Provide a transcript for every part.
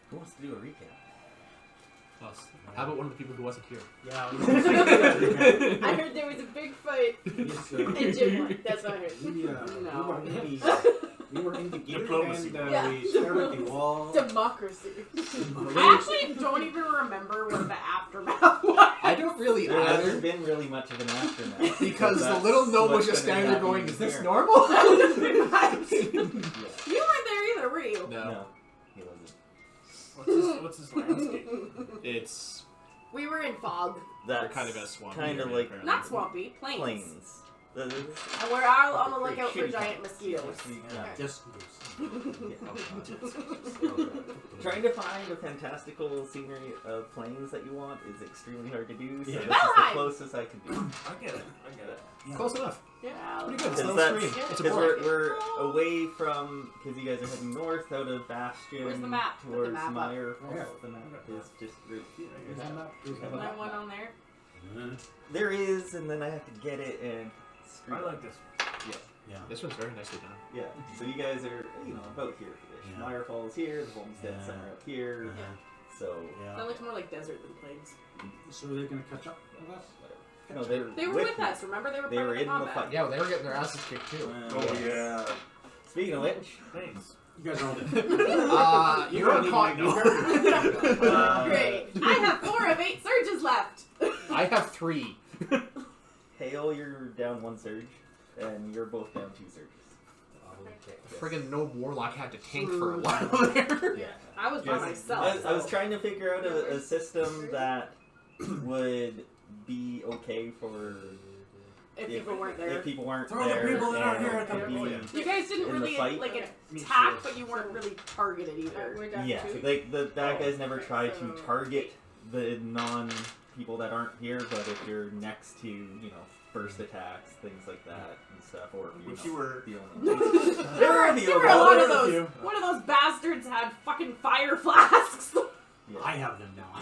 Who wants to do a recap? Us. How about one of the people who wasn't here? Yeah. I heard there was a big fight. And Jim won. That's what I heard. We were in the game Diplomacy. and we started the wall. Democracy. I actually don't even remember what the aftermath was. I don't really There either. hasn't been really much of an aftermath. Because the That's little gnome was what's just gonna standing there happen going, is this here. normal? You weren't there either, were you? No, he wasn't. What's his landscape? It's... We were in fog. That's We're kind of a swamp. kind of area, like apparently. Not swampy, plains. plains. And we're all on the lookout for Shitty giant plains. mosquitoes. Yeah. Just Trying to find a fantastical scenery of plains that you want is extremely hard to do, so Yeah. this is the Valheim! closest I can do. I get it. Yeah. Close enough. Yeah. Pretty good. It's Because no screen. It's a Because board. we're away from, because you guys are heading north out of Bastion Where's the map? Put the towards map up. Myrefall. Yeah. The map is just right here. That one on there. There is, and then I have to get it and screw I it. like this. Yeah. This was very nicely done. Yeah, so you guys are, about here-ish. Yeah. Myrefall is here, the Homestead Yeah. Center up here, so... That looks more like desert than plains. So they're gonna catch up with us? No, They were with us, remember? They were They part were of the in the combat. fight. Yeah, well, they were getting their asses kicked too. Oh yeah. Speaking of which, Thanks. You guys all did. You're on caught. Great. I have 4 of 8 surges left. I have 3. Hale, you're down 1 surge, and you're both down 2 surges. Friggin' no warlock had to tank for a while there. Yeah. I was by myself. I was trying to figure out a system that would be okay for if people weren't there. If people weren't Throw the there, people that aren't and here at the could be- point. You guys didn't in the really fight. attack, but you weren't really targeted either. Yeah, like the bad guys never try to target the non-people that aren't here, but if you're next to, first attacks, things like that and stuff, or Which you were. There were a lot of those. you. One of those bastards had fucking fire flasks. I have them now.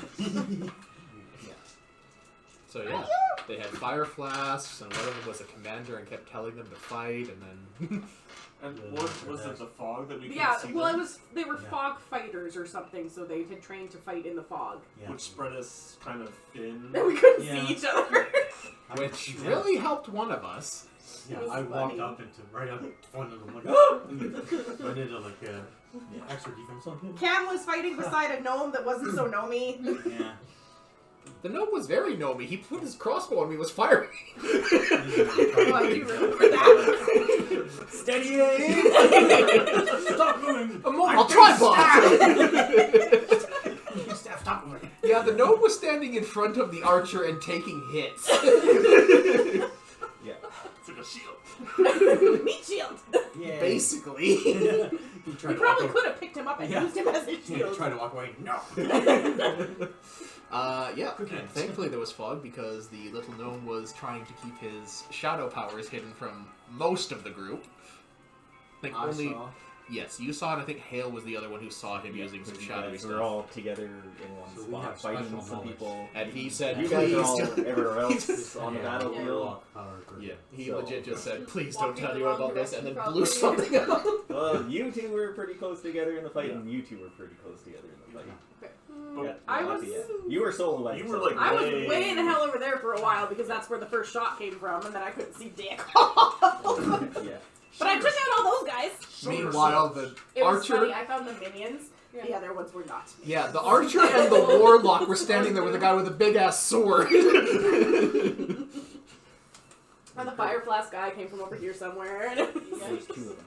So yeah, they had fire flasks, and one of them was a commander and kept telling them to fight, and then... And was it the fog that we couldn't Yeah, see well, them? they were fog fighters or something, so they had trained to fight in the fog. Yeah. Which spread us kind of thin. And we couldn't Yeah. see each other. Which really helped one of us. Yeah, It was I walked funny. up into right up in front of them like, I did extra defense on him. Cam was fighting beside a gnome that wasn't so gnomey. Yeah. The gnome was very gnomey. He put his crossbow on me, was firing. Oh, I do remember that. Steady aim! Stop moving! I'll try, Bob! Stop moving! Yeah, the gnome was standing in front of the archer and taking hits. Yeah. It's like a shield. Meat shield. Yeah. Basically. You probably could have picked him up and used him as a Yeah, shield. try to walk away. No. Yeah, and thankfully there was fog because the little gnome was trying to keep his shadow powers hidden from most of the group. I think only... saw. Yes, you saw it. I think Hale was the other one who saw him using some shadowy We're stuff. all together in one So we spot have fighting special some knowledge. people. And he said, You guys are all please don't... everywhere else on the Yeah. battlefield. Yeah, he So- legit just said, please Walking don't tell the anyone wrong about this, and then direction blew probably. something up. Well, you two were pretty close together in the fight, and you two were pretty close together in the fight. Yeah, I not was- the end. You were solo by You yourself. were, like, I was Way- way the hell over there for a while because that's where the first shot came from, and then I couldn't see dick. Yeah. But I took out all those guys. Meanwhile, the It was archer... funny. I found the minions. The other ones were not. Yeah, the archer and the warlock were standing there with a guy with a big-ass sword. And the fire flask guy came from over here somewhere. And There's 2 of them.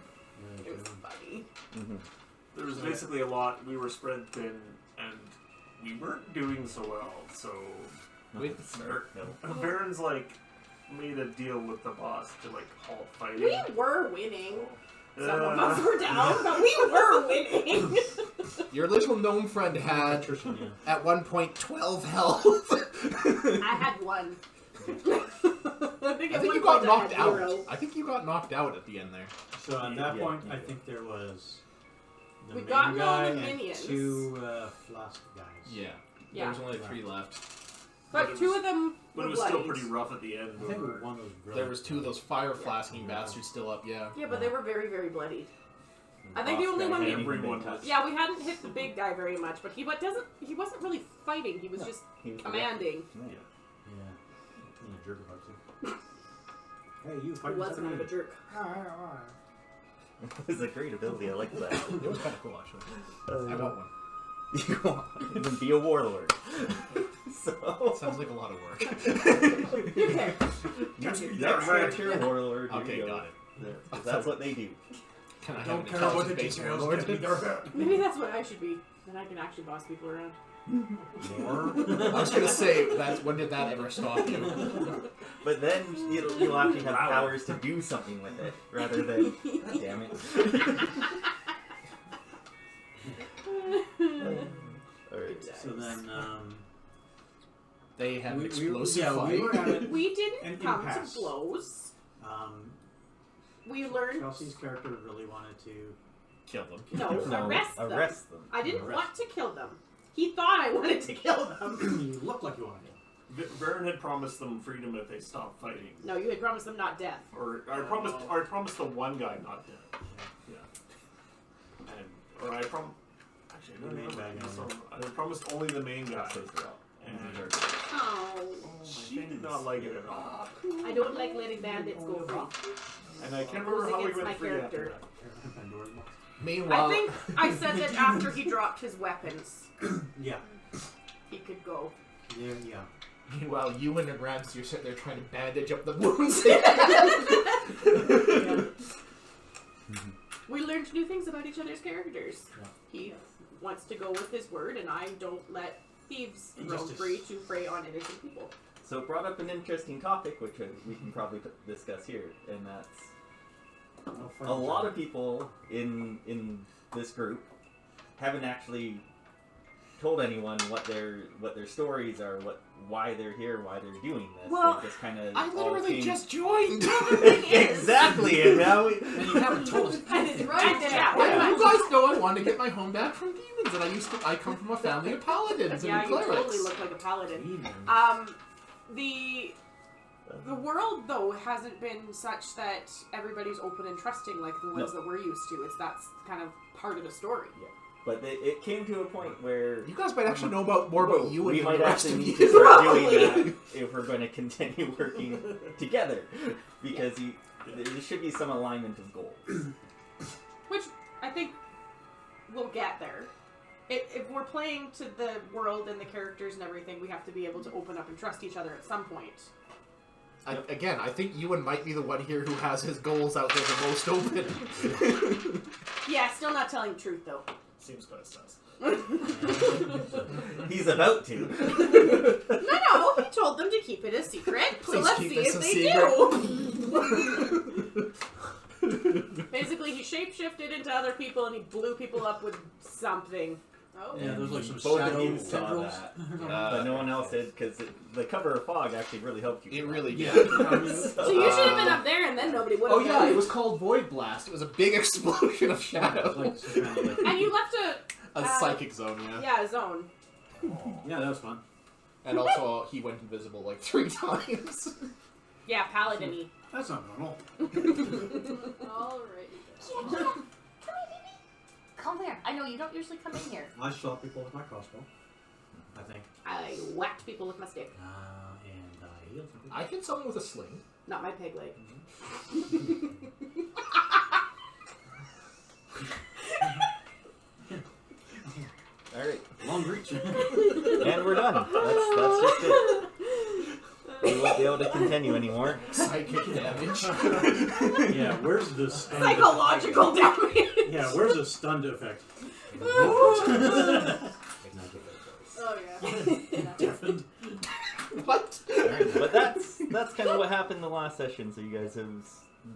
it was funny. Mm-hmm. There was basically a lot. We were spread thin, and we weren't doing so well. So Wait, Baron's made a deal with the boss to halt fighting. We were winning. Some of us were down, but we were winning. Your little gnome friend had, Attrition, yeah. at one point, 12 health. I had 1. I think I think you got knocked out. I think you got knocked out at the end there. So at that Yeah. point, I think there was the We main got guy all the and minions. 2 flask guys. Yeah. Yeah. There was only 3 left. But 2 of them But were it was still bloodied. pretty rough at the end. I think one was There was 2 of those fire flasking bastards still up, yeah. Yeah, but they were very, very bloodied. I think the only one we Everyone was. Yeah, we hadn't hit the big guy very much, but he wasn't really fighting. He was just He was commanding. Yeah. Yeah. And a jerk about too. Hey, you He fight was kind of a jerk. It was a great ability. I like that. It was kind of cool, actually. I want one. You want to be a warlord. So Sounds like a lot of work. Okay. next round, you're a warlord. Here Okay, you go. got it. Yeah, 'cause that's what they do. Can I Don't have care an what the intelligence-based details warlord? get me there. Maybe that's what I should be. Then I can actually boss people around. More? I was gonna say, when did that ever stop you? But then you'll actually have powers to do something with it, rather than, damn it. Alright. So then, They had an we explosive yeah, fight. we were at it. We didn't An come impasse. to blows. Um, We learned Chelsea's character really wanted to. Kill them. no, No, arrest them. arrest them. I didn't Arrest. want to kill them. He thought I wanted to kill them. You look like you wanted to. Varen had promised them freedom if they stopped fighting. No, you had promised them not death. Or I promised the one guy not dead. Yeah. And or I promised. Actually, I The don't main remember. bad guy. So I promised only the main guy. And Oh. she did not like it at all. I don't like letting bandits go free. And I can't Goes remember how we against my went free character. after that. Pandora's box. Meanwhile, I think I said that after he dropped his weapons, Yeah. he could go. Yeah. meanwhile, Ewan and Ramsey are sitting there trying to bandage up the wounds. We learned new things about each other's characters. Yeah. He wants to go with his word, and I don't let thieves roam Injustice. free to prey on innocent people. So it brought up an interesting topic, which we can probably discuss here, and that's a lot of people in this group haven't actually told anyone what their stories are, why they're here, why they're doing this. Well, they just kind of I literally just joined. exactly, and now we. And you haven't told us. That's right. Yeah. Yeah, you guys know I wanted to get my home back from demons, and I come from a family of paladins Yeah, and you clerics. totally look like a paladin. Demons. The world though hasn't been such that everybody's open and trusting like the ones that we're used to. That's kind of part of the story. But it came to a point where You guys might actually know more about you we and might the rest actually of need you. to start doing that if we're going to continue working together, because there should be some alignment of goals. Which I think we'll get there. If we're playing to the world and the characters and everything, we have to be able to open up and trust each other at some point. Again, I think Ewan might be the one here who has his goals out there the most open. Yeah, still not telling the truth though. Seems quite sus. He's about to. No, he told them to keep it a secret. So Please let's keep see this if a they do. Basically, he shapeshifted into other people and he blew people up with something. Oh. Yeah, there's like some Both of shadow you saw tendrils. that, but no one else did, because the cover of Fog actually really helped you. It really Yeah. did. So you should have been up there and then nobody would have. Oh yeah, it was called Void Blast. It was a big explosion of shadow. Like, some kind of like, And you left A psychic zone, yeah. yeah, a zone. yeah, that was fun. And also, he went invisible like 3 times. Yeah, paladin-y. That's not normal. Alright. Come here, baby. Come here. I know you don't usually come in here. I shot people with my crossbow. I think. I whacked people with my stick. And I healed some people. I hit someone with a sling. Not my peg leg. Alright, Long reach. and we're done. That's just it. We won't be able to continue anymore. Psychic damage. Yeah, where's the stunned Psychological damage. Yeah, where's the stunned effect? Oh yeah. Deafened. What? But that's kind of what happened the last session. So you guys have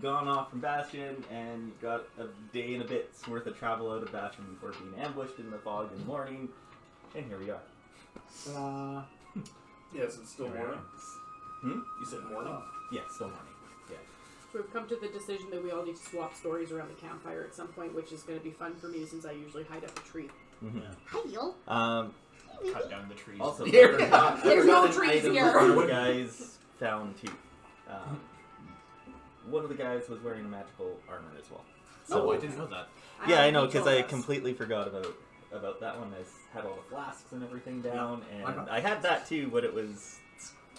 gone off from Bastion and got a day and a bit's worth of travel out of Bastion before being ambushed in the fog in the morning. And here we are. Yes, it's still morning. Hmm? You said morning? Yeah, still morning. Yeah. We've come to the decision that we all need to swap stories around the campfire at some point, which is going to be fun for me since I usually hide up a tree. Mm-hmm. Hi, Yul. Cut down the trees. Also, Here. There's no an trees item here. that you guys found too. One of the guys was wearing a magical armor as well. Oh, I didn't know that. Yeah, I know, He because told I us. completely forgot about that one. I had all the flasks and everything down, I and got- I had that too, but it was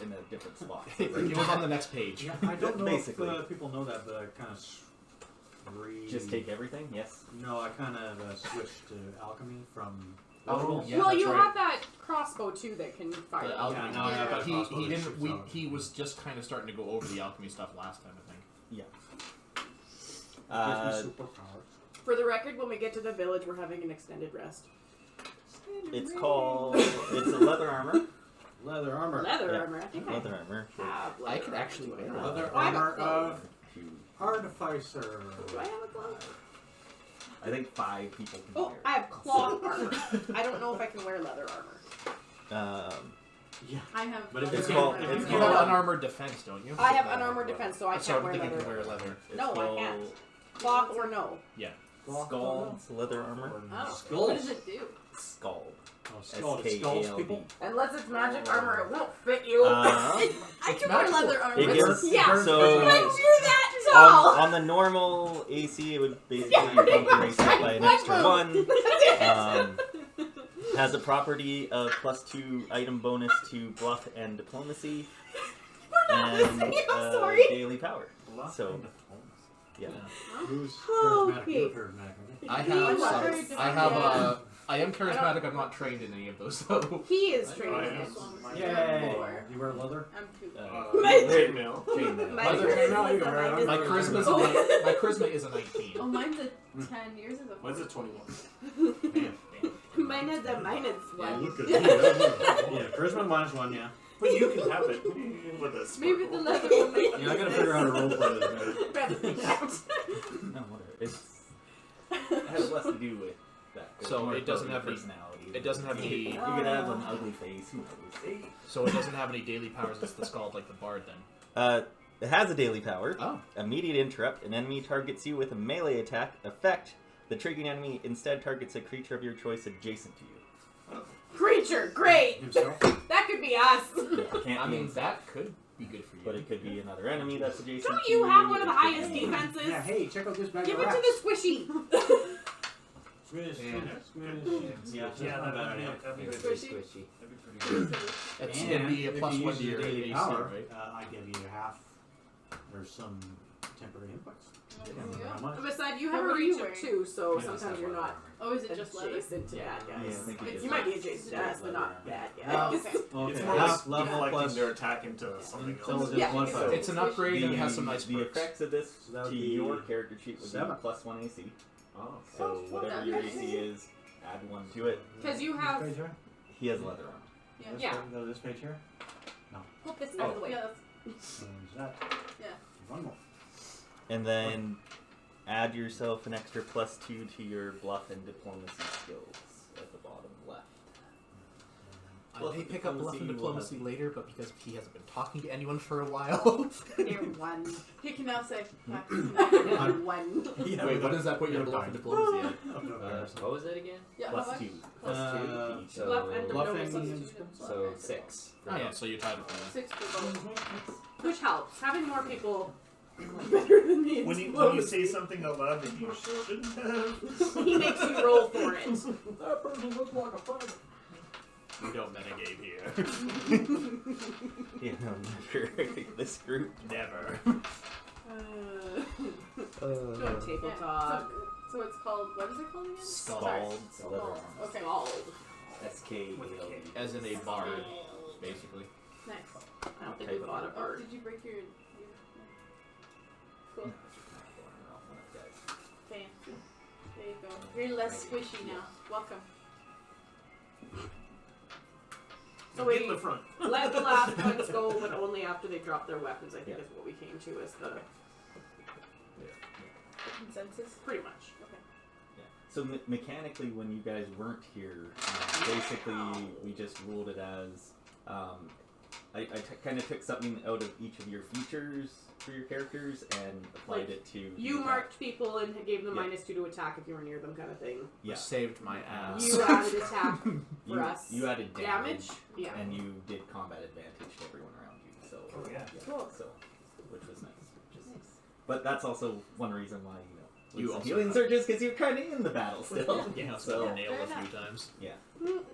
in a different spot. It was on the next page. Yeah, I don't know Basically. if people know that, but I kind of Just take everything, yes. No, I kind of switched to alchemy from. Oh, rituals. yeah, well, that's you right. have that crossbow too that can fire. The alchemy. now I have that He crossbow didn't. shoots We, out. he was just kind of starting to go over the alchemy stuff last time, I think. Gives me superpowers. For the record, when we get to the village, we're having an extended rest. It's called. It's a leather armor. Leather armor. Leather Yeah. armor. I think Leather armor. I have I leather could armor. actually wear Do I Leather Oh, I have a armor cloak. of artificer. I have a cloak? I think 5 people can Oh, wear I have cloth armor. I don't know if I can wear leather armor. it. Yeah. I have. But if leather it's called- armor. it's You called- have unarmored defense, don't you? I have unarmored defense, so I So can't I wear don't think you leather. can wear leather. It's No, I called can't. Cloth or no. Scald's leather armor. Oh, Skulls. what does it do? Scald. Oh, skull. It skulls SKALD. people. Unless it's magic armor, it won't fit you. I can wear magical. leather armor. It gives- Yeah, so- but you're that tall. On the normal AC, it would basically bump your AC up by an extra 1. Has a property of +2 item bonus to bluff and diplomacy, We're not and listening, I'm sorry. daily power. So, yeah. Who's Oh, charismatic? okay. You're charismatic, I He have was some. very I have different. I am charismatic. I'm not trained in any of those though. He is trained I in am. it. okay? Yay! You wear leather? I'm too. Chainmail. Chainmail. My Leather charisma is a chainmail, minus My Oh. charisma's my charisma is a 19. Oh, mine's a 10. Yours is a 4. When's it 21? Man, Mine is a minus one. Look at yeah, charisma -1, yeah. But you can have it with a Maybe the sparkle. leather will make Yeah, I gotta figure out how to roll for this better. Rather than out. No, whatever. It has less to do with that. It's So more it doesn't about have any- personality. it doesn't have any- You could have an ugly face. Who knows? so it doesn't have any daily powers. It's the skull like the bard then. It has a daily power. Oh. Immediate interrupt. An enemy targets you with a melee attack. Effect. The triggering enemy instead targets a creature of your choice adjacent to you. Creature, great. Himself? That could be us. Can't I be mean inside, that could be good for you. but it could be another enemy that's adjacent Don't to you have one of the It could highest be- defenses? Yeah, hey, check out this bag Give of it to rats. the squishy. Squish, Yeah. squish. Yeah, that's not a bad idea. that'd be Squishy. pretty good. It's And gonna be a if plus you 1 use to your your daily AC, power, right? I give you half. There's some temporary inputs. Oh, Can't remember how much. Besides, you What have a were you reach of wearing? 2, so Yeah, sometimes you're not Oh, is it just leather? adjacent to Yeah. bad Yeah, I guys. think It's you You might be adjacent to us, but not bad Oh, guys. okay. It's more Half like level deflecting plus. their attack into something else. Intelligence Yeah. modifier. It's an upgrade and it has some nice The perks. effects of this So that would to be your character sheet would 7. be +1 AC. Oh. So Oh, whatever well, your that's- AC is, add 1 to it. Because you have. This page here? He has leather armor. Yeah. This Yeah. page- Go to this page here. Put this Oh. out of the way. Yeah, There's that. Yeah. One more. And then add yourself an extra +2 to your bluff and diplomacy skills at the bottom left. I may pick up bluff and Diplomacy will diplomacy have- later, but because he hasn't been talking to anyone for a while. You're one. He can now say. I'm- One. Yeah, Wait, what does that put your Yeah, bluff and fine. diplomacy at? What was it again? Yeah, how much? +2. Uh, each. so- Bluff and Bluffing diplomacy. and So 6. Oh yeah, so you're tied with me. 6 for both. Which helps. Having more people better than me. When you say something out loud that you shouldn't have. He makes you roll for it. That person looks like a fighter. We don't metagame here. Yeah, never. This group. Never. No table Yeah. talk. So it's called. What is it called again? Scald. Leather armor. Okay. Scald. SKALD. As in a bard, basically. Nice. I don't think we bought a Oh, bird. did you break your? Cool. Fancy. There you go. You're less squishy now. Welcome. So Get we in the front. let the last ones go, but only after they drop their weapons. I think Yeah. is what we came to as the Consensus. pretty much. Okay. So mechanically, when you guys weren't here, basically we just ruled it as I kind of took something out of each of your features for your characters and applied Like, it to You the marked people and gave them Yeah. -2 to attack if you were near them, kind of thing. Yeah. Saved my ass. You added attack for You, us. you added damage, Yeah. and you did combat advantage to everyone around you. So Oh, yeah. Cool. So, which was nice. But that's also one reason why with You some also healing have- surges because you're kind of in the battle still. Yeah, so so nailed a Fair few times.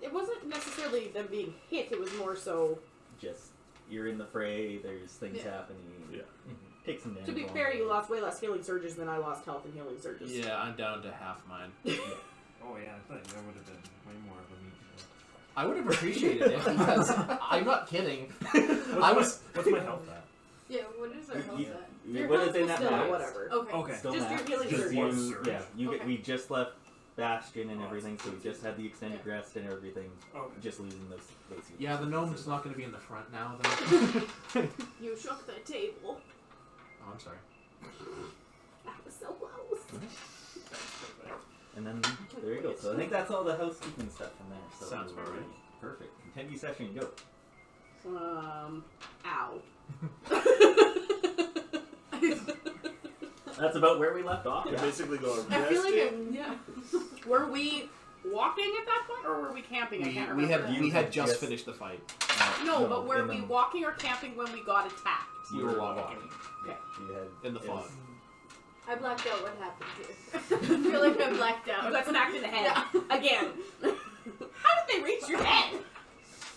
It wasn't necessarily them being hit. It was more so. just you're in the fray. There's things Yeah. happening. Yeah. Take some damage. To be along fair, the you way. lost way less healing surges than I lost health and healing surges. Yeah, I'm down to half mine. Oh yeah, I thought that would have been way more of a meat. I would have appreciated it because I'm not kidding. I was. What's my health at? Yeah, what is our health You- at? Your what health is in was that still max? whatever. Okay. Okay. Still Just your max. healing Just surge. you- One surge. Yeah, Okay. we just left Bastion and Oh, everything, so we just had the extended Yeah. rest and everything. Okay. Just losing those healings. Yeah, the gnome's not going to be in the front now, though. You shook the table. Oh, I'm sorry. That was so close. And then there you go. So I think that's all the housekeeping stuff from there. So Sounds about right. Perfect. Continue session. Go. Ow. That's about where we left off. You Yeah. basically go. I feel like resting. yeah. Were we walking at that point, or were we camping? I can't We remember. had You we had had just just- finished the fight. No, but were in we the- walking or camping when we got attacked? We were walking Yeah, you had in the it fog. was- I blacked out what happened here. I feel like I blacked You out. got smacked in the head Yeah. again. How did they reach your head?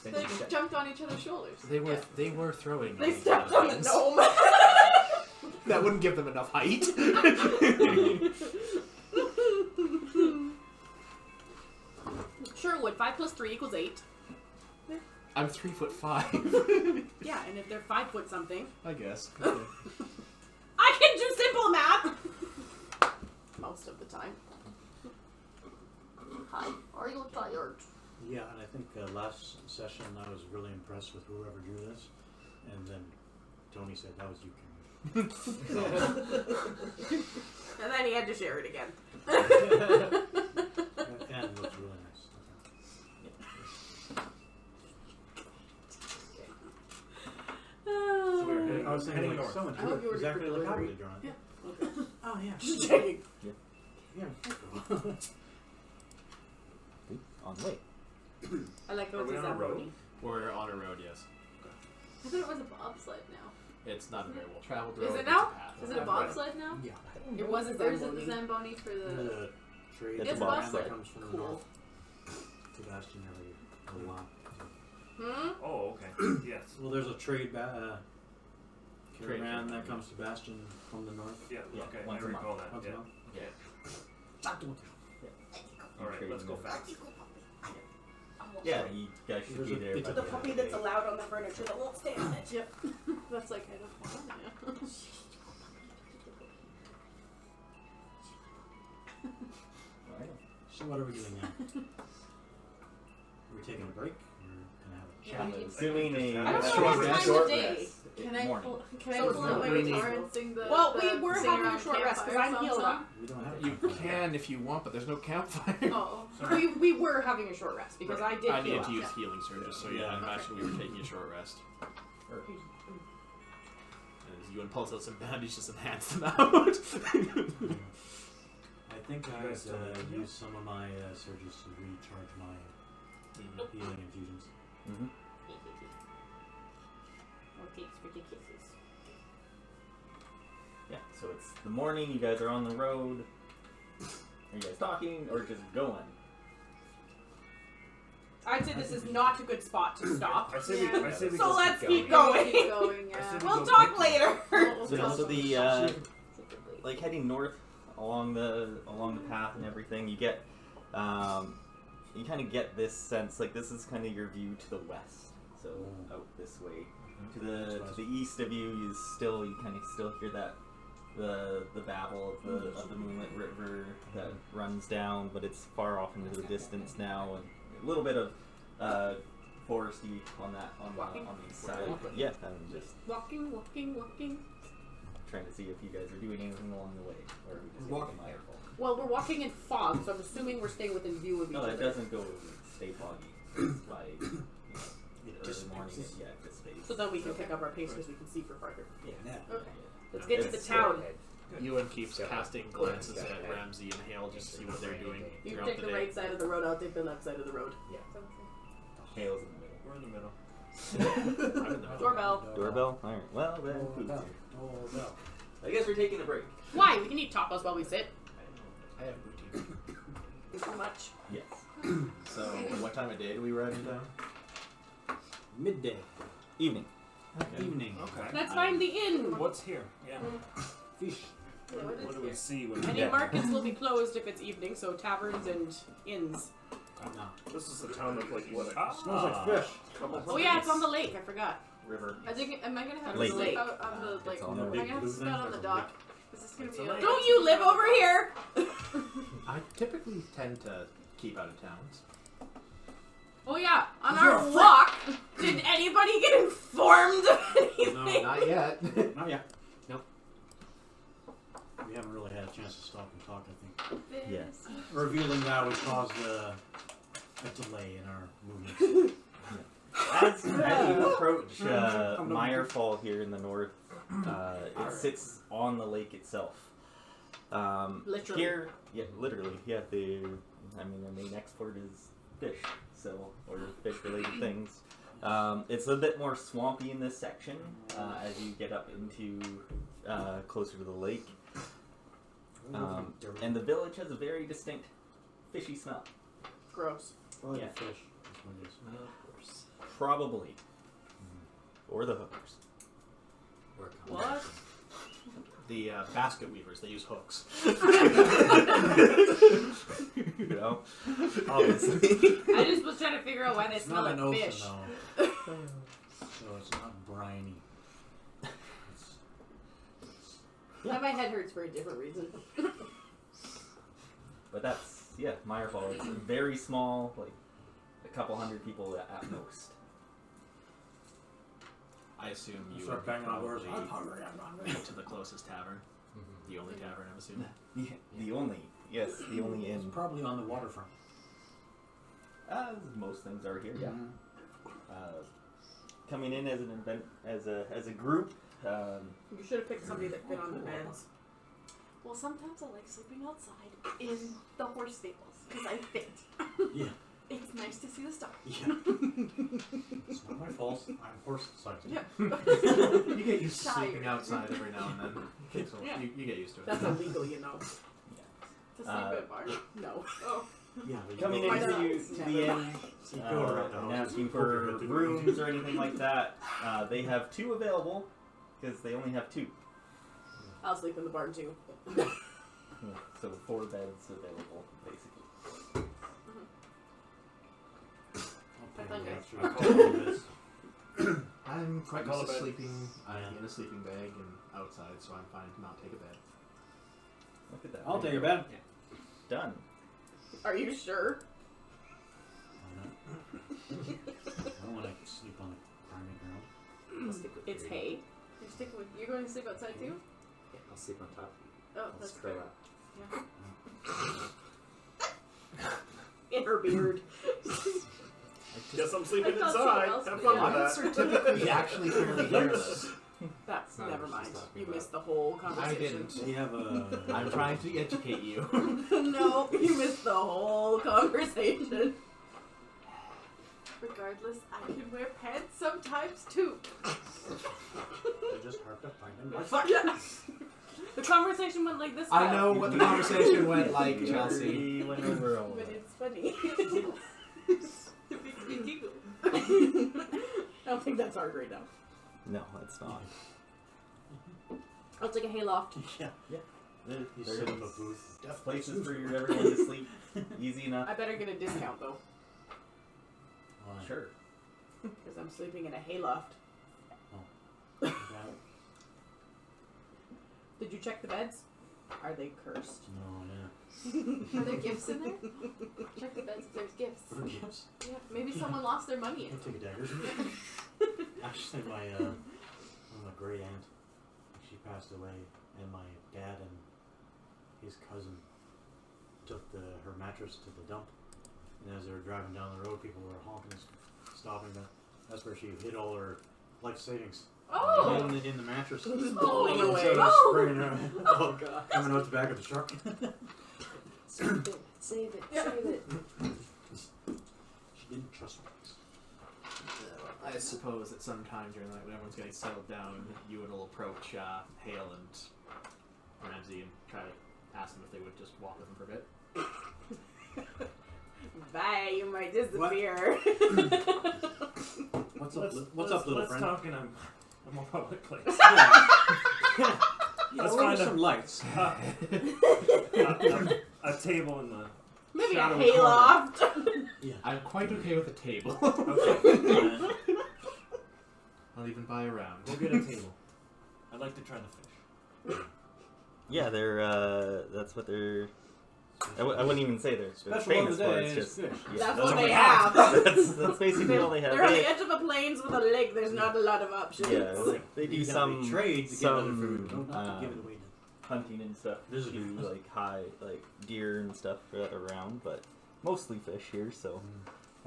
They just jumped on each other's shoulders. They were throwing. They on stepped each on other. the gnome. That wouldn't give them enough height. Sure would. 5 plus 3 equals 8. I'm 3'5". Yeah, and if they're 5 foot something, I guess. Okay. I can do simple math. Most of the time. Hi, are you tired? Yeah, and I think last session I was really impressed with whoever drew this, and then Tony said that was you, Cameron. And then he had to share it again. And it looks really nice. So we were heading, I was thinking heading like north. someone I hope drew you it exactly ordered like I delivery. would have drawn it. Yeah. Oh yeah. Just checking. Yeah. on the way. I like how Are it we says on a that road? roadie. We're on a road, yes. I thought it was a bobsled now. It's not a very well traveled Is road. it it's now? a path. Is it a Right. bobsled now? Yeah. It was a Or is it Zamboni. the Zamboni for There's the... a trade It's a caravan bobsled. that comes from the Cool. north to Bastion every a lot. Hmm? Oh, okay. Yes. Well, there's a trade Trade caravan that caravan. comes to Bastion from the north. Yeah. Yeah, Okay. once I a recall month. that. Once a Yeah. month. All right. Let's go fast. Yeah, you guys should There's be a- there. it's by a The the puppy end of that's the day. allowed on the furniture that won't stay on it. Yep. That's like kind of fun, yeah. Alright. So what are we doing now? Are we taking a break? We're gonna have a chat. Assuming a I don't know short what rest. time of day. rest. Can I Morning. can I So pull out my we need- guitar and sing the Well, the we were sing having a around short rest because campfire I'm healed song? up. We don't have a You campfire. can if you want, but there's no campfire. Oh. We were having a short rest because I did I heal needed up. to use healing surges, so yeah, Yeah. I imagine we were taking a short rest. As you pull out some bandages and hands them out. I think You I guys would still need to use some of my surges to recharge my healing infusions. Mhm. Yeah, so it's the morning, you guys are on the road. Are you guys talking or just going? I'd say this is not a good spot to stop. I say Yeah. we. I say we So just let's keep going. going. Keep going, I yeah. said We'll go talk quickly. later. We'll So, talk so the secretly. like heading north along the path and everything, you get you kind of get this sense like this is kind of your view to the west. So out this way to the east of you, you kind of still hear that the babble of the moonlit river that runs down, but it's far off into the distance now, and a little bit of foresty on the east side. But yeah, I'm just Walking. trying to see if you guys are doing anything along the way, or are we just Walking. getting Myrefall? Well, we're walking in fog, so I'm assuming we're staying within view of each No, other. it doesn't go stay foggy. It's by It early morning. dissipates. Yeah, it dissipates. So then we can pick up our pace because we can see for farther. Yeah. Okay. Let's get to the It's- town. Ewan keeps casting glances at Ramsey and Hale just to see what they're doing You throughout take the the day. right side of the road, I'll take the left side of the road. Hale's in the middle. We're in the middle. I'm in the middle. Doorbell. Doorbell? Alright, well then, food's here. I guess we're taking a break. Why? We can eat tacos while we sit. I have boutique. Too much. Yes. So, what time of day do we ride in town? Midday. Evening. Evening. Okay. Let's find the inn. What's here? Yeah. Fish. Yeah, what is What do we here? see when Any Yeah. markets will be closed if it's evening, so taverns and inns. No. This is the town of like what? Smells like fish. Oh yeah, it's on the lake. I forgot. River. I think, am I gonna have Lake. to sleep out on the like? It's on Am the I lake. gonna have to sleep out on the dock? Is this gonna It's be? a A, lake. Don't you live over here? I typically tend to keep out of towns. Oh yeah, on our walk, did anybody get informed of anything? No. Not yet. Not yet. Nope. We haven't really had a chance to stop and talk, I think. Yes. Revealing that would cause a delay in our movements. As you approach Myrefall here in the north, it sits on the lake itself. Literally. Here, yeah, literally, yeah. Their main export is fish, so or fish-related things. It's a bit more swampy in this section as you get up into closer to the lake, and the village has a very distinct fishy smell. Gross. Probably Yeah. the fish. That's what it is. Of course. Probably, or the hookers. What? The basket weavers, they use hooks. You know, obviously. I just was trying to figure out why they It's smell not an like ocean, fish. though. So it's not briny. my head hurts for a different reason. But that's, Myrefall. It's very small, like a couple hundred people at most. I assume you Start would banging on probably doors. I'm hungry, I'm hungry. go to the closest tavern. The only tavern, I'm assuming. The only It's inn. probably on the waterfront. Most things are here, yeah. Mhm. Coming in as an event, as a group. You should have picked somebody that fit on the beds. Well, sometimes I like sleeping outside in the horse stables because I fit. Yeah. It's nice to see the stars. Yeah. It's not my fault. I'm horse sighted. Yeah. You get used to Tired. sleeping outside every now and then. So Yeah. you get used to it. That's illegal, you know. To sleep at a bar. No. Oh. Yeah. but Coming you go- into Never the inn, you go around the and house, asking you for poke your head through the rooms or anything like that. They have 2 available because they only have 2. I'll sleep in the barn too. Yeah, so 4 beds available, basically. I'll pay Thunder. you extra. I call this. I'm quite I call used to it bed. sleeping Yeah. in a sleeping bag and outside, so I'm fine to not take a bed. Look at that. I'll take a bed. Done. Are you sure? Why not? I don't want to sleep on the grimy ground. It's hay. You're sticking with. You're going to sleep outside too? Yeah, I'll sleep on top. Oh, I'll that's scroll fair. up. In her beard. Guess I'm sleeping I thought inside. someone else Have did. fun Yeah. with Lights that. are typically actually fairly hairless. That's No, never she's mind. talking You about- missed the whole I conversation. didn't. Do you have a... I'm trying to educate you. No, you missed the whole conversation. Regardless, I can wear pants sometimes too. I just harped up behind him. Fuck yeah. The conversation went like this. I know what the conversation went like, We Chelsea. already went over all of But that. it's funny. It makes me giggle. I don't think that's hard right now. No, it's not. I'll take a hayloft. Yeah. You There's set up a booth. places for everyone to sleep. Easy enough. I better get a discount though, Why? Sure. because I'm sleeping in a hayloft. That- Did you check the beds? Are they cursed? No, yeah. Are there gifts in there? Check the beds if there's gifts. For gifts? Yeah, maybe someone lost their money in I'll it. take a dagger. Actually, my great aunt, she passed away, and my dad and his cousin took her mattress to the dump. And as they were driving down the road, people were honking and stopping. That's where she hid all her life savings. Oh! In the mattress. Just blowing Oh, away. So Oh. spraying her. Oh god. Coming out the back of the truck. Save it, save it, Yeah. save it. She didn't trust me. I suppose at some time during the night when everyone's getting settled down, you will approach Hale and Ramsey and try to ask them if they would just walk with him for a bit. Bye, you might disappear. What's up, little Let's friend? talk in a more public place. Yeah, Let's order find some lights. A table in the Maybe a shadowy hayloft. I'm quite okay with a table. corner. Okay. I'll even buy a round. We'll get a table. I'd like to try the fish. Yeah, they're that's what they're. I wouldn't even say they're Special famous of the for. day It's is just fish. yeah, That's that's what they what- have. that's basically all they have. They're on They- the edge of a plains with a lake. There's not a lot of options. Yeah, they do You gotta some make trade to get other some, food. Don't have to give it away. hunting and stuff. There's a do difference. like high like deer and stuff around, but mostly fish here. So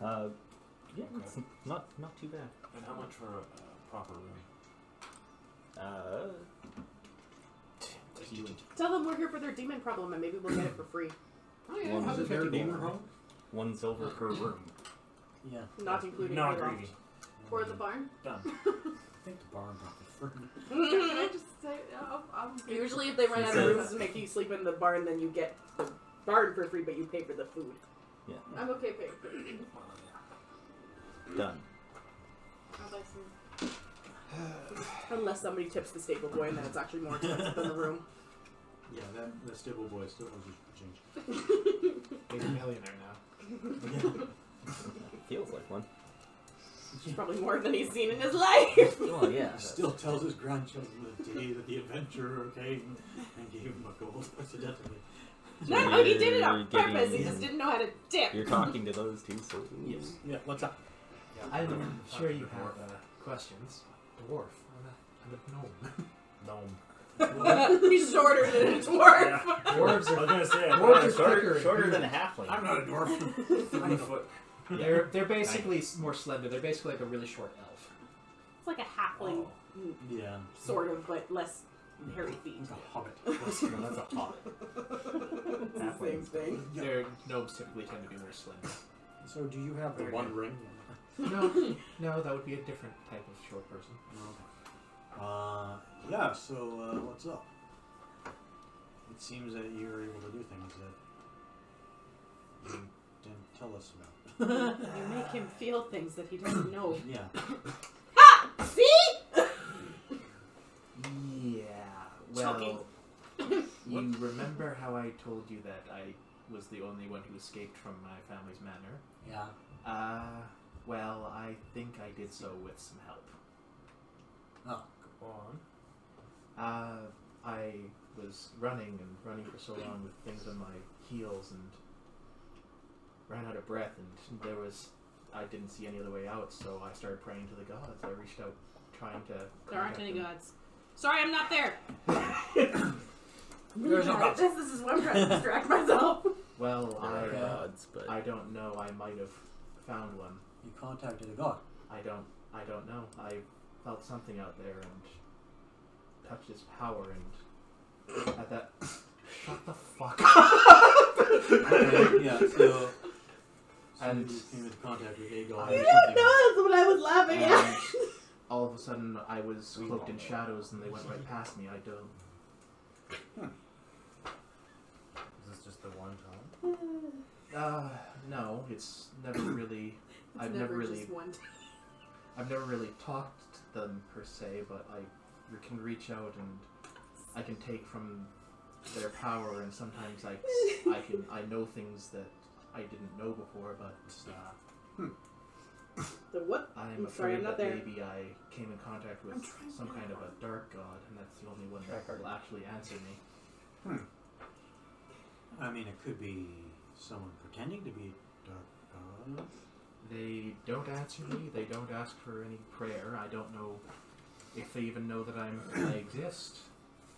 yeah, it's not too bad. And how much for a proper room? Tell them we're here for their demon problem and maybe we'll get it for free. Oh yeah, One how's it silver 50 demon gold? home? 1 silver per room. Yeah. Not including Not hayloft. greedy. Or the barn. Done. I think the barn brought the fruit. Can I just say, I'm Usually if they run He out says- of rooms to make you sleep in the barn, then you get the barn for free, but you pay for the food. I'm okay paying for it. Done. I'll buy some. Unless somebody tips the stable boy, and then it's actually more expensive than the room. Yeah, the stable boy still owes you change. He's a millionaire now. Feels like one. It's probably more than he's seen in his life. Well, yeah. He still tells his grandchildren the day that the adventurer came and gave him a gold accidentally. No, he did it on You're purpose. He getting- just didn't know how to tip. You're talking to those two, so Yes. Yeah, what's up? I'm sure you have questions. Dwarf. I'm a gnome. Gnome. He's shorter than a dwarf. Yeah. Dwarves I are was gonna say, I Dwarves thought are quicker. shorter than a halfling. I'm not a dwarf. 3 foot. they're basically more slender. They're basically like a really short elf. It's like a halfling, Yeah. sort of, but less hairy feet. He's a hobbit. That's a hobbit. It's the same thing. Their gnomes typically tend to be more slender. So do you have the one ring? No, that would be a different type of short person. Yeah, so what's up? It seems that you're able to do things that you didn't tell us about. You make him feel things that he doesn't know. Yeah. Ha! See? Yeah. Choking. Well, you remember how I told you that I was the only one who escaped from my family's manor? Yeah. Well, I think I did so with some help. Oh. Go on. I was running for so long with things on my heels and ran out of breath, and I didn't see any other way out, so I started praying to the gods. I reached out trying to... There aren't any gods. Sorry, I'm not there. There's no gods. This is what I'm trying to distract myself. Well, There are gods, but I don't know. I might have found one. You contacted a god. I don't know. I felt something out there and touched his power, and at that... Shut the fuck up! Yeah, so And- you came into contact with a god. I or don't something. know. That's what I was laughing And at. all of a sudden, I was cloaked in shadows, and they went right past me. I don't... Is this just the one time? No, it's never really... I've never really talked to them per se, but I can reach out and I can take from their power, and sometimes I know things that I didn't know before, but The what? I'm sorry, afraid I'm not that there. maybe I came in contact with some kind of a dark god, and that's the only one that will actually answer me. I mean, it could be someone pretending to be a dark god. They don't answer me. They don't ask for any prayer. I don't know if they even know that I exist.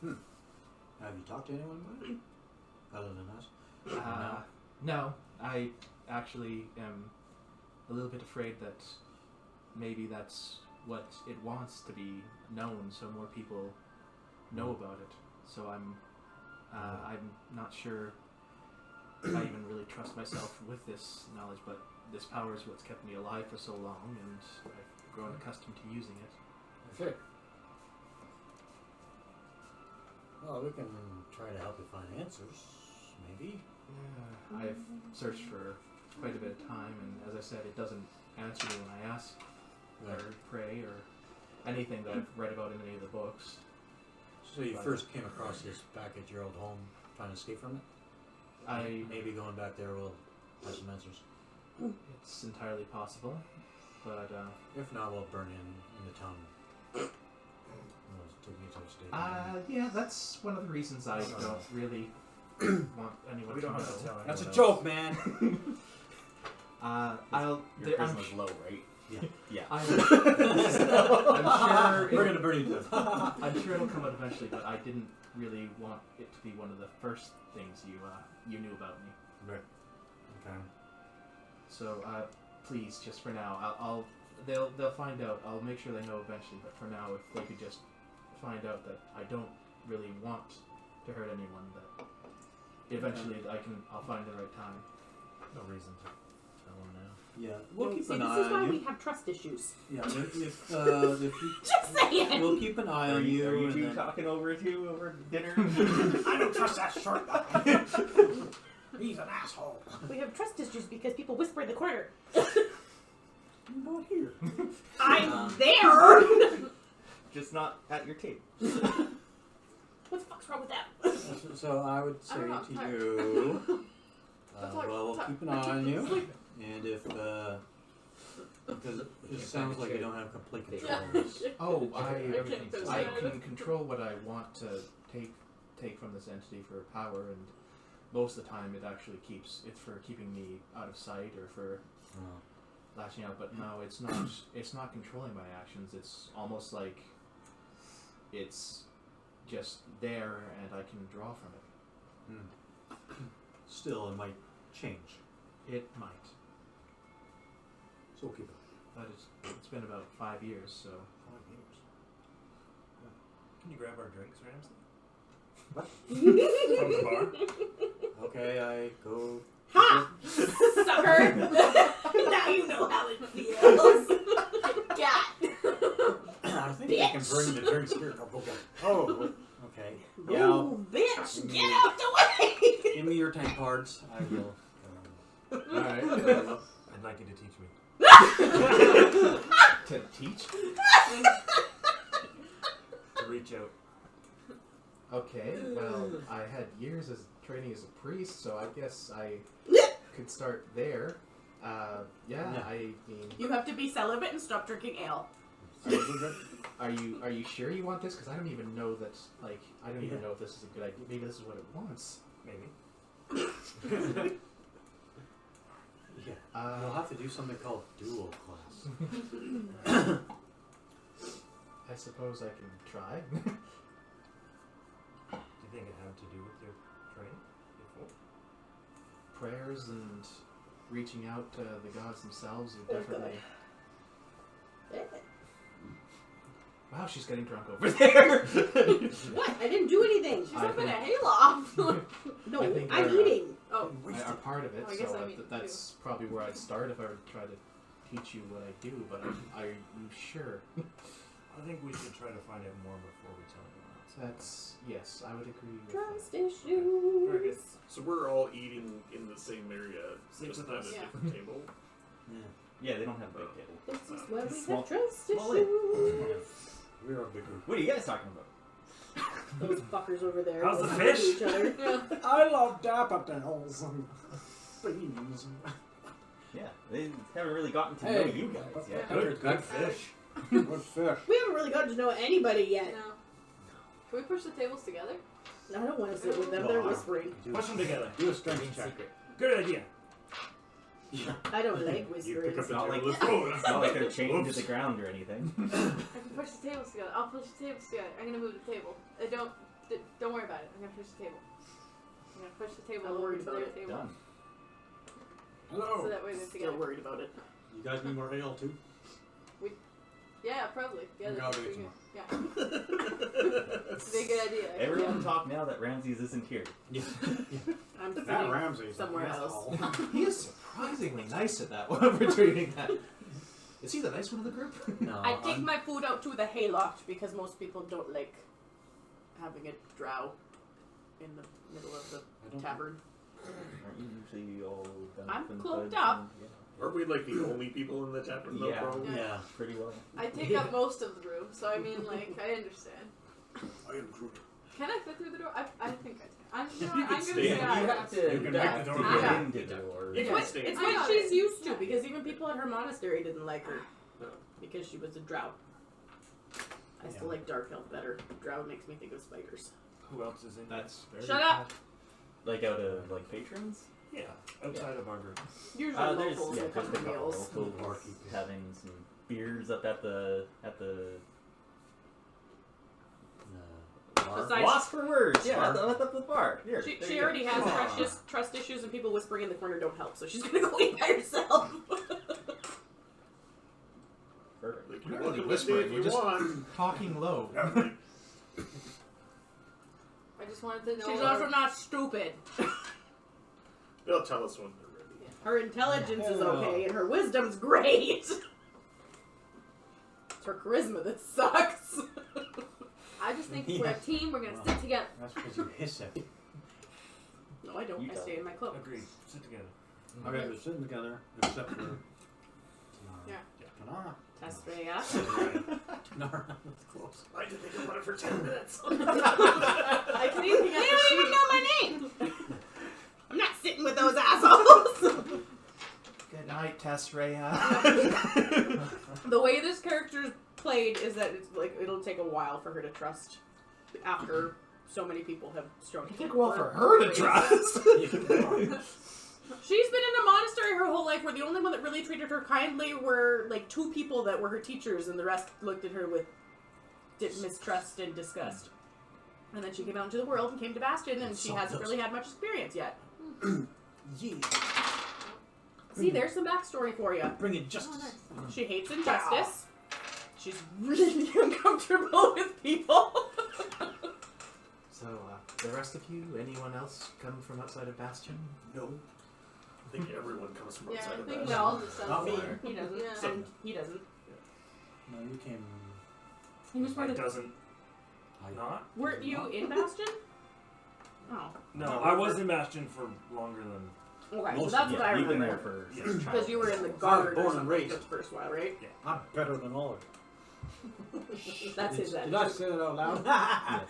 Have you talked to anyone about it? Other than us? No, I actually am a little bit afraid that maybe that's what it wants to be known, so more people know about it. So I'm not sure if I even really trust myself with this knowledge, but this power is what's kept me alive for so long, and I've grown accustomed to using it. Okay. Well, we can try to help you find answers, maybe. Yeah, I've searched for quite a bit of time, and as I said, it doesn't answer me when I ask or pray or anything that I've read about in any of the books. So you first came across this back at your old home, trying to escape from it? Maybe going back there will have some answers. It's entirely possible, but If not, we'll burn you in the town. We'll take you to a state. yeah, that's one of the reasons I don't really want anyone We to don't know. have to tell anyone That's a else. joke, man! I'll. Your charisma's low, right? Yeah. Yeah. I'm sure. We're gonna burn you to death. I'm sure it'll come out eventually, but I didn't really want it to be one of the first things you knew about me. Right. Okay. So please, just for now, they'll find out. I'll make sure they know eventually. But for now, if they could just find out that I don't really want to hurt anyone, that eventually I'll find the right time. No reason to tell him now. Yeah, We'll we'll keep see, an this eye is why on we you. have trust issues. Yeah, if you, Just saying. we'll keep an eye Are on you. you and two then- talking over dinner? I don't trust that short guy. He's an asshole. We have trust issues because people whisper in the corner. I'm not here. I'm there. Just not at your table. What the fuck's wrong with that? So I would say I don't know, to I'm you, talk, well, we'll talk. keep an eye on you, and if because it sounds like you don't have complete control of this. Oh, Everything's I fine. can control what I want to take from this entity for power, and most of the time it actually it's for keeping me out of sight or for lashing out. But no, it's not controlling my actions. It's almost like it's just there and I can draw from it. Still, it might change. It might, So we'll keep it. but it's been about 5 years, so 5 years. Can you grab our drinks, Ramsey? What? From the bar? Okay, I go. Ha! Sucker! Now you know how it feels. God. I think I can bring the drinks here. Go get it. Oh, okay. Yeah, Oh, bitch! Get out the way! give me your tank cards. I will. alright. I'd like you to teach me. To teach? To reach out. Okay, well, I had years as training as a priest, so I guess I could start there. Yeah, I mean, You have to be celibate and stop drinking ale. are you sure you want this? Because I don't even know that. Like, I don't even know if this is a good idea. Maybe this is what it wants. Maybe. Yeah. We'll have to do something called dual class. I suppose I can try. Do you think it had to do with your training before? Prayers and reaching out to the gods themselves are definitely. Wow, she's getting drunk over there. What? I didn't do anything. She's I up in a think- hayloft. No, I think I'm our, eating. Oh, Are part of it, Oh, I guess so I mean that's probably where I'd start if I were to try to teach you what I do. But are you sure? I think we should try to find out more before we tell anyone else. That's yes, I would agree with Trust Very good. issues. So we're all eating in the same area, Same just with at a us. Yeah. different table. Yeah, they don't have a big table. This is why we Small- have trust small issues. We're a big group. What are you guys talking about? Those fuckers over there. How's the listening to fish? each other. yeah. I love daffodils and beans. Yeah, they haven't really gotten to know Hey, you guys yet. Good fish. Good fish. We haven't really gotten to know anybody yet. No. Can we push the tables together? I don't want to sit with them. They're whispering. Push them together. Do a strength check. Secret. Good idea. I don't like You whispering. pick up the Not like- table. Oh, It's not like they're chained to Oops. the ground or anything. I can push the tables together. I'll push the tables together. I'm gonna move the table. Don't worry about it. I'm gonna push the table. I'm gonna push the table I'm over worried to about their it. table. Done. So Hello. that way they're Still together. worried about it. You guys need more ale too? Yeah, probably. Yeah, Gotta that's get pretty good. Yeah. It's a big good idea. Everyone talk now that Ramses isn't here. Yeah. I'm That sitting Ramsay's somewhere an else. asshole. He is surprisingly nice at that when we're treating that. Is he the nice one of the group? No, I take my food out to the hayloft because most people don't like having a drow in the middle of the tavern. Aren't you usually all done I'm up in cloaked hoods up. and- Are we like the only people in the tavern? No Yeah. problem. Yeah. Pretty well. I take up most of the room, so I mean, like, I understand. I am Groot. Can I fit through the door? I think I can. I'm You gonna can say stay. You I have to, You can make the door to go. get Yeah. into the door. You It's can what, stay. it's I what got she's it. used to, Yeah. because even people at her monastery didn't like her. No. Because she was a drow. I still Yeah. like dark elf better. Drow makes me think of spiders. Who else is in That's very Shut up! Like out of like patrons? there? Yeah, outside of our group. Usually There's locals will come just a to couple meals. locals Barkeep, yeah. having some beers up at the Bar. Besides- Lost for words. Yeah, Bar. at the bar. Here, She, there she you already go. has trust issues, and people whispering in the corner don't help, so she's gonna go eat by herself. Perfect. Like, We're you're not really welcome to whispering, stay if we're you just- want. talking low. I just wanted to know. She's also not stupid. They'll tell us when they're ready. Her intelligence is Hello. okay, and her wisdom's great. It's her charisma that sucks. I just think if we're a team, we're gonna stick together. That's because you hiss it. No, I don't. You I tell stay in my cloak. Agreed. Sit together. Okay, we're sitting together, except for Tanara. Yeah. Tanara. Testrea. Tanara. That's close. I had to think about it for 10 minutes. I can even get the even know my name. I'm not sitting with those assholes. Good night, Tess Rhea. The way this character's played is that it's like it'll take a while for her to trust after so many people have strung It took a while for her to trust. She's been in a monastery her whole life where the only one that really treated her kindly were like 2 people that were her teachers, and the rest looked at her with mistrust and disgust. And then she came out into the world and came to Bastion, and she hasn't really had much experience yet. Yeah. See, there's some backstory for you. Bring it Oh, justice. nice. She hates injustice. She's really uncomfortable with people. So, the rest of you, anyone else come from outside of Bastion? No. I think everyone comes from Yeah, outside I of think that. we all just Not sound me. similar. He doesn't. Yeah. And he doesn't. No, you came. He was part It of. doesn't. I Not? Weren't you in Bastion? Oh. No, I was in Bastion for longer than. Okay, so Most- that's what I You've been there remember. for Yeah. since Because you were in the I was guard born or and something raised. for the first while, right? I'm better than all of you. That's his Did end. I say that out loud?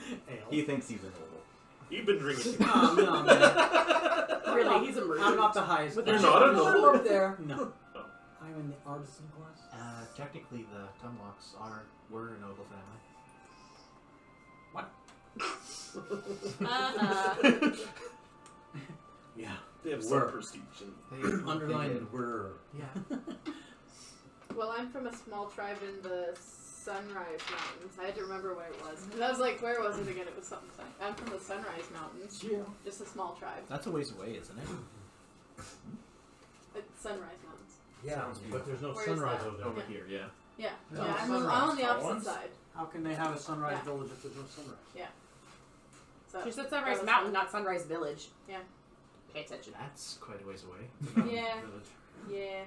He thinks he's a noble. You've been drinking. No, no, man. Really, he's a merchant. I'm not the highest. With You're a not a shield. noble. over there. No. Oh. I'm in the artisan class. Technically, the Tumlocks were a noble family. Yeah. They have Were. some prestige. And They Underlined did. were. Yeah. Well, I'm from a small tribe in the Sunrise Mountains. I had to remember where it was. And I was like, where was it again? It was something. I'm from the Sunrise Mountains. Yeah. Just a small tribe. That's a ways away, isn't it? It's Sunrise Mountains. Yeah, Sounds but there's no Where is sunrise that? over there. Over here, yeah. Yeah. No, Yeah, I'm sunrise. on the Tall opposite ones? side. How can they have a sunrise Yeah. village if there's no sunrise? So, She said Sunrise that was Mountain, fun. not Sunrise Village. Yeah. Pay attention. That's quite a ways away. Yeah. Village. Yeah.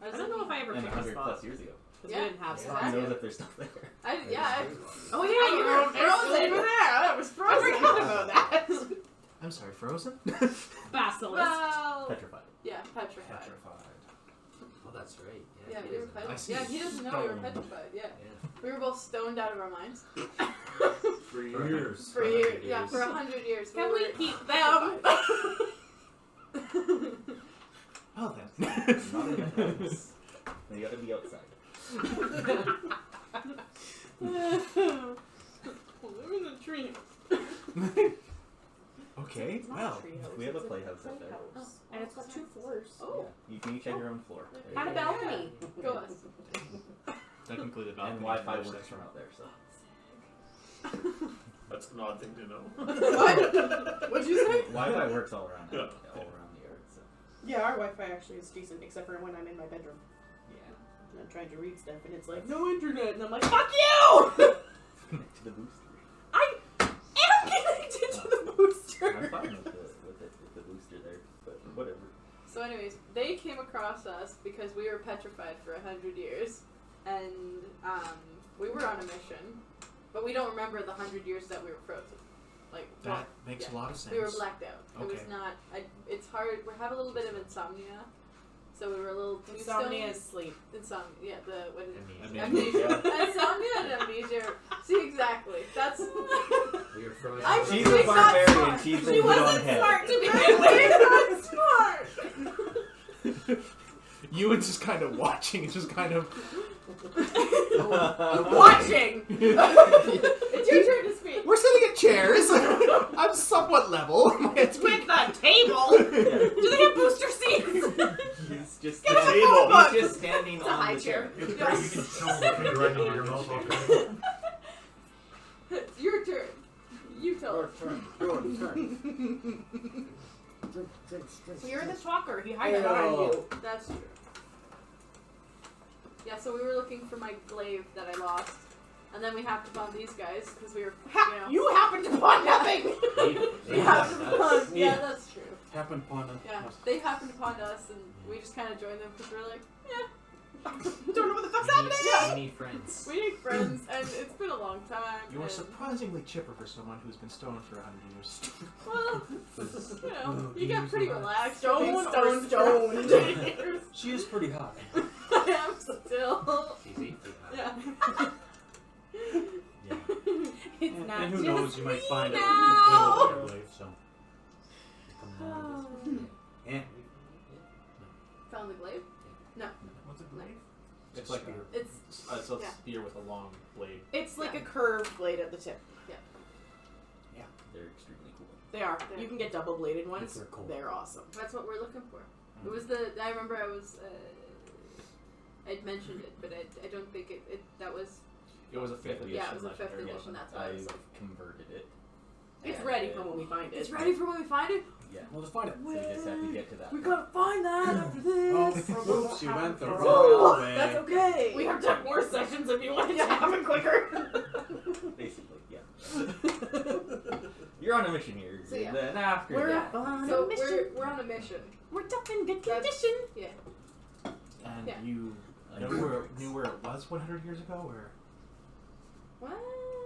I don't know if I ever And picked a 100 spot. plus years ago. Because Yeah. we didn't have Who spots. Exactly. knows if they're still there? Oh yeah, you were frozen. That was frozen. I forgot about that. I'm sorry, Frozen? Basilisk. Well, Petrified. yeah, petrified. Petrified. Oh, that's right. Yeah, he we were doesn't know. I petrified. see. Yeah, he doesn't know we were Stoned. petrified. Yeah. Yeah. We were both stoned out of our minds. For years. For years. Yeah, for 100 years. Can we were keep them? Oh, then. Not in the house. They gotta be outside. Live in the tree. Okay, It's not well. a treehouse, We have a it's playhouse up there. playhouse. And it's got 2 floors. Oh, You can each have your own floor. There And you a go. balcony. go us. Technically, the And balcony Wi-Fi is works from out there, so. that's an odd thing to know. What? What'd you say? Wi-Fi works all around, Yeah. all around the yard, so. Yeah, our Wi-Fi actually is decent, except for when I'm in my bedroom Yeah. and I'm trying to read stuff, and it's like no internet, and I'm like, fuck you! Connect to the booster. I am connected to the booster. I'm fine with the booster there, but whatever. So, anyways, they came across us because we were petrified for 100 years, and we were on a mission. But we don't remember the 100 years that we were frozen. Like That makes a lot of sense. we were blacked out. It was Okay. not. It's hard. We have a little bit of insomnia, so we were a little too Insomnia stoned. is sleep. Insomnia. Yeah. The what is it? Amnesia. Insomnia and amnesia. See, exactly. That's. We were frozen. I'm She's really a not barbarian. smart. She's the She good on wasn't head. smart to begin I'm with. not smart. You and just kind of watching, just kind of. Watching. It's your turn to speak. We're sitting in chairs. I'm somewhat level. It's With the table. Do they have booster seats? He's just Get a table. phone He's just standing It's a on high the chair. chair. You can show them right in your mouth already. It's your turn. You tell Your us. turn. Your turn. Drink. So you're the talker. He hides behind you. That's true. Yeah, so we were looking for my glaive that I lost, and then we happened upon these guys because we were, You happened upon nothing. They We happened upon. Yeah. Yeah, that's true. Happened upon us. Yeah, they happened upon us, and we just kind of joined them because we're like, yeah, Don't know what the fuck's We happening. need, we need friends. we need friends, and it's been a long time. You are and, surprisingly chipper for someone who's been stoned for 100 years. well, you know, you get pretty relaxed. Stone being or stoned. stoned? She is pretty hot. I am still. Easy. Yeah. Yeah. It's And, not and who just knows, you might me find it now. in the glaive, so. And Found the glaive? What's a glaive? It's like It's a yeah. spear with a long blade. It's like Yeah. a curved blade at the tip. They're extremely cool. They are. Yeah. You can get double bladed ones. they're cool. They're awesome. That's what we're looking for. It was the. I remember I was. I'd mentioned it, but I don't think it. That was. It was a 5th edition. Yeah, it was a 5th legendary edition. weapon. That's why I was I've like. converted it. It's And, ready for when we find it. It's ready for when we find it. Yeah. We'll just find it. So you just have to get to that. We point. gotta find that after Oh, this. oops, you went the Oh, wrong way. that's okay. We have to have more sessions if you want it to happen quicker. Basically, yeah. You're on a mission here. So, yeah. And then after We're that, on So a mission. we're on a mission. We're tough in good That's- condition. Yeah. And Yeah. you I knew where it was 100 years ago, or What?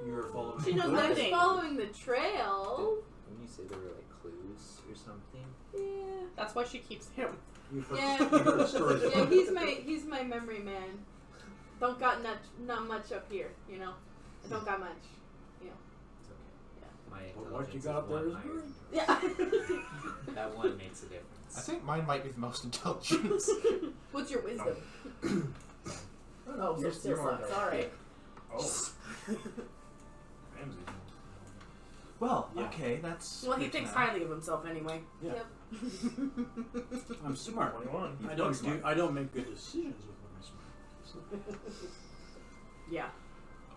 You were following. She knows I was nothing. following the trail. When you say there were like clues or something, Yeah. That's why she keeps him. You've heard, Yeah. you've heard stories Yeah, about he's my memory man. Don't got not much up here, you know. I don't got much. it's okay. My But what you intelligence got up there one is higher great. than Yeah. yours. That one makes a difference. I think mine might be the most intelligent. What's your wisdom? Oh, You're still more sucks. dark. All right. Oh. Ramsey. Well, Yeah. okay, that's. Well, he good to thinks know. highly of himself anyway. Yeah. Yep. I'm smart. 21. I He's don't smart. do. I don't make good decisions with my smart. Yeah.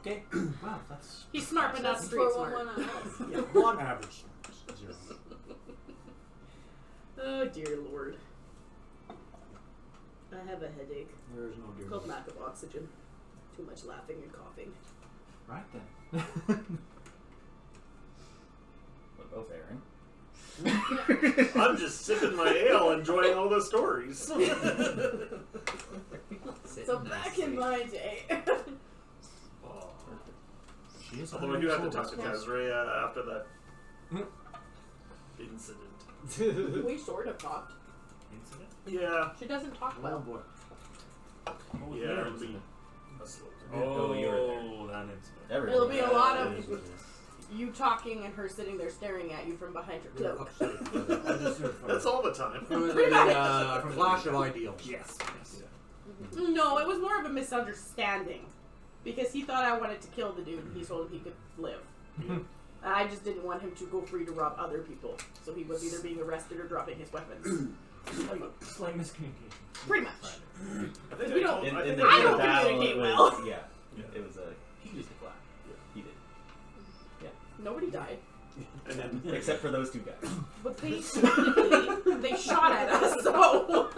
Okay, wow, that's. He's smart, but not That's street for smart. one on us. Yeah, well, I'm average. Zero. Oh dear lord. I have a headache. There is no It's dear. called lack of oxygen. Too much laughing and coughing. Right then. what about Aaron? I'm just sipping my ale, enjoying all the stories. Sitting So back in nicely. my day. Oh. She is Although I do have to talk to Yeah. Kazrea after that Hmm. incident. We sort of talked. Incident? Yeah. She doesn't talk Oh well. boy. What was Yeah, their it'll be incident? a slow Oh, you were there. that incident. Everyone. It'll be a lot of It is what it is. you talking and her sitting there staring at you from behind her You're cloak. upset. I just heard from That's all the time. It was Pretty a flash of ideals. Yes. Yes. No, it was more of a misunderstanding. Because he thought I wanted to kill the dude and he told him he could live. Yeah. And I just didn't want him to go free to rob other people. So he was either being arrested or dropping his weapons. Slight miscommunication. Pretty much. I think We I don't- told- In, I in think the I I heat don't of battle, communicate it was, well. Yeah, Yeah. it was he used a flat. He did. Nobody died. And then, Except for those two guys. But they they shot at us, so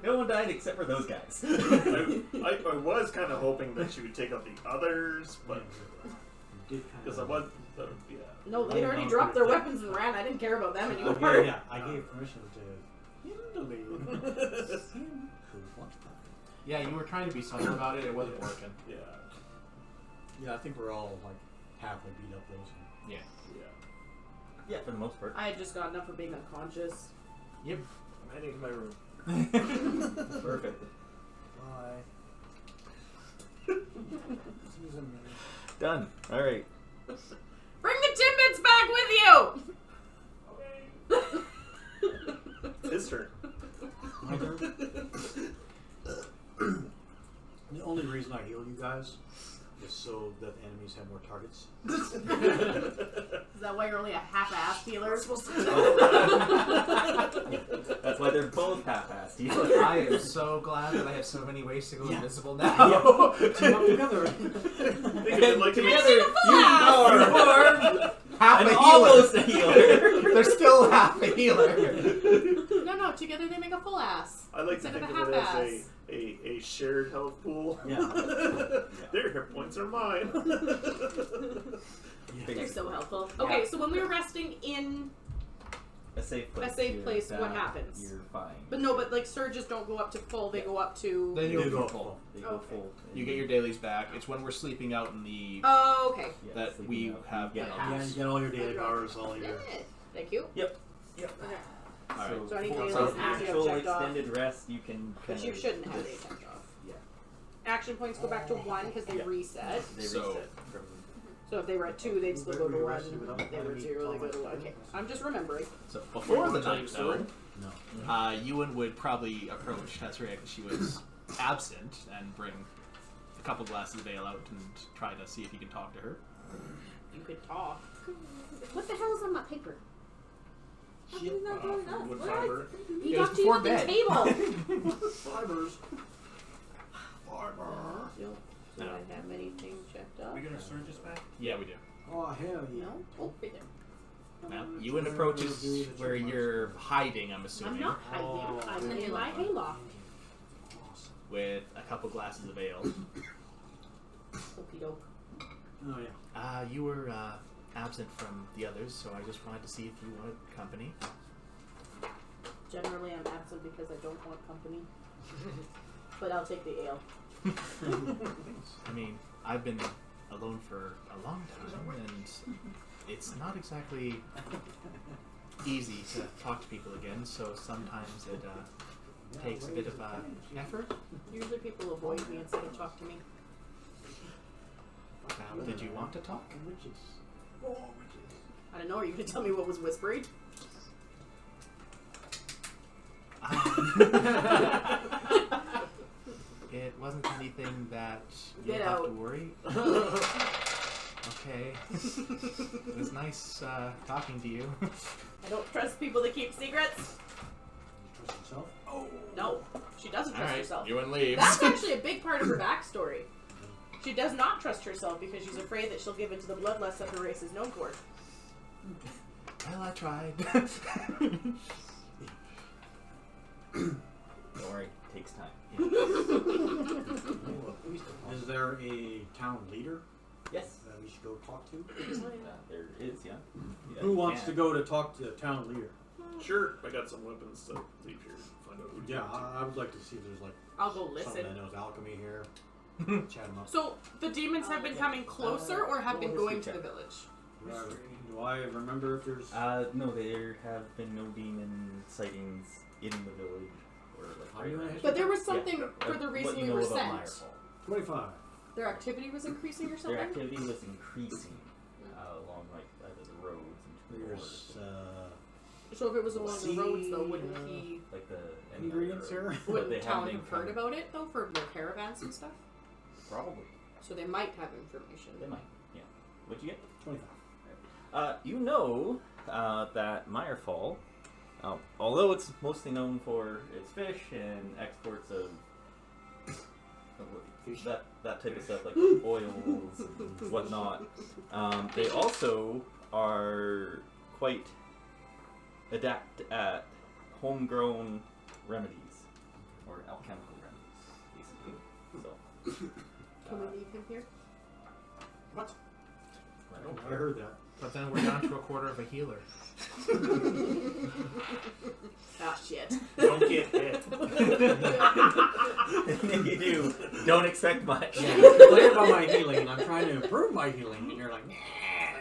No one died except for those guys. I was kind of hoping that she would take out the others, but because I was, yeah. no, they'd already dropped their weapons and ran. I didn't care about them anymore. Yeah, I gave permission to handle me. Yeah, you were trying to be subtle about it. It wasn't working. Yeah. Yeah, I think we're all like halfway beat up those. Yeah. Yeah, for the most part. I had just gotten up for being unconscious. Yep. I'm heading to my room. Perfect. Bye. Done. All right. Bring the Timbits back with you! His turn. My turn? The only reason I heal you guys is so that the enemies have more targets. Is that why you're only a half-assed healer? That's why they're both half-assed healers. I am so glad that I have so many ways to go invisible now. Team up together. Like Together, you are Half an a healer. almost a healer. They're still half a healer. No, together they make a full ass. I like to Instead think of of a it as half-ass. a shared health pool. Yeah. Their hit points are mine. They're so helpful. Okay, so when we were resting in... A safe place. A safe place, you're what down, happens? You're fine. But no, but like surges don't go up to full, they go up to... Then They you go go full. They go Okay. full. You get your dailies back. It's when we're sleeping out in the Oh, okay. Yeah, that sleeping we out, have you been get on. Yeah, you get all your daily powers, all your... Thank you. Yep. Okay. All right. So any for dailies some actually have actual checked off. extended rest, you can. But you kinda shouldn't have just- any checked off. Yeah. Action points go back to 1 because they Yeah. reset. They So- reset from. So if they were at 2, they'd still go to 1. Rested without If they were enemy 0, they go to 1. combat. Okay. I'm just remembering. So before the Wanna tell night, your story? though, No. Ewan would probably approach Tesserae because she was absent and bring a couple glasses of ale out and try to see if he can talk to her. You could talk. What the hell is on my paper? How come you're not doing that? Wood What? fiber. He It was talked to you before at the bed. table. Fibers. Do I have anything checked off? We got our surges back? Yeah, we do. Oh, hell yeah. No? Oh, right there. Now, Ewan approaches where you're hiding, I'm I'm assuming, not hiding. I'm in my hayloft. with a couple glasses of ale. Okie doke. Oh, yeah. You were absent from the others, so I just wanted to see if you wanted company. Generally, I'm absent because I don't want company. But I'll take the ale. I mean, I've been alone for a long time, and it's not exactly easy to talk to people again, so sometimes it takes a bit of effort. Usually people avoid me instead of talk to me. Now, did you want to talk? I don't know, are you going to tell me what was whispering? It wasn't anything that you Get have to out. worry. Okay. It was nice talking to you. I don't trust people that keep secrets. You trust yourself? No, she doesn't trust herself. Ewan leaves. That's actually a big part of her backstory. She does not trust herself because she's afraid that she'll give into the bloodlust that her race is known for. Well, I tried. Don't worry, it takes time. Is there a town leader Yes. that we should go talk to? There is, yeah. Yeah, Who you wants can. to go to talk to the town leader? Sure, I got some weapons to leave here. Find out who Yeah, to talk I would like to see if there's like I'll go something listen. that knows alchemy here. Chat him up. So, the demons have been coming closer or have been roll going history to the check. village? Do I remember if there's... No, there have been no demon sightings in the village. Or like How do you right know around. But there was something Yeah, for the what reason you we know were about sent. Myrefall. 25. Their activity was increasing or Their something? activity was increasing along like either the roads and to the There's So if it was along the See, roads though, wouldn't like the ingredients other road. here. But wouldn't they the town haven't have heard come- about it though for their caravans and stuff? Probably. So they might have information. They might. Yeah. What'd you get? 25. You know that Myrefall, although it's mostly known for its fish and exports of that type of stuff like oils and whatnot, they also are quite adept at homegrown remedies or alchemical remedies, basically. So. Can we leave him here? I heard that. But then we're down to a quarter of a healer. Ah, shit. Don't get hit. And if you do, don't expect much. Yeah, you complain about my healing, and I'm trying to improve my healing, and you're like, nah.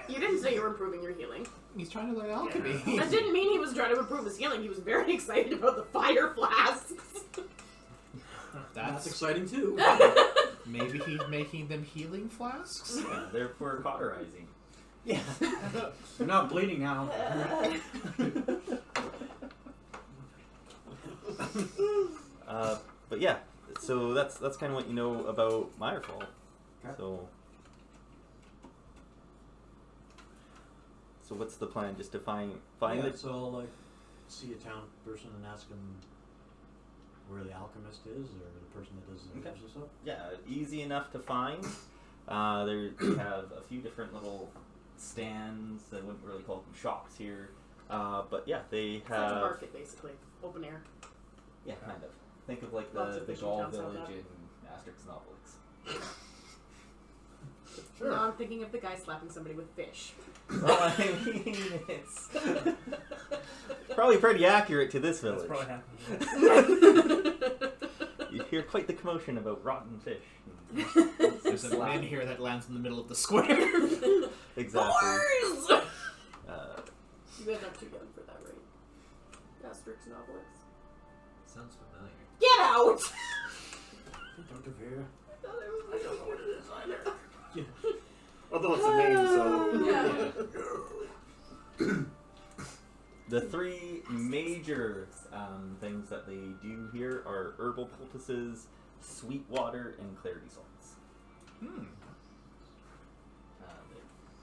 You didn't say you were improving your healing. He's trying to learn alchemy. That didn't mean he was trying to improve his healing. He was very excited about the fire flasks. That's exciting too. Maybe he's making them healing flasks? Yeah, they're for cauterizing. Yeah. You're not bleeding now. But yeah, so that's kind of what you know about Myrefall. Okay. So what's the plan? Just to find Yeah, it? so I'll like see a town person and ask him where the alchemist is, or the person that does the Okay. herbs and stuff. Yeah, easy enough to find. They have a few different little stands. I wouldn't really call them shops here. But yeah, they It's like a have. market, basically. Open air. Yeah, kind of. Think of like Lots the of fishing Gaul towns have village that. in Asterix and Obelix. Sure. No, I'm thinking of the guy slapping somebody with fish. Well, I mean, it's probably pretty accurate to this That's village. probably happening. You hear quite the commotion about rotten fish. There's a man here that lands in the middle of the square. Exactly. Boars! You guys are too young for that, right? Asterix and Obelix. Sounds familiar. Get out! Dr. Vera. I don't know what it is either. Although it's a name, so. Yeah. The three major things that they do here are herbal poultices, sweet water, and clarity salts.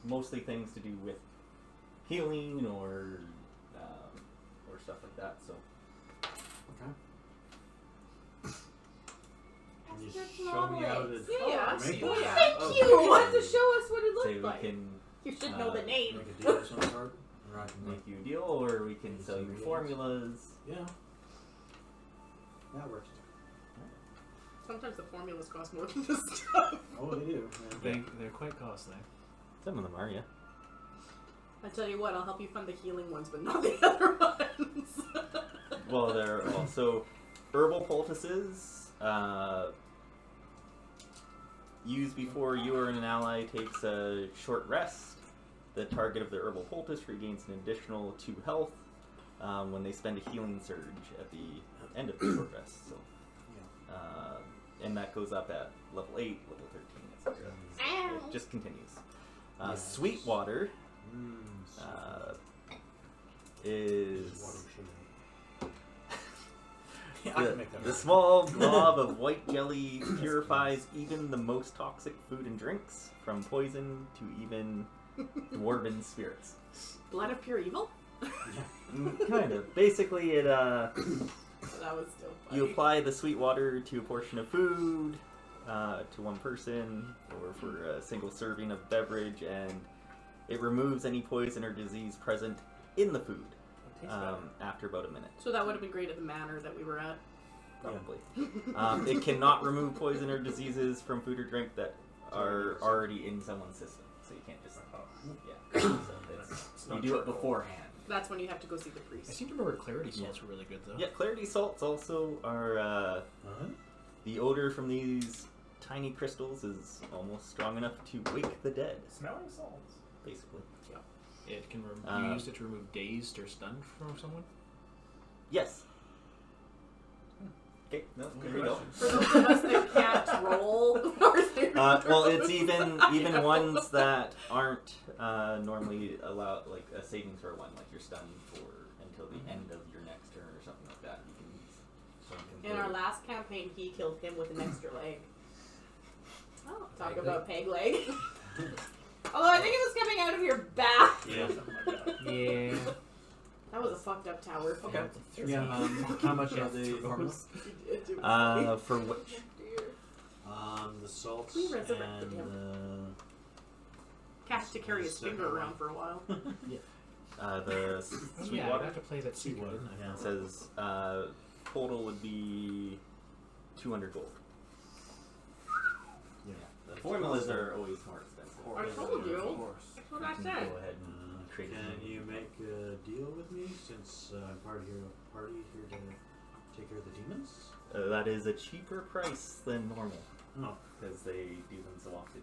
Mostly things to do with healing or stuff like that. So Can you show me how to Yeah. make Oh, it? yeah. Thank you! You have to show us what it say looked we like. can You should know the name. Make a deal of some sort? Or I can make you a deal, or we can sell you formulas. Yeah. That works. Sometimes the formulas cost more than the stuff. Oh, they do. Yeah. They're quite costly. Some of them are, yeah. I tell you what, I'll help you fund the healing ones, but not the other ones. Well, there are also herbal poultices. Used before you or an ally takes a short rest. The target of the herbal poultice regains an additional 2 health when they spend a healing surge at the end of the short rest. So, and that goes up at level 8, level 13, etc. Ow. It just continues. Sweet water is Yeah, I can make that the work. small blob of white jelly purifies even the most toxic food and drinks, from poison to even dwarven spirits. Blood of pure evil? Kind of. Basically, it That was still funny. you apply the sweet water to a portion of food, to one person, or for a single serving of beverage, and it removes any poison or disease present in the food after about a minute. So that would have been great at the manor that we were at. Probably. It cannot remove poison or diseases from food or drink that are already in someone's system. So you can't just... Yeah. So It's you not do it charcoal. beforehand. That's when you have to go see the I priest. seem to remember clarity salts were really good though. Yeah, clarity salts also are... the odor from these tiny crystals is almost strong enough to wake the dead, Smelling salts. basically. It can you used it to remove dazed or stunned from someone? Yes. Okay, no, there we go. For those of us that can't roll, Well, it's even ones that aren't normally allowed, like a saving throw one, like you're stunned for until the end of your next turn or something like that. You can use something. In our last campaign, he killed him with an extra leg. Oh, talk about peg leg. Although I think it was coming out of your back. Yeah, something like that. Yeah. That was a fucked up tower. Okay. Yeah, how much are the formulas? For which? The salts We resurrected and him. Cash to carry his finger around for a while. The sweet Yeah, I'd water. have to play that secret, water, wouldn't I? yeah. It says total would be 200 gold. The formulas are always more expensive. I told you. Of course. That's what I You can said. go ahead and trade Can it. you make a deal with me since I'm part of your party here to take care of the demons? That is a cheaper price than normal No. because they do them so often.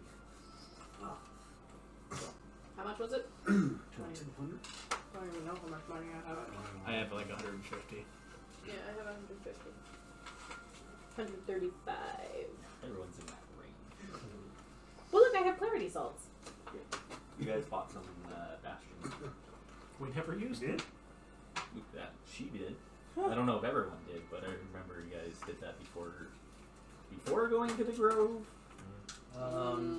How much was it? 200. I don't even know how much money I have. I have like 150. Yeah, I have 150. 135. Everyone's in that range. Well, look, I have clarity salts. You guys bought some Bastion. We never used it. That she did. I don't know if everyone did, but I remember you guys did that before going to the Grove,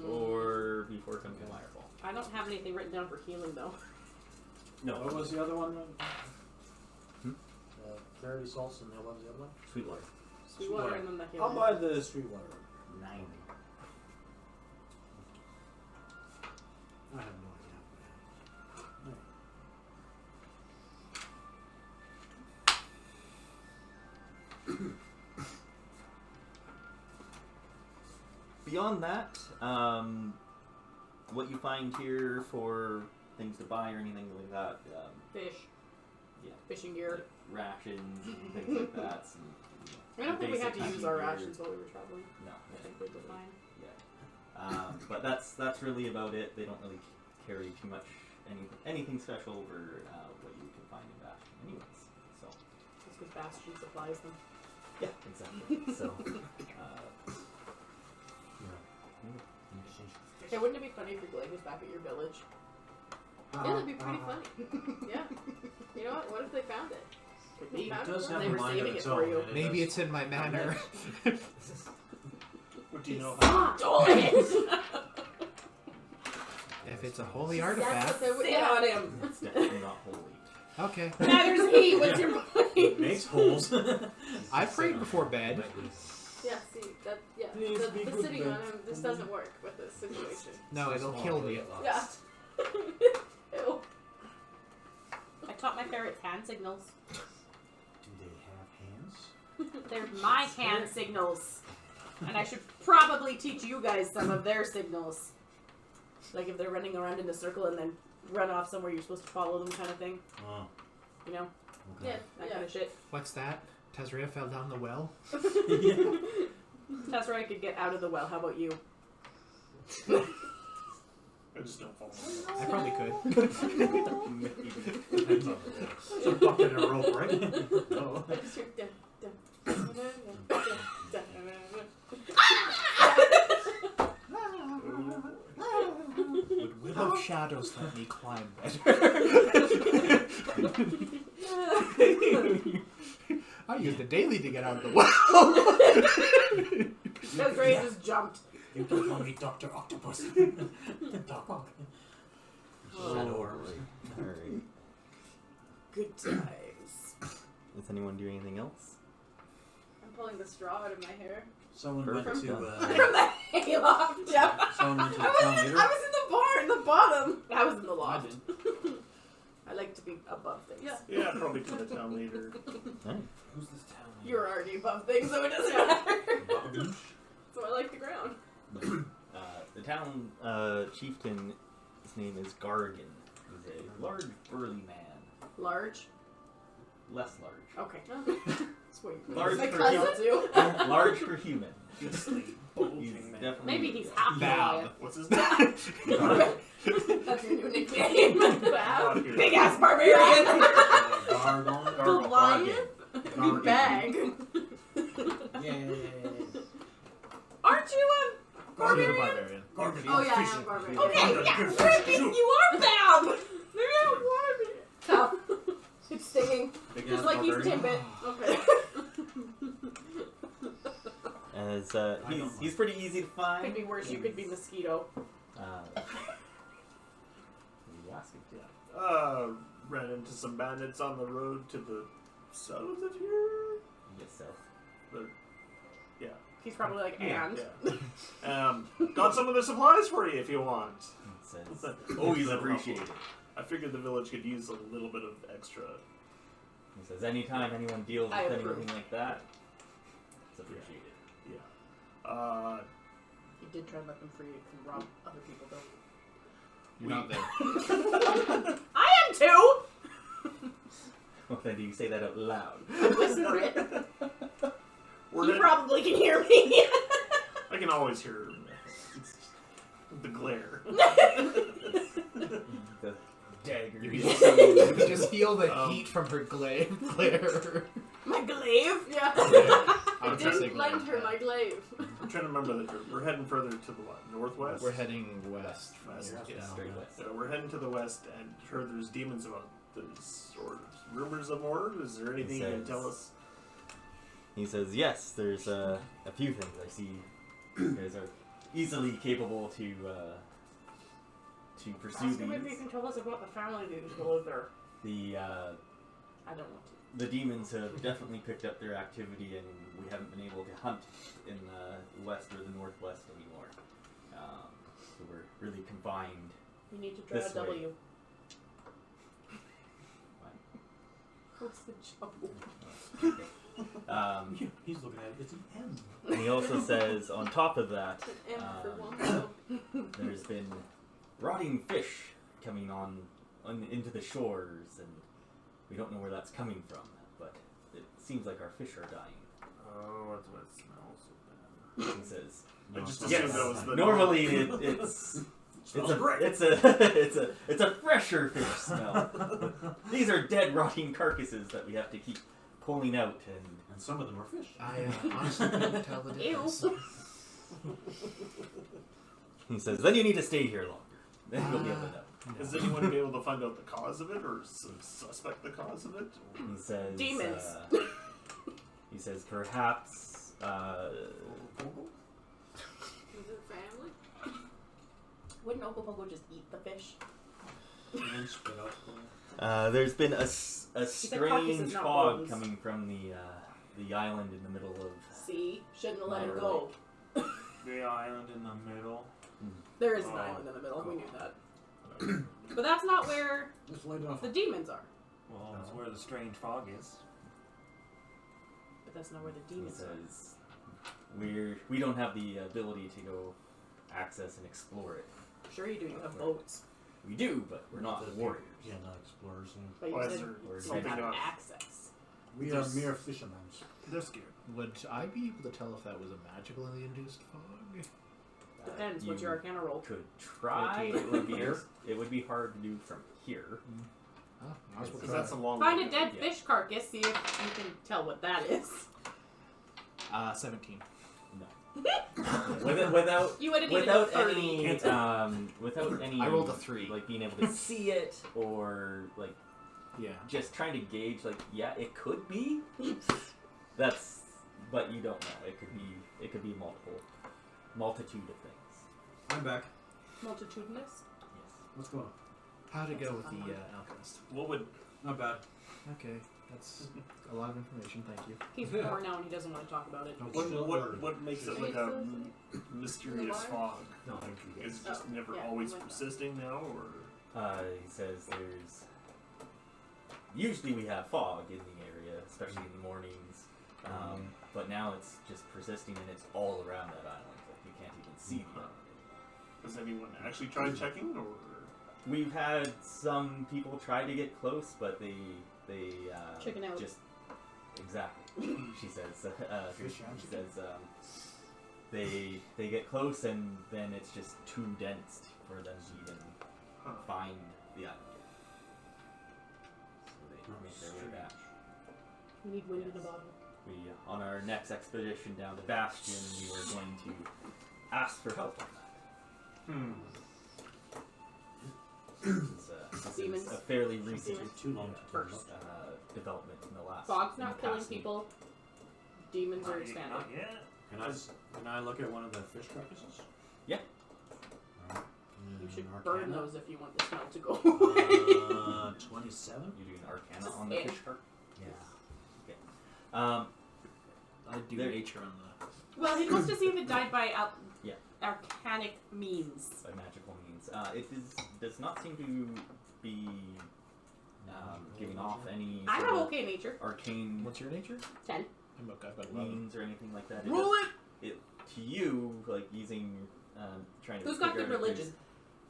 or before coming to Myrefall. I don't have anything written down for healing, though. No. What was the other one? Hmm? Clarity salts, and what was the other one? Sweetwater. Sweetwater and then the healing. I'll buy the Sweetwater. 90. I have no idea. Right. Beyond that, what you find here for things to buy or anything like that, Fish. Yeah. Fishing gear. rations and things like that. Some, I don't think we had to basic use our hunting gear. rations while we were traveling. No. I think we were fine. But that's really about it. They don't really carry too much anything special over what you can find in Bastion, anyways. So Just because Bastion supplies them. yeah, exactly. So Hey, wouldn't it be funny if your glade was back at your village? Yeah, that'd be pretty funny. Yeah. You know what? What if they found it? Could They be. found does it. have They a were mind of saving its it for own, you. and it Maybe does- it's in my manor. What do you know? Stole it! If it's a holy That's artifact. what they would. Sit Yeah. on him! it's definitely not holy. Okay. Neither's he! What's your point? Makes holes. I prayed before bed. Yeah. See that. Yeah. Please be The good, sitting Ben. on him. This doesn't work with this situation. No, it'll kill me. Yeah. Ew. I taught my ferrets hand signals. Do they have hands? They're my hand signals. And I should probably teach you guys some of their signals. Like if they're running around in a circle and then run off somewhere you're supposed to follow them kind of thing. Oh. You know? Okay. Yeah. That Yeah. kind of shit. What's that? Tezria fell down the well. That's where I could get out of the well. How about you? I just don't follow. I probably could. Depends on the It's a bucket and a rope, right? No. I just hear dun, dun, dun, dun, dun, dun, Would Willow Shadows let me climb better? I used a daily to get out of the well. That's right, just jumped. You don't call me Dr. Octopus. Doc. Shadow orbs. Alright. Good times. Does anyone do anything else? I'm pulling the straw out of my hair. Someone Perfect. went to From the hayloft, yeah. someone went to the I town was leader. in the barn, the bottom. I was in the I loft. did. I like to be above things. Yeah. Yeah, probably to the town leader. Alright. Who's this town? You're already above things, so it doesn't matter. So I like the ground. The town chieftain, his name is Gargan. He's a large, burly man. Large? Less large. Okay. That's what you Large my for cousin too. Large for human. Just like He's bulging man. definitely Maybe he's half Bad. Goliath. What's his That's your new nickname. Bad. Big ass barbarian. Gargon. Goliath? Gargan. Bag. Yeah. Aren't you a Barbarian. barbarian? Barbarian. Oh yeah, I am barbarian. Okay, yeah, you are Bab. Maybe I'm barbarian. Tough. It's stinging. Big Just ass like he's barbarian. Timbit. Okay. As I don't he's pretty easy to find. Could be worse. You could be Mosquito. What are you asking? Ran into some bandits on the road to the south of here. Yes, so. He's probably like, and. Yeah. Got some of the supplies for you if you want. It says, always appreciated. I figured the village could use a little bit of extra. He says, anytime anyone deals I with approve. anything like that, it's appreciated. Yeah. He did try and let them free and rob other people, though. You're not there. I am too! Well, then do you say that out loud? Whisper it. We're You in- probably can hear me. I can always hear the glare. The dagger. You can just feel the heat from her glare. My glaive? Yeah. I I was gonna say didn't lend glare. her my glaive. I'm trying to remember the group. We're heading further to the what? Northwest? We're heading west. West. Yeah. Straight west. So we're heading to the west and heard there's demons about this, or rumors of more. Is there anything you can says- tell us? He says, yes, there's a few things. I see you guys are easily capable to pursue Ask him if you these. can tell us about the family that used to live there. The I don't want to. the demons have definitely picked up their activity, and we haven't been able to hunt in the west or the northwest anymore. So we're really confined. You need to draw This a way. W. What's the joke? He's looking at it. It's an M. And he also says, on top of that, An M for one. there's been rotting fish coming on into the shores, and we don't know where that's coming from, but it seems like our fish are dying. Oh, that's what it smells so bad. He says, I just yes, assumed that was the normally it's Smells a great. it's a fresher fish smell. These are dead, rotting carcasses that we have to keep pulling out, And some of them are fish. I honestly couldn't tell the difference. Ew. he says, then you need to stay here longer. Then you'll be able to know. Has anyone been able to find out the cause of it, or suspect the cause of it? He says, Demons. He says, perhaps. Is it family? Wouldn't Ogopogo just eat the fish? And spit out. There's been a said carcasses, strange not fog bones. coming from the island in the middle of. See? Shouldn't have let him Minor go. The island in the middle. There is an Oh, island in the middle. We knew that. But that's not where Just laid it off. the demons are. Well, that's where the strange fog is. But that's not where the He demons are. says, we don't have the ability to go access and explore it. Sure you do. You have boats. We do, but we're not warriors. Yeah, not explorers. Yeah. But you Why is said there Or you something have else? access. We are mere fishermen. They're scared. Would I be able to tell if that was a magically induced fog? Depends. You What's your Arcana roll? could try. Okay. It would be hard to do from here. Oh, might as well Because try. that's a long Find way a to dead yeah. fish carcass. See if you can tell what that is. 17. No. without You would have needed a without 30. any without any. I rolled a 3. Like being able to see it, or like Yeah. just trying to gauge. Like, yeah, it could be. But you don't know. It could be multitude of things. I'm back. Multitudinous. Yes. What's going on? How'd it go with the alchemist? What would Not bad. Okay, that's a lot of information, thank you. He's Yeah. poor now and he doesn't want to talk about it. No, what, still what, early. what makes it like a mysterious fog? No, thank you. Is it just Oh, never yeah, always like that. persisting now, or He says there's. Usually we have fog in the area, especially in the mornings. But now it's just persisting and it's all around that island. Like you can't even see the island. has anyone actually tried checking, or We've had some people try to get close, but they Chicken out. just exactly. She says. Fish and She says they get close and then it's just too dense for them to even find the island. So they make their way back. You need wind in a bottle. We on our next expedition down to Bastion, we were going to ask for help on that. This Demons. is a fairly recent Demons. Too long to turn First. development in the last. Fog's in not the killing past people. Demons are Not expanding. Not yet. Can I look at one of the fish carcasses? Yeah. Alright. You should Arcana. burn those if you want the smell to go away. 27? You do an Arcana on the Yeah. fish cart. Yeah. I'd do There- nature on the... Well, he wants to see if it died by Yeah. arcanic means. By magical means. Does not seem to be giving off any I sort have of okay nature. arcane What's your nature? 10. I've got 11. means or anything like that. Roll it! To you, like using trying to Who's got figure good out if there's religion?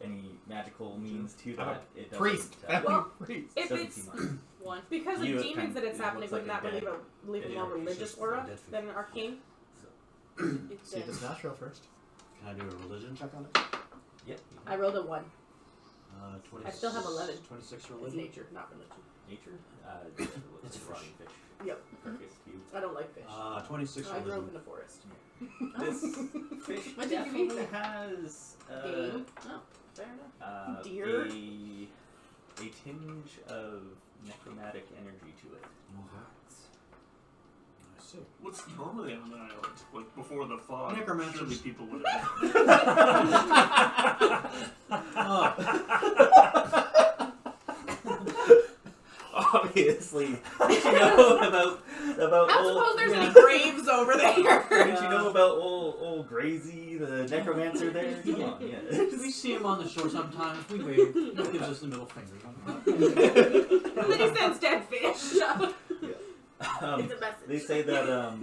any magical means to I'm a that. It doesn't, priest. Well, Priest. If doesn't it's seem like- One. because You of kind demons of- that it's it happening, looks wouldn't like that a leave a Yeah, more it's religious just aura a dead fish. than an arcane? It's See if dead. it's natural first. Can I do a religion check on it? Yep. I rolled a 1. 26, I still have 11. 26 It's religion. nature, not religion. Nature. It's It's a a rotting fish. Yep. Carcass cube. I don't like fish. 26 I grew up religion. in the forest. This fish What did you eat definitely then? has Game. Oh, fair enough. Deer? a tinge of necromantic energy to it. I see. What's normally on the island? Like before the fog, Necromancers. surely people would have. Obviously, did you know about I don't old? suppose there's any graves over there. Did you know about old Grazy, the necromancer there? Come on, yeah. We see him on the shore sometimes. We wave. He gives us the middle finger. And then he sends dead fish. It's a message. They say that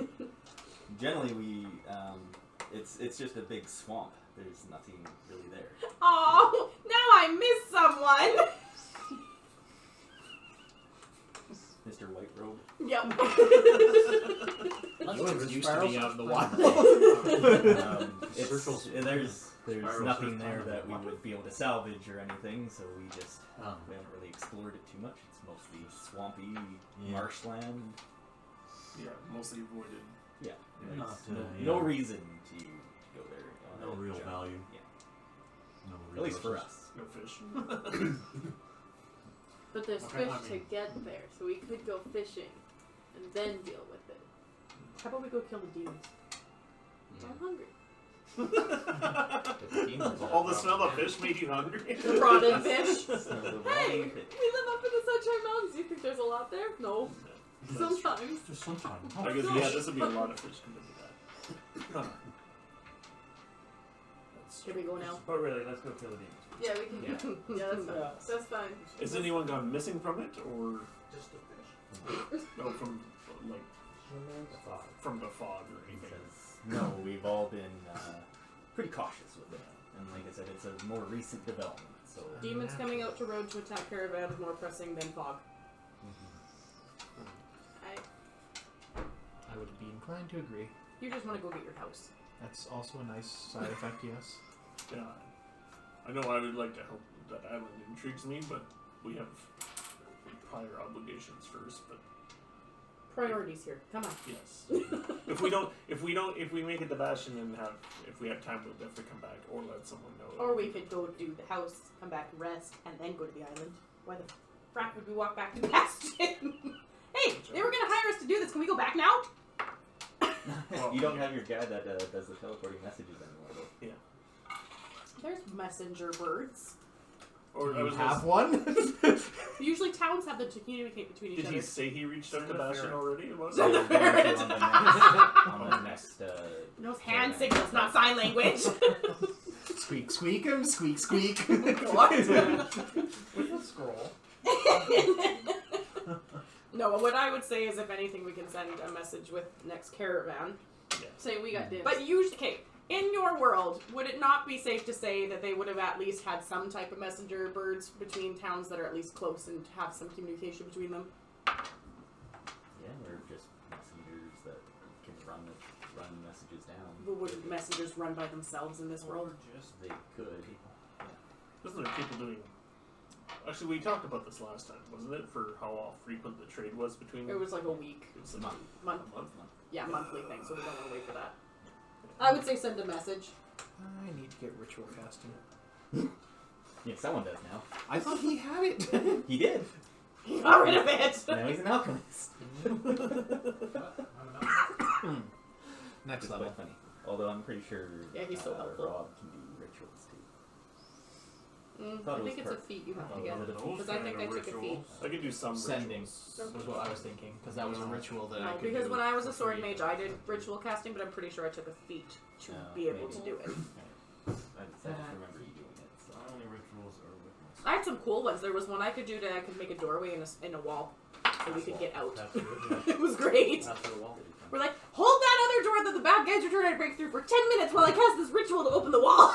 generally it's just a big swamp. There's nothing really there. Oh, now I miss someone. Mr. White Robe. Yep. Yours used to be out in the wild. There's Spirals nothing are there fine. that we would be able to salvage or anything, so we haven't really explored it too much. It's mostly swampy marshland. Yeah, mostly avoided. Yeah. Not, No reason to go there. No real value. Yeah. No At least for resources. us. No fish. But there's Okay, fish I to mean- get there, so we could go fishing and then deal with it. How about we go kill the demons? I'm hungry. All the smell of fish made you hungry. The rotted fish. Hey, we live up in the Sunshine Mountains. You think there's a lot there? No. Sometimes. Just sometimes. I guess this would be a lot of fish compared to that. Here we go now. But really, let's go kill the demons. Yeah, we can. Yeah, that's fine. That's fine. Has anyone gone missing from it, or Just a fish. no, from like from the fog or anything? Because, no, we've all been pretty cautious with it. And like I said, it's a more recent development. So Demons coming out to road to attack caravan is more pressing than fog. I would be inclined to agree. You just want to go get your house. That's also a nice side effect, yes. Yeah, I know I would like to help. That island intrigues me, but we have prior obligations first. But Priorities here. Come on. yes, if we make it to Bastion and if we have time, we'll definitely come back or let someone know. Or we could go do the house, come back, rest, and then go to the island. Why the frack would we walk back to Bastion? Hey, they were gonna hire us to do this. Can we go back now? you don't have your guy that does the teleporting messages anymore, though. There's messenger birds. Or I You was have gonna, one? Usually towns have them to communicate between each Did other. he say he reached out to Send a Bastion ferret. already? About Send it? a ferret. On the next Those hand signals, not sign language. Squeak, squeak 'em, squeak, squeak. What? With a scroll. No, what I would say is if anything we can send a message with next caravan. Say we got dibs. But usually, okay, in your world, would it not be safe to say that they would have at least had some type of messenger birds between towns that are at least close and have some communication between them? Yeah, we're just messengers that can run messages down. But would messengers run by themselves in this world? They could. Wasn't there people doing? Actually, we talked about this last time, wasn't it? For how frequent the trade was between. It was like a week. It was A like month. Month. a month. Yeah, monthly thing, so we don't want to wait for that. I would say send a message. I need to get ritual casting. Yeah, someone does now. I thought he had it. He did. He got rid of it! Now he's an alchemist. Next It's level. quite funny. Although I'm pretty sure Yeah, he's so helpful. Rob can do rituals too. Thought I it think was it's a perfect. feat you have to Oh, get. was it a feat? Because I think I took a feat. I could do some Sending rituals. was what I was thinking, because that was a ritual that I No, could because do when I was a for sword free. mage, I did ritual casting, but I'm pretty sure I took a feat to Oh, be able to maybe. do it. I just remember you doing it. So. My only rituals are with myself. I had some cool ones. There was one I could do that I could make a doorway in a wall so we could get out. That's good. Yeah. It was great. After a while. We're like, hold that other door that the bad guys are trying to break through for 10 minutes while I cast this ritual to open the wall.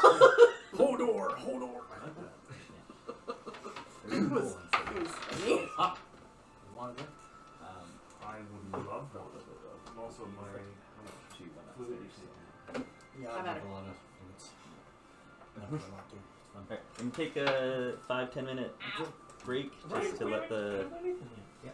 a lot too. It's fun. Alright, and take a 5-10 minute break just to let the. Yeah.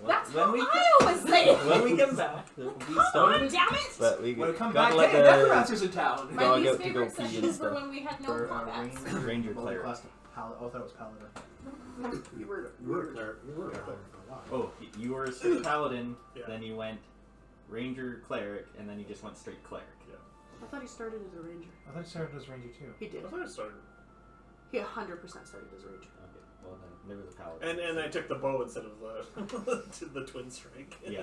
That's when what we I always say. when we come back, we'll be God started. damn it! But we When we come gotta back, let hey, the necromancer's in town. My dog least out to go favorite pee and sessions were stuff. when we had no For combats. Ranger cleric. Oh, I thought it was paladin. You were. You were there. You were there for a while. Oh, you were a straight paladin, Yeah. then you went ranger cleric, and then you just went straight cleric. I thought he started as a ranger. I thought it started as ranger too. He did. I thought it started. He 100% started as a ranger. Okay, well then there was a paladin. And I took the bow instead of the twin strike. Yeah.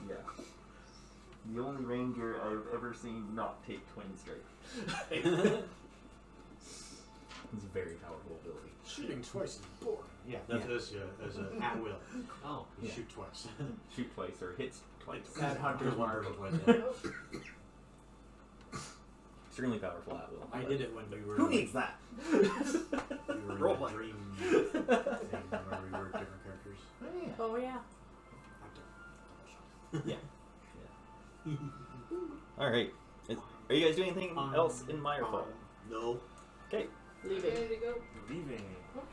Yeah. The only ranger I've ever seen not take twin strike. It's a very powerful ability. Shooting twice is boring. Yeah, that's as an at will. Oh, You Yeah. shoot twice. Shoot twice or hits twice. That hunter's One mark. person twice. Yeah. Extremely powerful at will. I did it when we were. Who needs that? We were in Role the play. dream thing where we were different characters. Oh yeah. All right. Are you guys doing anything else in Myrefall? No. Okay. Leaving. Ready to go? Leaving.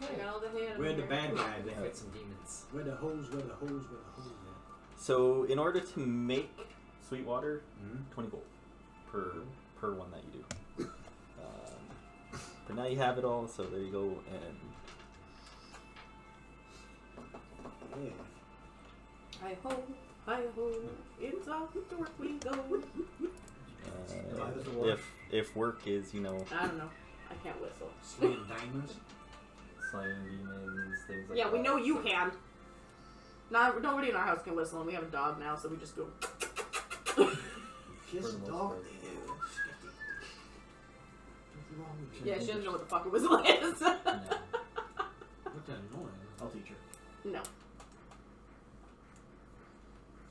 I got all the hand. We're the bad guy. they fight some demons. Where the hose, where the hose, where the hose. So in order to make Sweetwater, Mm-hmm. 20 gold per one that you do. But now you have it all, so there you go. And Yeah. Hi ho, hi ho, inside the work we go. if work is, you know, I don't know. I can't whistle. Slaying diamonds. slaying demons, things like Yeah, that. we know you can. Nobody in our house can whistle, and we have a dog now, so we just go. Kiss For the the most dog. part. What's wrong with you? Yeah, she doesn't know what the fuck a whistle is. No. What the noise? I'll teach her. No.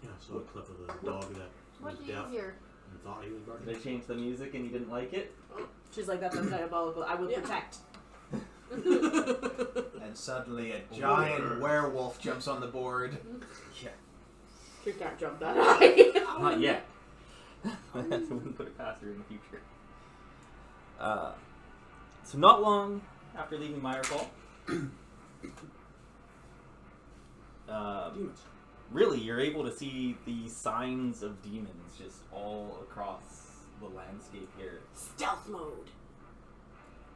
Yeah, I saw a clip of the dog that was What do you deaf hear? and thought he was barking. They changed the music and you didn't like it? She's like, that's diabolical. I will Yeah. protect. And suddenly a giant werewolf jumps on the board. Yeah. She can't jump that high. Not yet. I wouldn't put it past her in the future. So not long after leaving Myrefall, Demons. really you're able to see the signs of demons just all across the landscape here. Stealth mode.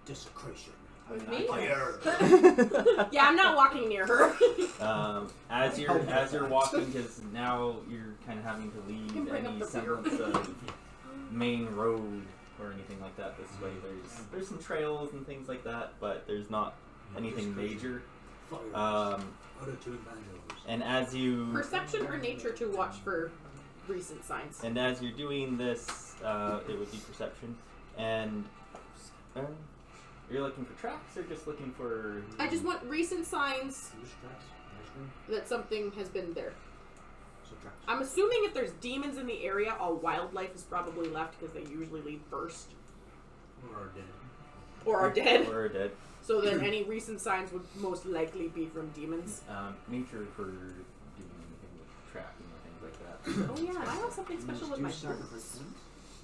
Desecration. With me? Yeah, I'm not walking near her. As you're walking, because now you're kind of having to can leave bring any up the semblance of main road or anything like that this way. There's some trails and things like that, but there's not anything major. Fire. Attitude banjos. And as you Perception or nature to watch for recent signs. and as you're doing this, it would be perception. And you're looking for tracks or just looking for? I just want recent signs Goose tracks. Ice cream. that something has been there. So tracks. I'm assuming if there's demons in the area, all wildlife is probably left because they usually leave first. Or are dead. Or are dead. Or dead. So then any recent signs would most likely be from demons. Nature for doing anything with tracking or things like that. Oh yeah, and I have something special with my boots.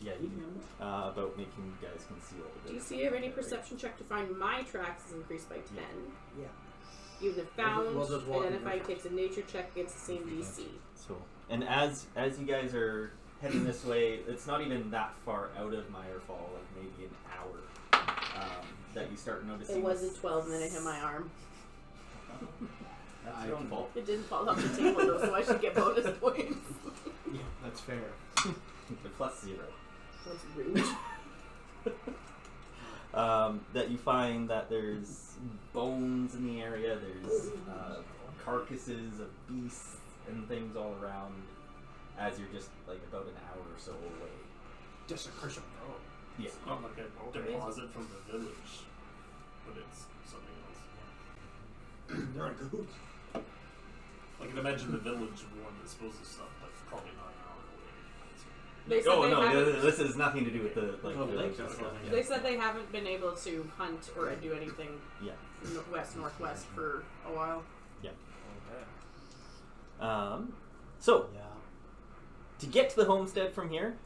Yeah, you do. About making you guys conceal the DC of any perception check to find my tracks is increased by 10. Yeah. Even if found, We'll just walk identified in. takes a nature check against the same DC. So, and as you guys are heading this way, it's not even that far out of Myrefall, like maybe an hour, that you start noticing. It wasn't 12 and then it hit my arm. That's your own fault. It didn't fall off the table though, so I should get bonus points. Yeah, that's fair. The plus 0. That's rude. That you find that there's bones in the area, there's carcasses of beasts and things all around as you're just like about an hour or so away. Desecration. Oh, Yeah. it's not like a deposit from the village, but it's something else. They're in cahoots. I can imagine the village would be one that disposes stuff, but probably not an hour away. They said Oh they no, haven't, this has nothing to do with the like Oh, the lakes stuff. or something. Yeah. they said they haven't been able to hunt or do anything Yeah. northwest for a while. Okay. So Yeah. to get to the homestead from here,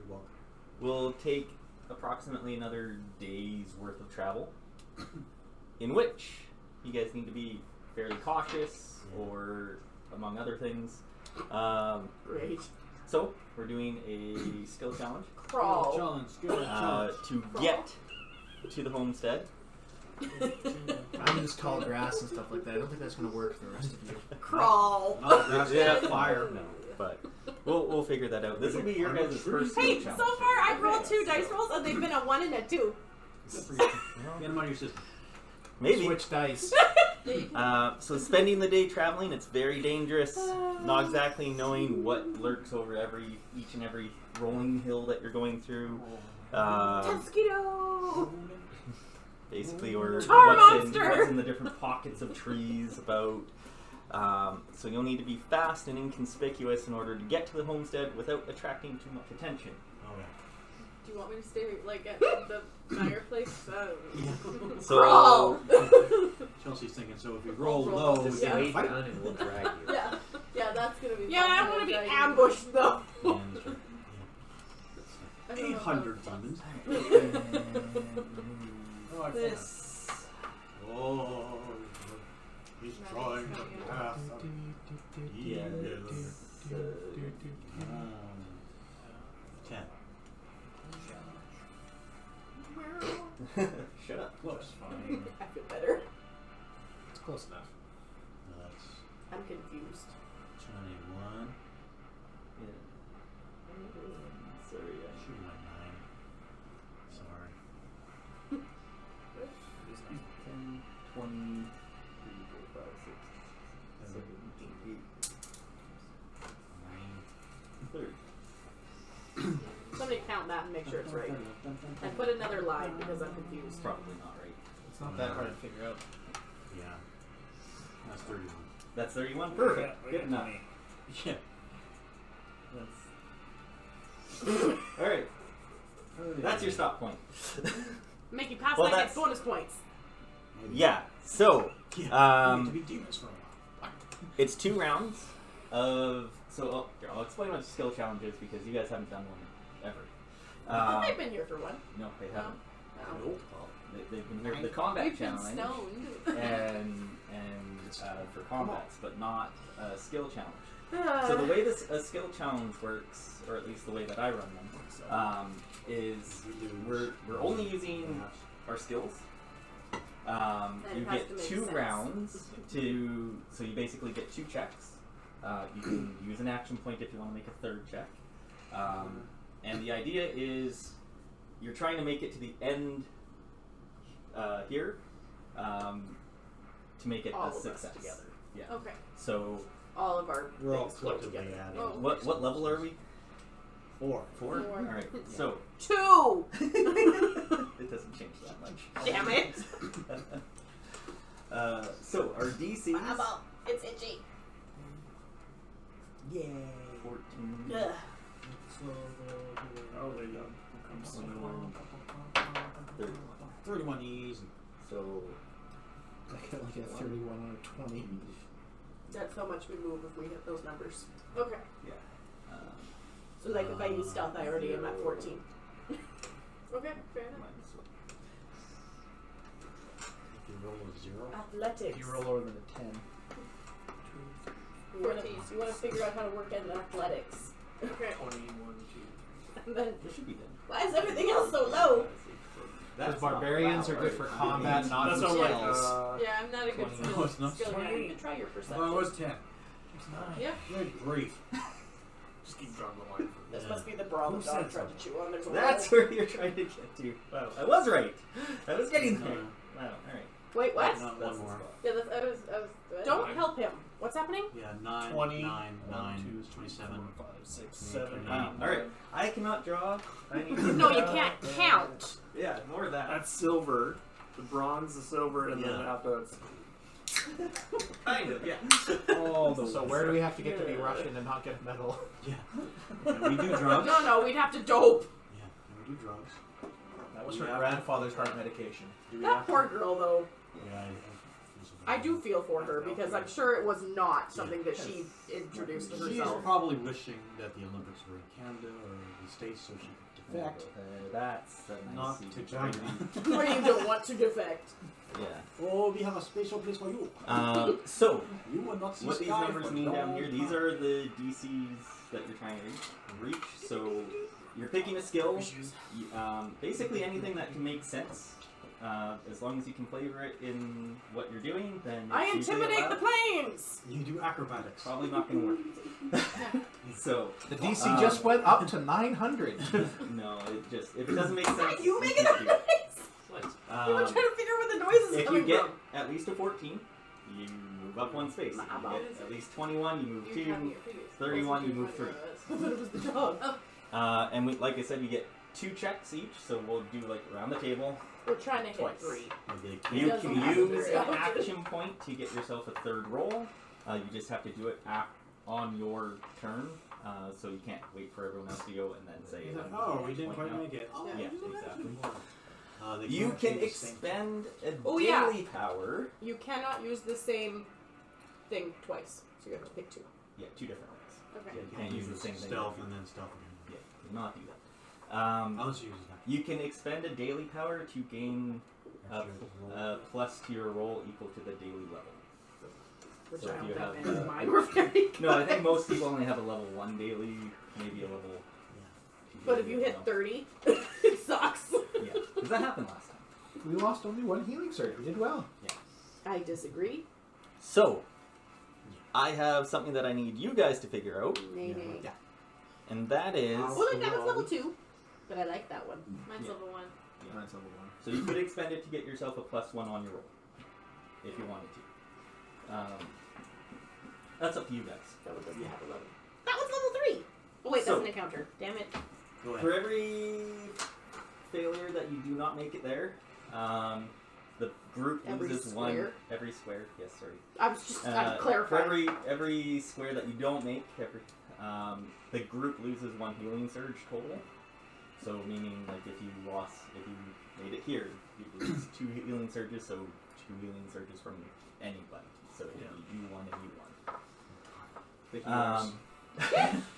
We walk. will take approximately another day's worth of travel, in which you guys need to be fairly cautious, or among other things. Great. So we're doing a skill challenge Crawl. Challenge, good challenge. to get to the homestead. I'm just tall grass and stuff like that. I don't think that's going to work for the rest of you. Crawl. Not grass, Yeah. fire. No, but we'll figure that out. This will be your guys' first skill Hey, challenge. so far I've rolled 2 dice rolls and they've been a 1 and a 2. Get them out of your system. Maybe. Switch dice. So spending the day traveling, it's very dangerous. Not exactly knowing what lurks over each and every rolling hill that you're going through. Mosquito! Basically, or Tar what's monster! in the different pockets of trees about. So you'll need to be fast and inconspicuous in order to get to the homestead without attracting too much attention. Okay. Do you want me to stay like at the fireplace? So Crawl! Chelsea's thinking, so if you roll Roll. low, Just Yeah. wait down and we'll drag you. Yeah, yeah, that's gonna be. Yeah, I don't want to be ambushed though. Yeah, that's right. I don't know if 800 that demons. This. Oh, he's trying the path of yeah, evil. it's, 10. shut up. Close. Fine. I feel better. It's close enough. That's I'm confused. 21. Yeah. Sorry, Shoot my 9. Sorry. 10, 20, 3, 4, 5, 6, 7, 8, 30. Somebody count that and make sure it's right. And put another line because I'm confused. Probably not right. It's not that hard to figure out. Yeah. That's 31. That's 31. Perfect. Yeah, Good enough. Yeah. That's... All right. That's your stop point. Make you pass Well, that that's- gets bonus points. Yeah. So Yeah. We need to be demons for a while. it's 2 rounds of. So I'll explain what skill challenge is because you guys haven't done one ever. They've been here for one. No, they haven't. No. Nope. Well, they've been here for the combat We've been challenge stoned. and for combats, but not a skill challenge. So the way a skill challenge works, or at least the way that I run them, is we're only using our skills. And You it has get to make 2 sense. rounds so you basically get 2 checks. You can use an action point if you want to make a 3rd check. And the idea is you're trying to make it to the end here to make it All a of us success. together. Yeah. Okay. So All of our We're all things flow collectively together. adding. Oh. what level are we? 4. 4? Four. All right. So 2! it doesn't change that much. Damn it! So our DCs. Wow, it's itchy. Yay. 14. Ugh. Oh, there you go. 30. 31 easy. So I can only get 31 on a 20. That's how much we move if we hit those numbers. Okay. yeah. So like if I use stealth, I already am at 14. Okay. Fair enough. Minus one. If you roll a 0. Athletics. If you roll lower than a 10. You wanna 14. figure out how to work in athletics. Okay. 21, 2. And then, It should be done. why is everything else so low? Because barbarians are good for combat, not That's for all like, spells. Yeah, I'm not a good 20. No, it's not. skill guy. You can try your perception. Well, it was 10. Yeah. Good grief. Just keep drawing the line for This must be the brawl Who the dog said tried to chew on. There's a That's hole. where you're trying to get to. Wow, I was right. I was getting there. Wow, alright. Wait, what? Not That's one more. Yeah, that's, I was. Don't help him. What's happening? Yeah, 9, 20, 9, 9, 2, 27. 4, 5, 6, 7, 7, 8. Wow, alright. I cannot draw. I need to No, you draw. can't count. Yeah, ignore that. That's silver. The bronze, the silver, and then Yeah. after that's. Kind of, yeah. Oh, So where do we have to get to be Russian and not get a medal? Yeah. Yeah, we do drugs. No, we'd have to dope. Yeah, we do drugs. That was Yeah. her grandfather's heart medication. Do we That have poor to? girl, though. Yeah, I feel so I do feel for her because I'm sure it was not something that she introduced to She's herself. probably wishing that the Olympics were in Canada or the States so she could defect. That's a nice Not seed to China. Where you don't want to defect. Yeah. Oh, we have a special place for you. So, You will not see what these sky numbers for mean long down here, these time. are the DCs that you're trying to reach. So, you're picking a skill. Basically anything that can make sense. As long as you can flavor it in what you're doing, then I it's usually intimidate the allowed. planes! You do acrobatics. Probably not going to work. So, The DC just went up to 900. no, if it doesn't make sense, You make it can't a do it. noise! We were trying to figure out where the noise is If coming you get from. at least a 14, you move up one space. If you get at least 21, you move 2. 31, you move 3. I thought it was the dog. And we, like I said, you get 2 checks each, so we'll do like around the table. We're trying to hit Twice. 3. Maybe they You can't. can doesn't use happen an very often. action point to get yourself a 3rd roll. You just have to do it on your turn, so you can't wait for everyone else to go and then say, He's like, "I'm oh, using we an didn't action quite point make it. Oh, now." Yeah, exactly. They You can't can do the same expend a Oh, daily yeah. power. You cannot use the same thing twice, so you have to pick 2. Yeah, 2 different ones. Okay. Yeah, you can't use the same thing. stealth and then stealth again. Yeah, do not do that. Unless you use that. You can expend a daily power to gain a plus to your roll equal to the daily level. Which So I if don't you think have, many of mine were very good. No, I think most people only have a level 1 daily, maybe a level. But if you hit 30, it sucks. Yeah, because that happened last time. We lost only 1 healing surge. We did well. I disagree. So, I have something that I need you guys to figure out, Nay, Yeah. nay. Yeah. and that is. Well, like, that was level 2, but I like that one. Mine's Yeah. level 1. Mine's level 1. So you could expend it to get yourself a +1 on your roll, if you wanted to. That's up to you guys. That one doesn't have 11. That one's level 3! Oh, wait, So- that's an encounter. Damn it. Go ahead. For every failure that you do not make it there, the group Every loses square? 1. Every square. Yes, sorry. I was just For clarifying. every square that you don't make, the group loses 1 healing surge total. So meaning, like, if you made it here, you lose 2 healing surges. So 2 healing surges from anybody. So it would be U1 and U1. The healers.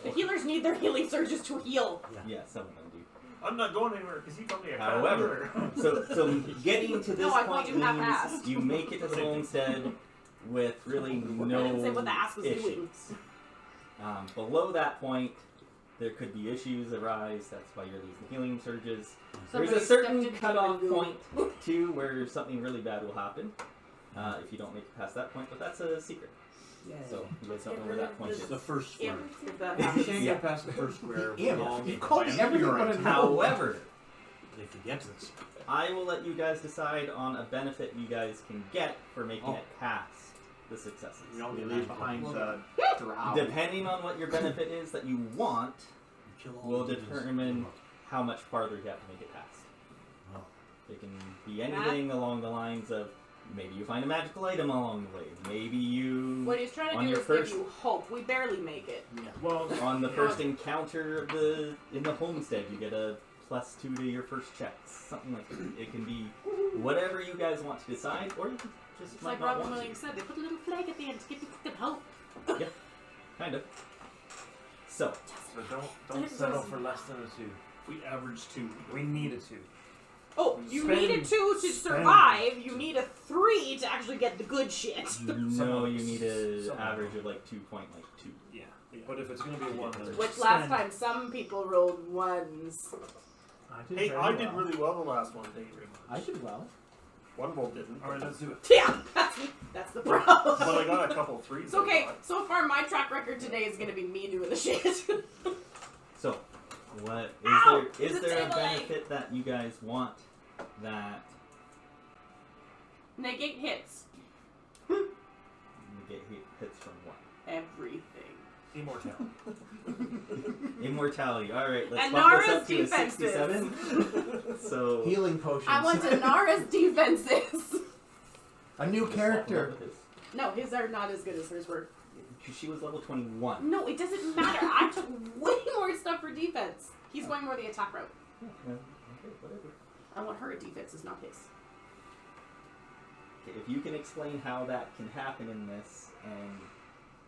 The healers need their healing surges to heal. Yeah, some of them do. I'm not going anywhere because you told me I can't. However, so getting to this No, I called point you means half-assed. you make it to the homestead with really no I didn't say what the ass was issues. doing. Below that point, there could be issues arise. That's why you're losing healing surges. There's a Somebody certain stepped into cutoff the window. point too, where something really bad will happen if you don't make it past that point. But that's a secret. So you guys don't know where that point is. The first square. If that You happens. can't get past the first square. Yeah, without you called me everything you're but right. a no. However, If you get to this. I will let you guys decide on a benefit you guys can get for making Oh. it past the successes. You don't We get leave magical. behind the drow. Depending on what your benefit is that you want, You kill all will the demons. determine how much farther you have to make it past. Oh. It can be anything along the lines of maybe you find a magical item along the way. Maybe you What he's trying On to do your is first- give you hope. We barely make it. Well, on the first encounter of in the homestead you get a +2 to your first checks. Something like that. It can be whatever you guys want to decide, or you can just It's might like not Robin want Williams said, they put a little flag at the end to give you fucking hope. to. Kind of. So So don't settle for less than a 2. we average 2. We need a 2. Oh, you Spend- need a 2 to spend. survive. You need a 3 to actually get the good shit. no, you need an Someone. average of like 2.2. Yeah. But if it's going to be a 1, then Which last time some people rolled 1s. I did Hey, very I did well. really well the last one. Thank you very much. I did well. One roll didn't. Alright, let's do it. Yeah, that's the problem. But I got a couple 3s. It's okay. So far, my track record today is going to be me doing the shit. So, what Ow! is The there a table leg. benefit that you guys want that Negate hits. you get hits from what? Everything. Immortality. Immortality. All right, let's And bump this Nara's up to a defenses. 67. So Healing potions. I want Inara's defenses. A new character. No, his are not as good as hers were. She was level 21. No, it doesn't matter. I took way more stuff for defense. He's going more the attack route. Okay, whatever. I want her defenses, not his. if you can explain how that can happen in this, and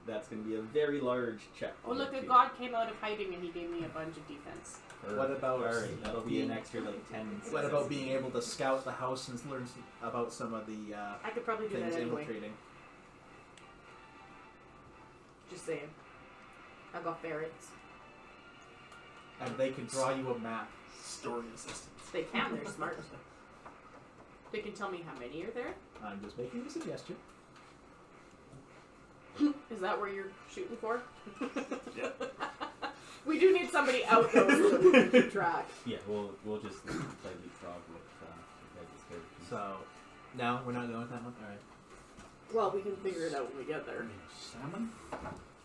that's going to be a very large check. Oh, look, a god came out of hiding and he gave me a bunch of defense. What about Alright, that'll be an extra like 10. What about being able to scout the house and learn about some of the I could probably do things that anyway. infiltrating? Just saying. I got ferrets. And they can draw you a map. Story assistants. They can, they're smart. They can tell me how many are there. I'm just making a suggestion. Is that where you're shooting for? Yeah. We do need somebody out though so that we can keep track. Yeah, we'll just play leapfrog with guys' characters. So, no, we're not going with that one? Alright. Well, we can figure it out when we get there. Salmon?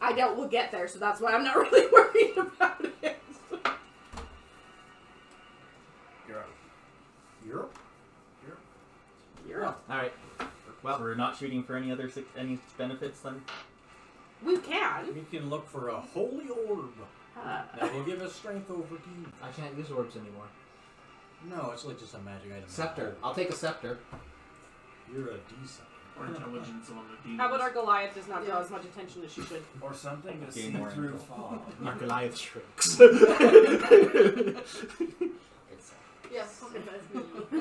I doubt we'll get there, so that's why I'm not really worried about it. You're out. Europe? Europe. Alright. Well, We're not shooting for any other any benefits then? We can. We can look for a holy orb. That will give us strength over demons. I can't use orbs anymore. No, it's like just a magic item. Scepter. I'll take a scepter. You're a D-scepter. Or intelligence on the demons. How about our Goliath does not draw as much attention as she should? Or something to see Gain more through info. fog. Our Goliath shrinks. Yes, okay, that's me.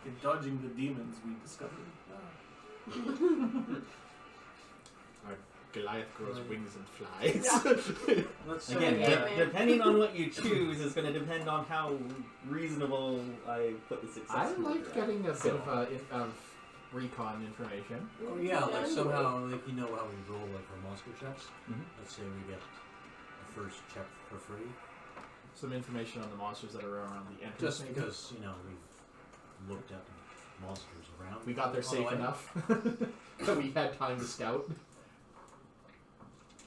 In dodging the demons we discovered. Our Goliath grows wings and flies. Let's Again, Okay, man. depending on what you choose is going to depend on how reasonable I put the success. I like meter at. getting a bit So- of recon information. Oh yeah, like somehow, like you know how we roll like our monster checks? Mhm. Let's say we get the first check for free. Some information on the monsters that are around the entrance. Just maybe. because, you know, we've looked at monsters around. We got there on the safe way. enough. that we had time to scout.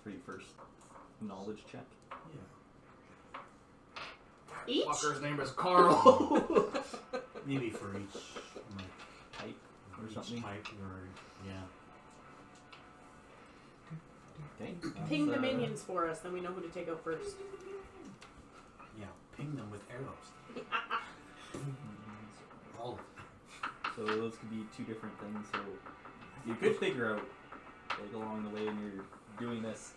For your first knowledge check. Yeah. Each? Fucker's name is Carl. Maybe for each like, Type or each something. type or yeah. Okay. Ping the that's, minions for us, then we know who to take out first. Yeah. Ping them with arrows. All of them. So those could be two different things. So you could figure out, like along the way when you're doing this,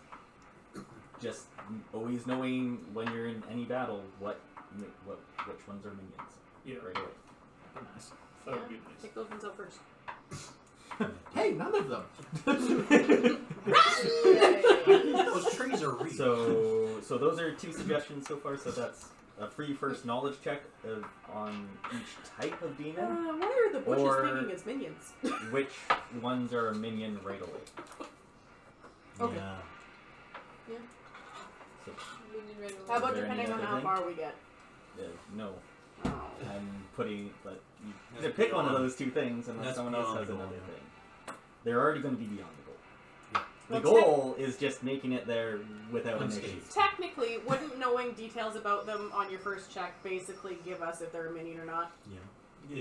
just always knowing when you're in any battle which ones are minions. Yeah. Right away. Nice. That would be nice. Take those ones out first. Hey, none of them. Those trees are real. So those are two suggestions so far. So that's a free first knowledge check on each type of demon. Why are the bushes Or- thinking as minions? Which ones are a minion right away? Okay. Yeah. So, How about Is there any depending on other how thing? far we get? no, Oh. I'm putting. But you Has to to pick be one of on- those two things, and then that's someone else beyond has the goal, another yeah. thing. They're already going to be beyond the goal. The Well, goal is just making it there without an issue. Unscathed. Technically, wouldn't knowing details about them on your first check basically give us if they're a minion or not? Yeah.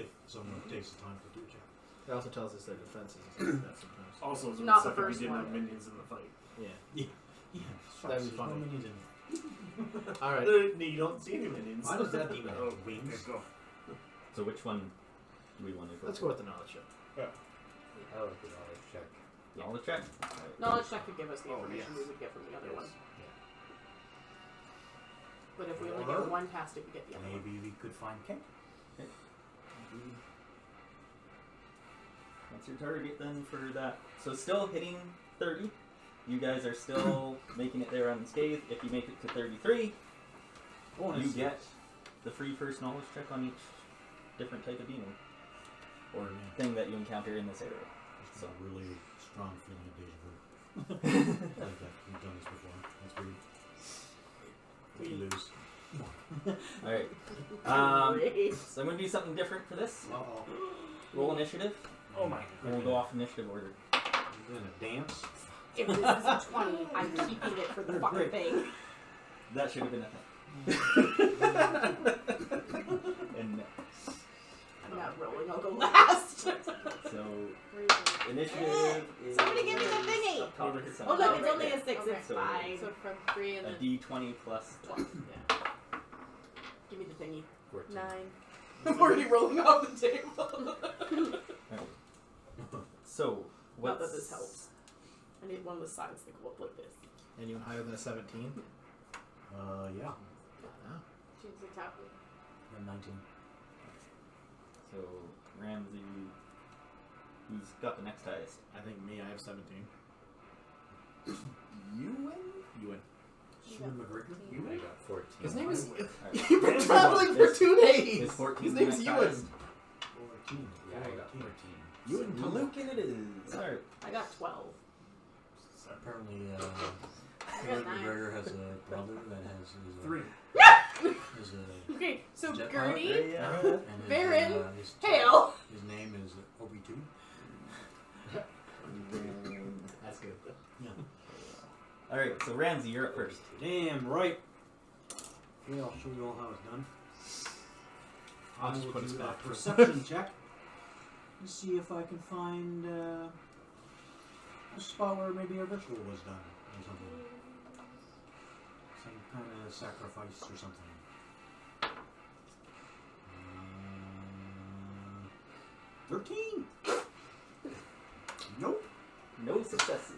If someone takes the time to do a check. It also tells us their defenses and stuff like that sometimes. Also, as a Not the second, we first didn't one. have minions in the fight. Yeah. Yeah. That'd be There's funny. no minions in it. Alright. You don't see any minions. Why does that demon have Oh, wings? okay, go. So which one do we want to go? Let's for? go with the knowledge check. I like the knowledge check. Knowledge check. Alright. Knowledge check could give us the Oh, information yes. we would get from the other one. Yeah. But if we only Or- get one past it, we get the other one. Maybe we could find Kent. What's your target then for that? So still hitting 30. You guys are still making it there unscathed. If you make it to 33, you get the free first knowledge check on each different type of demon or thing that you encounter in this area. It's a really strong feeling of deja vu. Like that. We've done this before. That's weird. We lose. All right. Great. So I'm gonna do something different for this. Uh-oh. Roll initiative, Oh my. and we'll go off initiative order. We're gonna dance. If this is a 20, I'm keeping it for the fucking thing. That should have been a thing. And no. I'm not rolling, I'll go last. So initiative is Somebody give me the thingy. up top of the Oh look, it's right only there. a 6, Okay. it's fine. So from 3 and A then D20 plus 12. Yeah. Give me the thingy. 14. 9. I'm already rolling off the table. Alright. So, Not what's... that this helps. I need one with sides that go up like this. Anyone higher than a 17? Yeah. She's the top. I'm 19. So, Ramsey... Who's got the next highest? I think me, I have 17. You win? You win. Sean McGregor? I got 14. His name is... Alright. You've been traveling for 2 days! Is 14 His the name's next Ewan. highest? 14. Yeah, I got 14. Ewan Tuluk. Luke and it is. Alright. I got 12. Apparently, I Sean got 9. McGregor has a brother that has his... 3. Is a... Okay, so Jet Gertie, Yeah. And Baron, his Hale. His name is Obi-2. That's good. Yeah. Alright, so Ramsey, you're up first. Damn right. Okay, I'll show you all how it's done. I'll I just will put us do a back. perception check. Let's see if I can find a spot where maybe a ritual was done or something. Some kind of sacrifice or something. 13. Nope. No successes.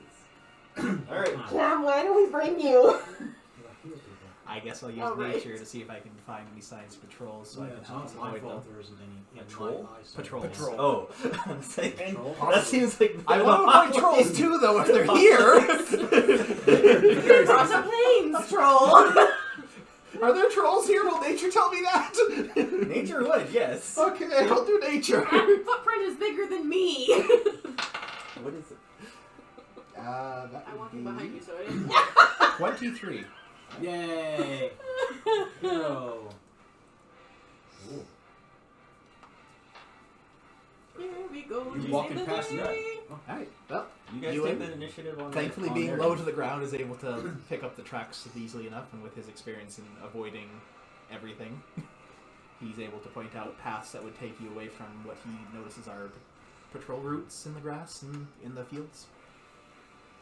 Alright. Cam, why do we bring you? I guess I'll use All right. nature to see if I can find any signs of patrols so I can it's help not us my avoid fault them. there isn't any in Patrol? my eyesight. Patrol. Patrol. Oh. I'm saying, Patrol? that seems like... I want to avoid trolls too, though, if they're here! Across the plains, troll. Are there trolls here? Will nature tell me that? Nature would, yes. Okay, I'll do nature. That footprint is bigger than me. What is it? That I'm would walking be behind you, so I didn't. 23. Yay! Hero. Ooh. Here we go. You to walking save the past day. me? Alright, well, You guys You take and- the initiative on thankfully on being their low end. to the ground is able to pick up the tracks easily enough, and with his experience in avoiding everything, he's able to point out paths that would take you away from what he notices are patrol routes in the grass and in the fields.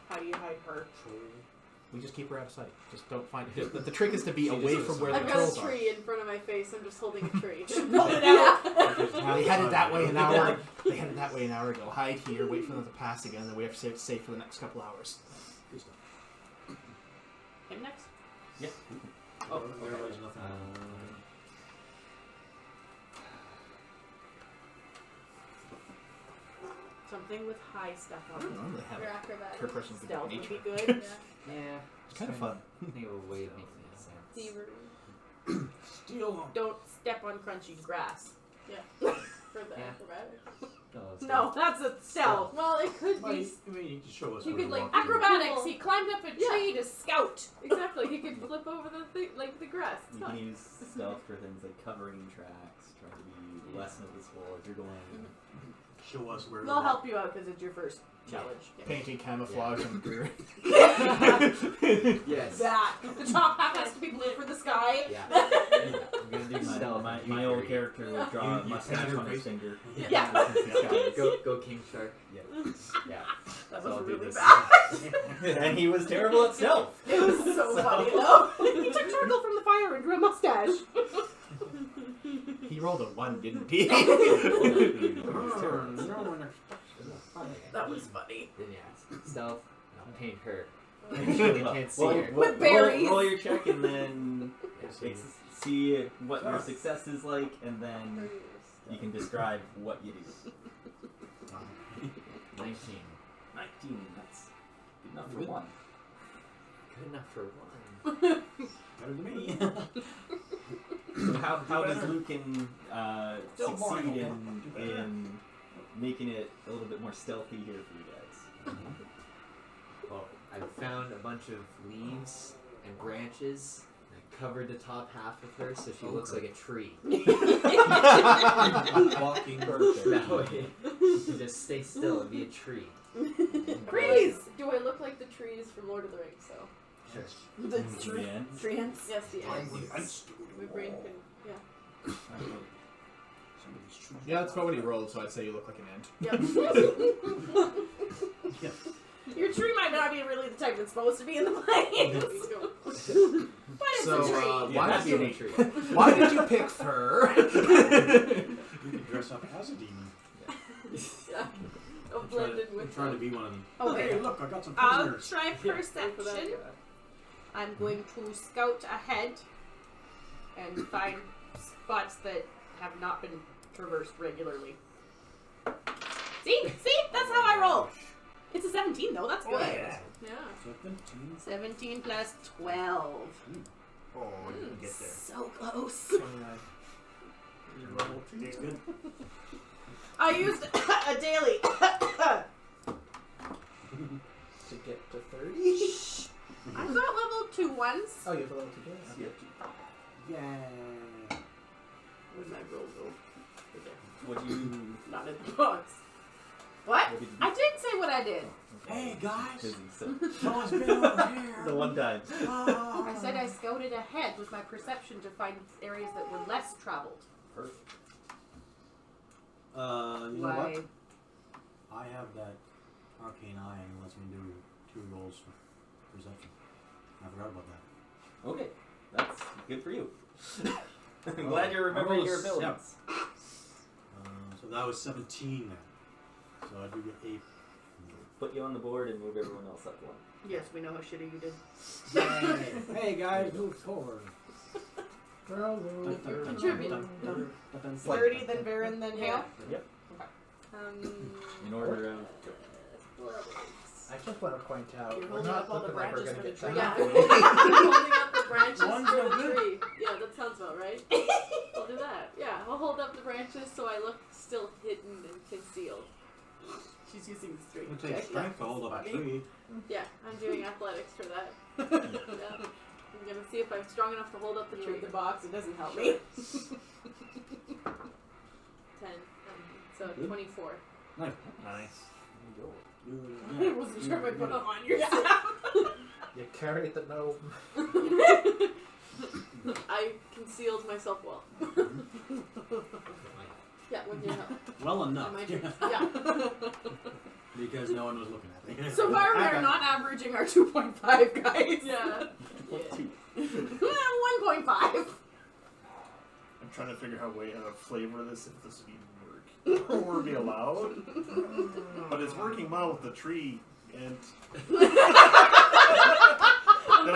How do you hide her? We just keep her out of sight. Just don't find it. The trick is to be She away just from goes where the I've got trolls a are. tree in front of my face. I'm just holding a tree. Pull it out. They headed that way an hour. They headed that way an hour ago. Hide here, wait for them to pass again, then we have to stay safe for the next couple hours. Him next. Yeah. Oh, there's nothing. Something with high stuff I on don't it. normally have Your it. acrobatics. Per person with Stealth would nature. be good. Yeah. Yeah. It's kind of fun. Think of a way to make sense. Thievery. Steal. Don't step on crunchy grass. Yeah. For the Yeah. acrobatics. No, that's a stealth. Well, it could Well, be. I mean, you can show us. You where could, to like, walk through. Acrobatics. He climbed up a Yeah. tree to scout. Exactly. He could flip over the thing, like the grass. It's You can fine. use stealth for things like covering tracks, trying to be less noticeable as you're going. Show us where. We'll to help you out because it's your first challenge. Painting camouflage on the Yes. That. The top half has to be blue for the sky. Yeah. I'm gonna do Stealth my and old thievery. character would draw a You mustache paint your on his face. finger. Yeah. This is his guy. Go King Shark. Yeah. Yeah. That So was I'll do really this. bad. And he was terrible at stealth. It was so funny though. He took charcoal from the fire and drew a mustache. He rolled a 1, didn't he? That was funny. Then yeah. Stealth. I'll paint her. Well, They can't see well, her. well, With berries. roll your check and then Yeah. see what your success is like, and then you can describe what you do. 19. 19. That's good enough for one. Good enough for 1. Better than me. So how does Lucan Still succeed morning. in making it a little bit more stealthy here for you guys? Well, I found a bunch of leaves and branches. And I covered the top half of her so she looks like a tree. Walking That way, she can just stay still and be a tree. Trees. Do I look like the trees from Lord of the Rings? So. Sure. The Yeah. tree ants. Yes, the I'm ants. the ants. My brain can. Yeah. Yeah, that's about what he rolled, so I'd say you look like an ant. Yep. Your tree might not be really the type that's supposed to be in the plains. But it's So, a tree. why That's did a you tree. why did you pick fur? You could dress up as a demon. Yeah. I'll blend in with trying to them. be one of them. Okay. Hey, look, I got some I'll prisoners. try Go for that, perception. yeah. I'm going to scout ahead and find spots that have not been traversed regularly. See? That's how I roll. It's a 17 though, that's good. Yeah. Yeah. 17 plus 12. Oh, we didn't get there. So close. 29. Tastes good. I used a daily. To get to 30? I got level 2 once. Oh, you have a level 2 days? Yeah. Where'd my roll go? Would you? Not in the box. What? What did you I didn't say what I did. Hey, guys. Busy, so. Someone's been over here. The one time. I said I scouted ahead with my perception to find areas that were less traveled. Perfect. You know Why? what? I have that arcane eye and lets me do 2 rolls for perception. I forgot about that. Okay, that's good for you. I'm glad you're remembering your abilities. So that was 17 then. So I do get 8. Put you on the board and move everyone else up one. Yes, we know how shitty you did. Hey guys, move forward. Contribute. 30, then Varen, then Hale. Yep. In Um, order of. I just want to point out, You're we're holding not up all the looking like we're branches going to for get the that. tree. Yeah, I'm holding up the branches One's for no the good. tree. Yeah, that sounds about right. I'll do that. Yeah, I'll hold up the branches so I look still hidden and concealed. She's using the straight It takes strength to hold up a tree. Yeah, I'm doing athletics for that. Yeah. I'm gonna see if I'm strong enough to hold up the You tree. read the box, it doesn't help me. 10. So 24. Nice. Nice. I wasn't sure if I put them on yourself. You carried the gnome. I concealed myself well. Yeah, with your help. Well And enough. my drinks. Yeah. Because no one was looking at me. So far, we are not averaging our 2.5, guys. Yeah. 1.5. I'm trying to figure out a way how to flavor this if this would even work. Or would be allowed. But it's working well with the tree and then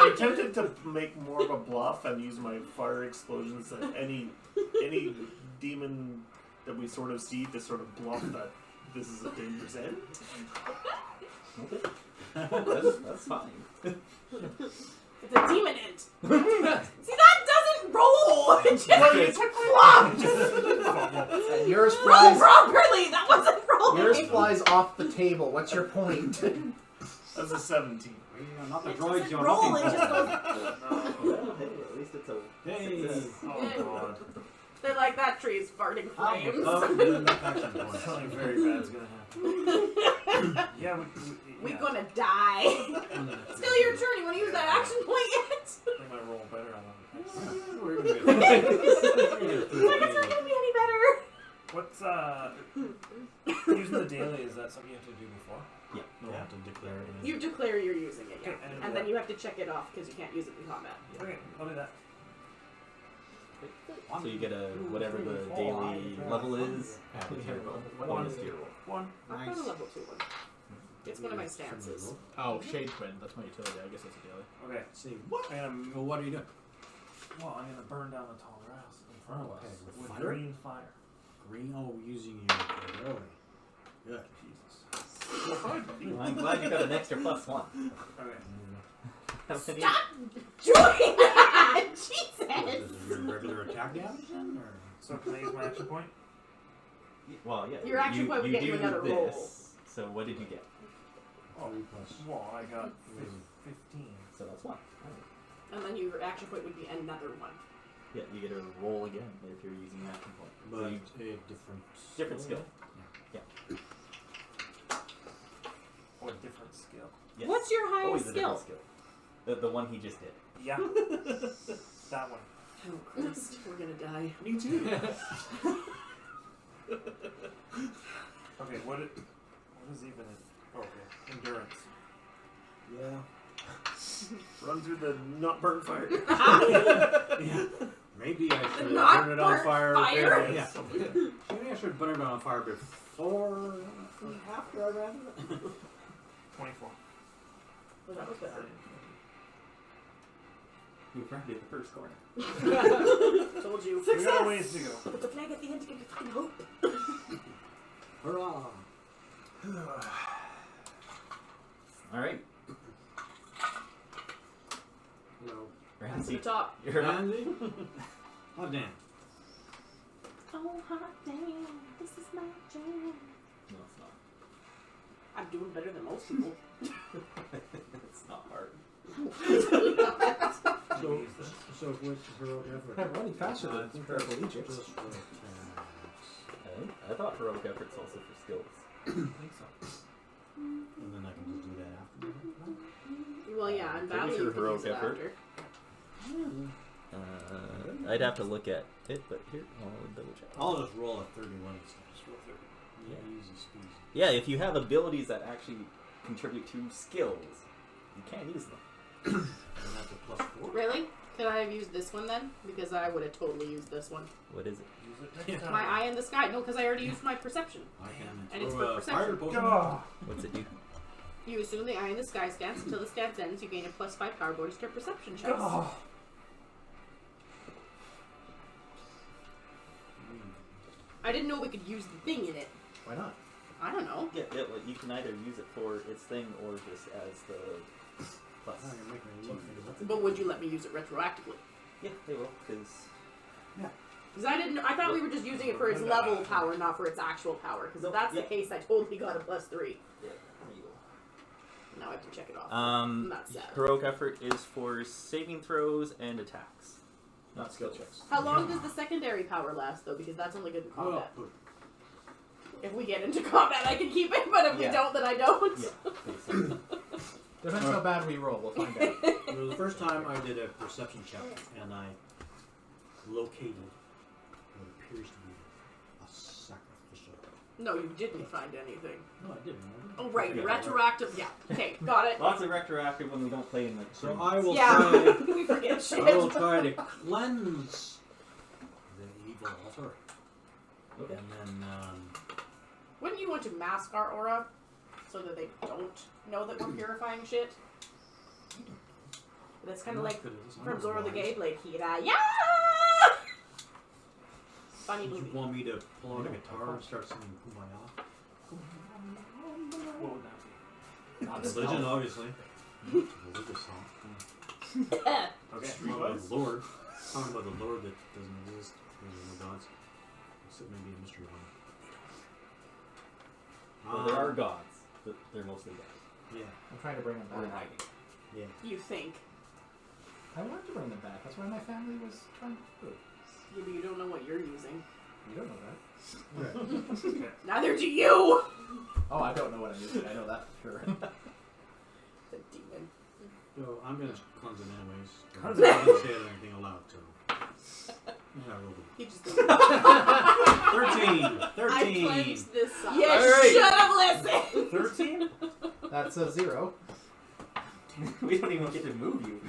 I'm tempted to make more of a bluff and use my fire explosions and any demon that we sort of see to sort of bluff that this is a dangerous end. That's fine. It's a demon int. See, that doesn't roll. It just flops. And yours Roll flies. properly. That wasn't rolling. Yours flies off the table. What's your point? That's a 17. Not the It droids doesn't you're roll. looking It just for. goes. Well, hey, at least it's a Hey. success. Oh god. They're like, that tree's farting flames. Something very bad's gonna happen. Yeah, We're yeah. gonna die. Still your turn. You want to use that action point yet? They might roll better on them. We're gonna get Like, it's not gonna be any better. What's using the daily? Is that something you have to do before? Yeah. You have to declare it. You declare you're using it, yeah. Okay, and And then you have to check it off because you can't use it in combat. Okay, I'll do that. So you get a whatever the daily level is. Add it to your roll. Bonus to your roll. 1. I've got a level 2 one. It's one of my stances. Oh, Shade Twin. That's my utility. I guess that's a daily. Okay. See, what? I'm Well, what are you doing? I'm gonna burn down the tall grass in front of Okay, us with with fire? green fire. Green? Oh, using your ability. Good. Jesus. Well, I'm glad you got an extra +1. Okay. How many- Stop doing that! Jesus! Is it your regular attack damage then? Or? So can I use my action point? Well, yeah. Your action point would get you do another this. roll. So what did you get? Oh, 3 plus. well, I got 15. So that's 1. And then your action point would be another one. Yeah, you get a roll again if you're using an action point. So But you, a different skill. Or different skill. Yes. What's your highest Always a different skill? skill. The one he just did. Yeah. That one. Oh, Christ. We're gonna die. Me too. Okay, what is even it? Oh, okay. Endurance. Yeah. Run through the not burn fire. Yeah. Maybe I should Not turn it on burnt fire. fire? Yeah. I should burn it on fire before or after I ran it. 24. Well, that was better. You burned it the first corner. Told you. We got a ways to go. Put the flag at the end to give you fucking hope. Hurrah! All right, Hello. To the Ramsey, top. you're up. Randy? Oh, damn. Oh, hot damn, this is my jam. No, it's not. I'm doing better than most people. It's not hard. So which heroic effort? I'm running faster than Incredible Egypt. Just for attacks. I thought heroic effort's also for skills. I think so. And then I can just do that after. Well, yeah, I'm Pretty battling sure you can heroic use it effort. after. I'd have to look at it, but here, I'll double check. I'll just roll a 31 instead. Just roll 30. Yeah, easy squeezy. Yeah, if you have abilities that actually contribute to skills, you can't use them. And that's a +4. Really? Could I have used this one then? Because I would have totally used this one. What is it? Use it next time. My eye in the sky. No, because I already used my perception. I can And it's throw for a perception. fire potion. Oh. What's it do? You assume the eye in the sky scans. Until the scan ends, you gain a +5 power bonus to perception checks. Oh. I didn't know we could use the thing in it. Why not? I don't know. Yeah, well, you can either use it for its thing or just as the plus. Oh, you're making me look into But would you let me use it retroactively? Yeah, they will, because Because I didn't. I thought we were just using it for its level power, not for its actual power. Because if that's the case, I totally got a +3. yeah, there you go. Now I have to check it off. I'm not sad. Heroic effort is for saving throws and attacks. Not skill checks. How long does the secondary power last, though? Because that's only good in combat. Oh, If we get into combat, I can keep it, but if we Yeah. don't, then I don't. Yeah, basically. Depends how bad we roll. We'll find out. it was the first time I did a perception check, and I located what appears to be a sacrificial. No, you didn't find anything. No, I didn't. Oh, right. Yeah. Retroactive. Yeah. Okay, got it. Lots of retroactive when we don't play in the So I will Yeah. try. We forget shit. I will try to cleanse the evil altar, Okay. and then Wouldn't you want to mask our aura so that they don't know that we're purifying shit? But it's kind of like from Zora the Gate, like Hira, yeah. Funny Did you movie. want me to pull out a guitar and start singing Kumbaya? What would that be? Not Religion, stealth. obviously. Religious song. Okay. Talking about the Lord. Talking about the Lord that doesn't exist. There's no gods. Except maybe a mystery one. Well, there are gods, but they're mostly dead. Yeah. I'm trying to bring them Or in back. hiding. Yeah. You think? I wanted to bring them back. That's why my family was trying to do it. Yeah, but you don't know what you're using. You don't know that. Neither do you. Oh, I don't know what I'm using. I know that for sure. The demon. So I'm gonna cleanse it anyways. Cleanse I didn't say anything aloud, so. Yeah, I rolled He just. 13! 13! I cleansed this side. Yeah, Alright. shut up, listen. 13? That's a 0. We don't even get to move you.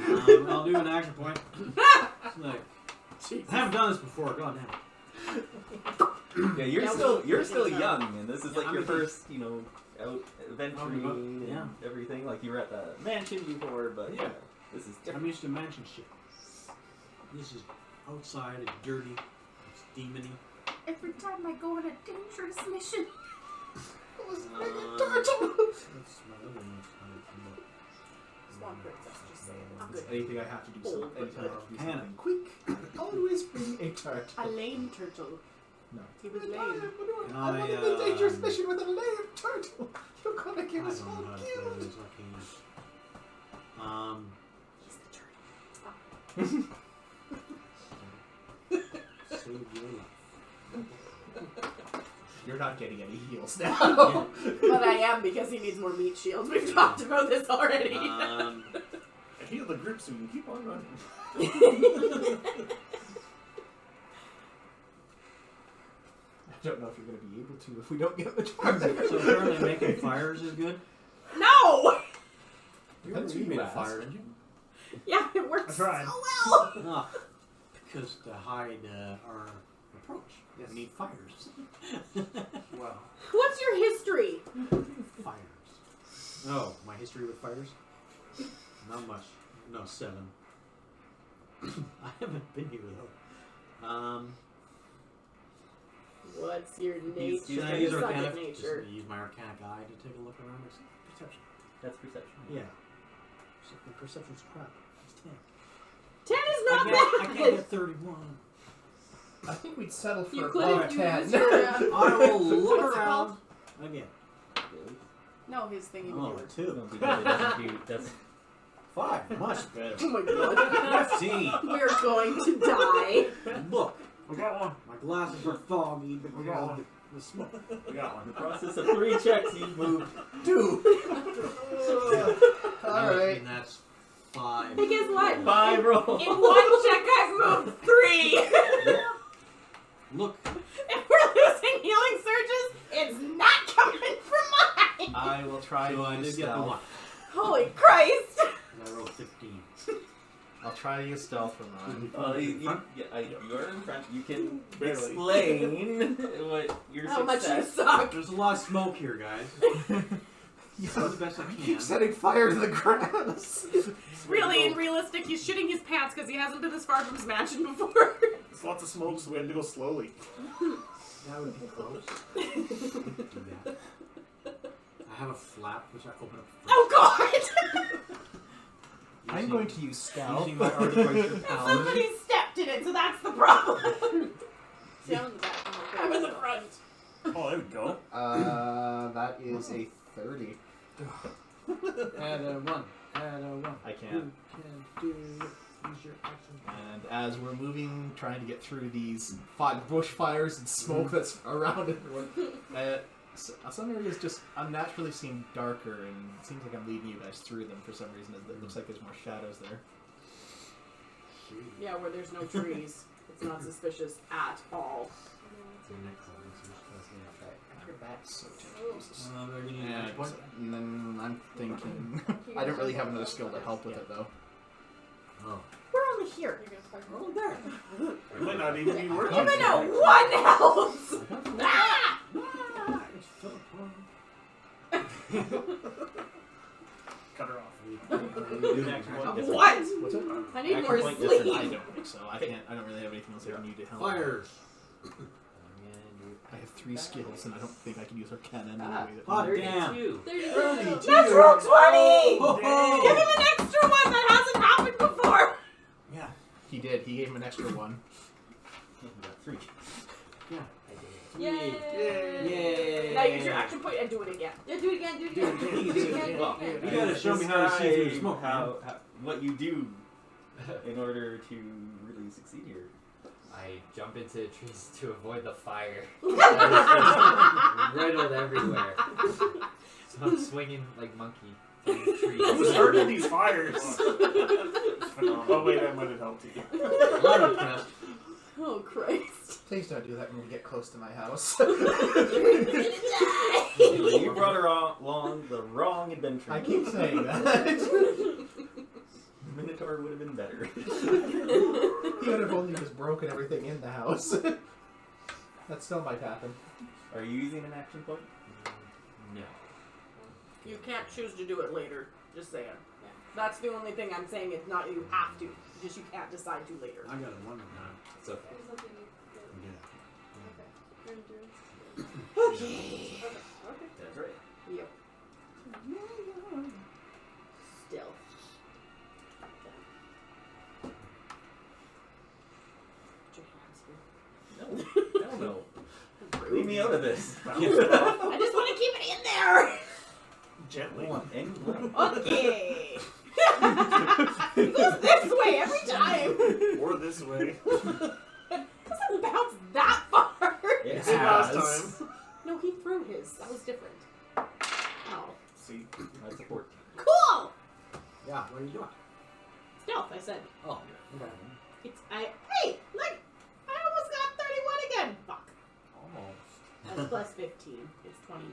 I'll do an action point. It's like, I haven't done this before, god damn it. Yeah, you're Yeah, still we'll- young, and this is Yeah, like I'm your a kid. first, out adventuring Yeah. and everything. Like you were at the mansion before, but Yeah. this is I'm different. used to mansion shit. This is outside, it's dirty, it's demony. Every time I go on a dangerous mission. That's my other notes. Swan princess, just saying. I'm good. Anything I have to do Old, anytime I have to do Hannah. something quick, always bring a tart. A lame turtle. No. He was I'm lame. on I, a dangerous mission with a lame turtle. You're gonna I get don't us know all how to play killed. this, I He's the turtle. can't. Save your life. You're not getting any heals now. But I am because he needs more meat shields. We've talked about this already. And heal the group so we can keep on running. I don't know if you're going to be able to if we don't get the tart. So apparently making fires is good? No! You made a fire, didn't you? Yeah, it works I tried. so well. Ah, because to hide our approach. Yes. We need fires. Wow. What's your history? Fires. Oh, my history with fires? Not much. No, 7. I haven't been here though. What's your He's Should I nature? use Suck Arcana? at nature. Just use my Arcana guide to take a look around. Perception. That's perception. Yeah. The perception's crap. It's 10. 10 is not I bad. can't get 31. I think we'd settle for You above could if you 10. used your. I will look What's it around again. No, his thingy Oh, would 2. No, because it doesn't do. That's 5. Much better. Oh my god. 15. We're going to die. Look, We got one. my glasses are foggy, but We got all one. the smoke. We got in the one. process of 3 checks. You've moved 2. Alright. And that's 5. Hey, guess what? 5 rolls. In one check, I've moved 3. Look, If we're losing healing surges, it's not coming from mine. I will try so to I use did get the stealth. 1. Holy Christ. And I rolled 15. I'll try to use stealth from mine. You are in front. You can Barely. explain what your How much you success. suck. There's a lot of smoke here, guys. Do the best I can. Keep setting fire to the grass. Really, in realistic, he's shitting his pants because he hasn't been this far from his mansion before. There's lots of smoke, so we had to go slowly. That would be close. Do that. I have a flap which I open up. Oh god! I'm going to use stealth. Using my artificer powers. Somebody stepped in it, so that's the problem. See, I'm in the back. I'm in the front. Oh, there we go. That is a 30. Add a 1. Add a 1. I can't. You can do. Use your action. And as we're moving, trying to get through these bush fires and smoke that's around everyone, some areas just unnaturally seem darker, and it seems like I'm leading you guys through them for some reason. It looks like there's more shadows there. Yeah, where there's no trees. It's not suspicious at all. So Jesus. They're gonna Yeah, use one. and then I'm thinking I don't really have another skill to help with it though. Oh. We're only here. You're gonna fuck Oh, there. It might not even be working. Even a 1 health! Ah! It's Philip. Cut her off. What? What's it? I need Action more point sleep. doesn't- I don't think so. I don't really have anything else I can use to help. Fires. I have 3 skills, and I don't think I can use Arcana in Ah, any way that. hot would- damn. 32. Natural 20! Oh, Give him an extra one that hasn't happened before! yeah. He did. He gave him an extra 1. You got 3. Yeah. Yay! Yay. Now use your action point and do it again. Yeah, do it again, do it again. Do it again. Well, You gotta show me how to see through the smoke, how what you do in order to really succeed here. I jump into the trees to avoid the fire. Riddled everywhere. So I'm swinging like monkey through the trees. Who started these fires? Oh wait, that might have helped you. I'm impressed. Oh, Christ. Please don't do that when we get close to my house. You brought her along the wrong adventure. I keep saying that. Minotaur would have been better. He would have only just broken everything in the house. That still might happen. Are you using an action point? No. You can't choose to do it later. Just saying. That's the only thing I'm saying. It's not you have to. Just you can't decide to later. I got a 1 now. It's okay. There's nothing you Yeah. Okay. Okay. That's right. Yep. Still. Put your hands here. No. Hell no. Leave me out of this. I just want to keep it in there. Gently. And Okay. It goes this way every time. Or this way. Doesn't bounce that far. it See last has. time. No, he threw his. That was different. Oh. See. That's a 14. Cool. Yeah, what are you doing? Stealth, I said. Oh, okay. Hey, look! I almost got 31 again. Fuck. Almost. That's plus 15. It's 29.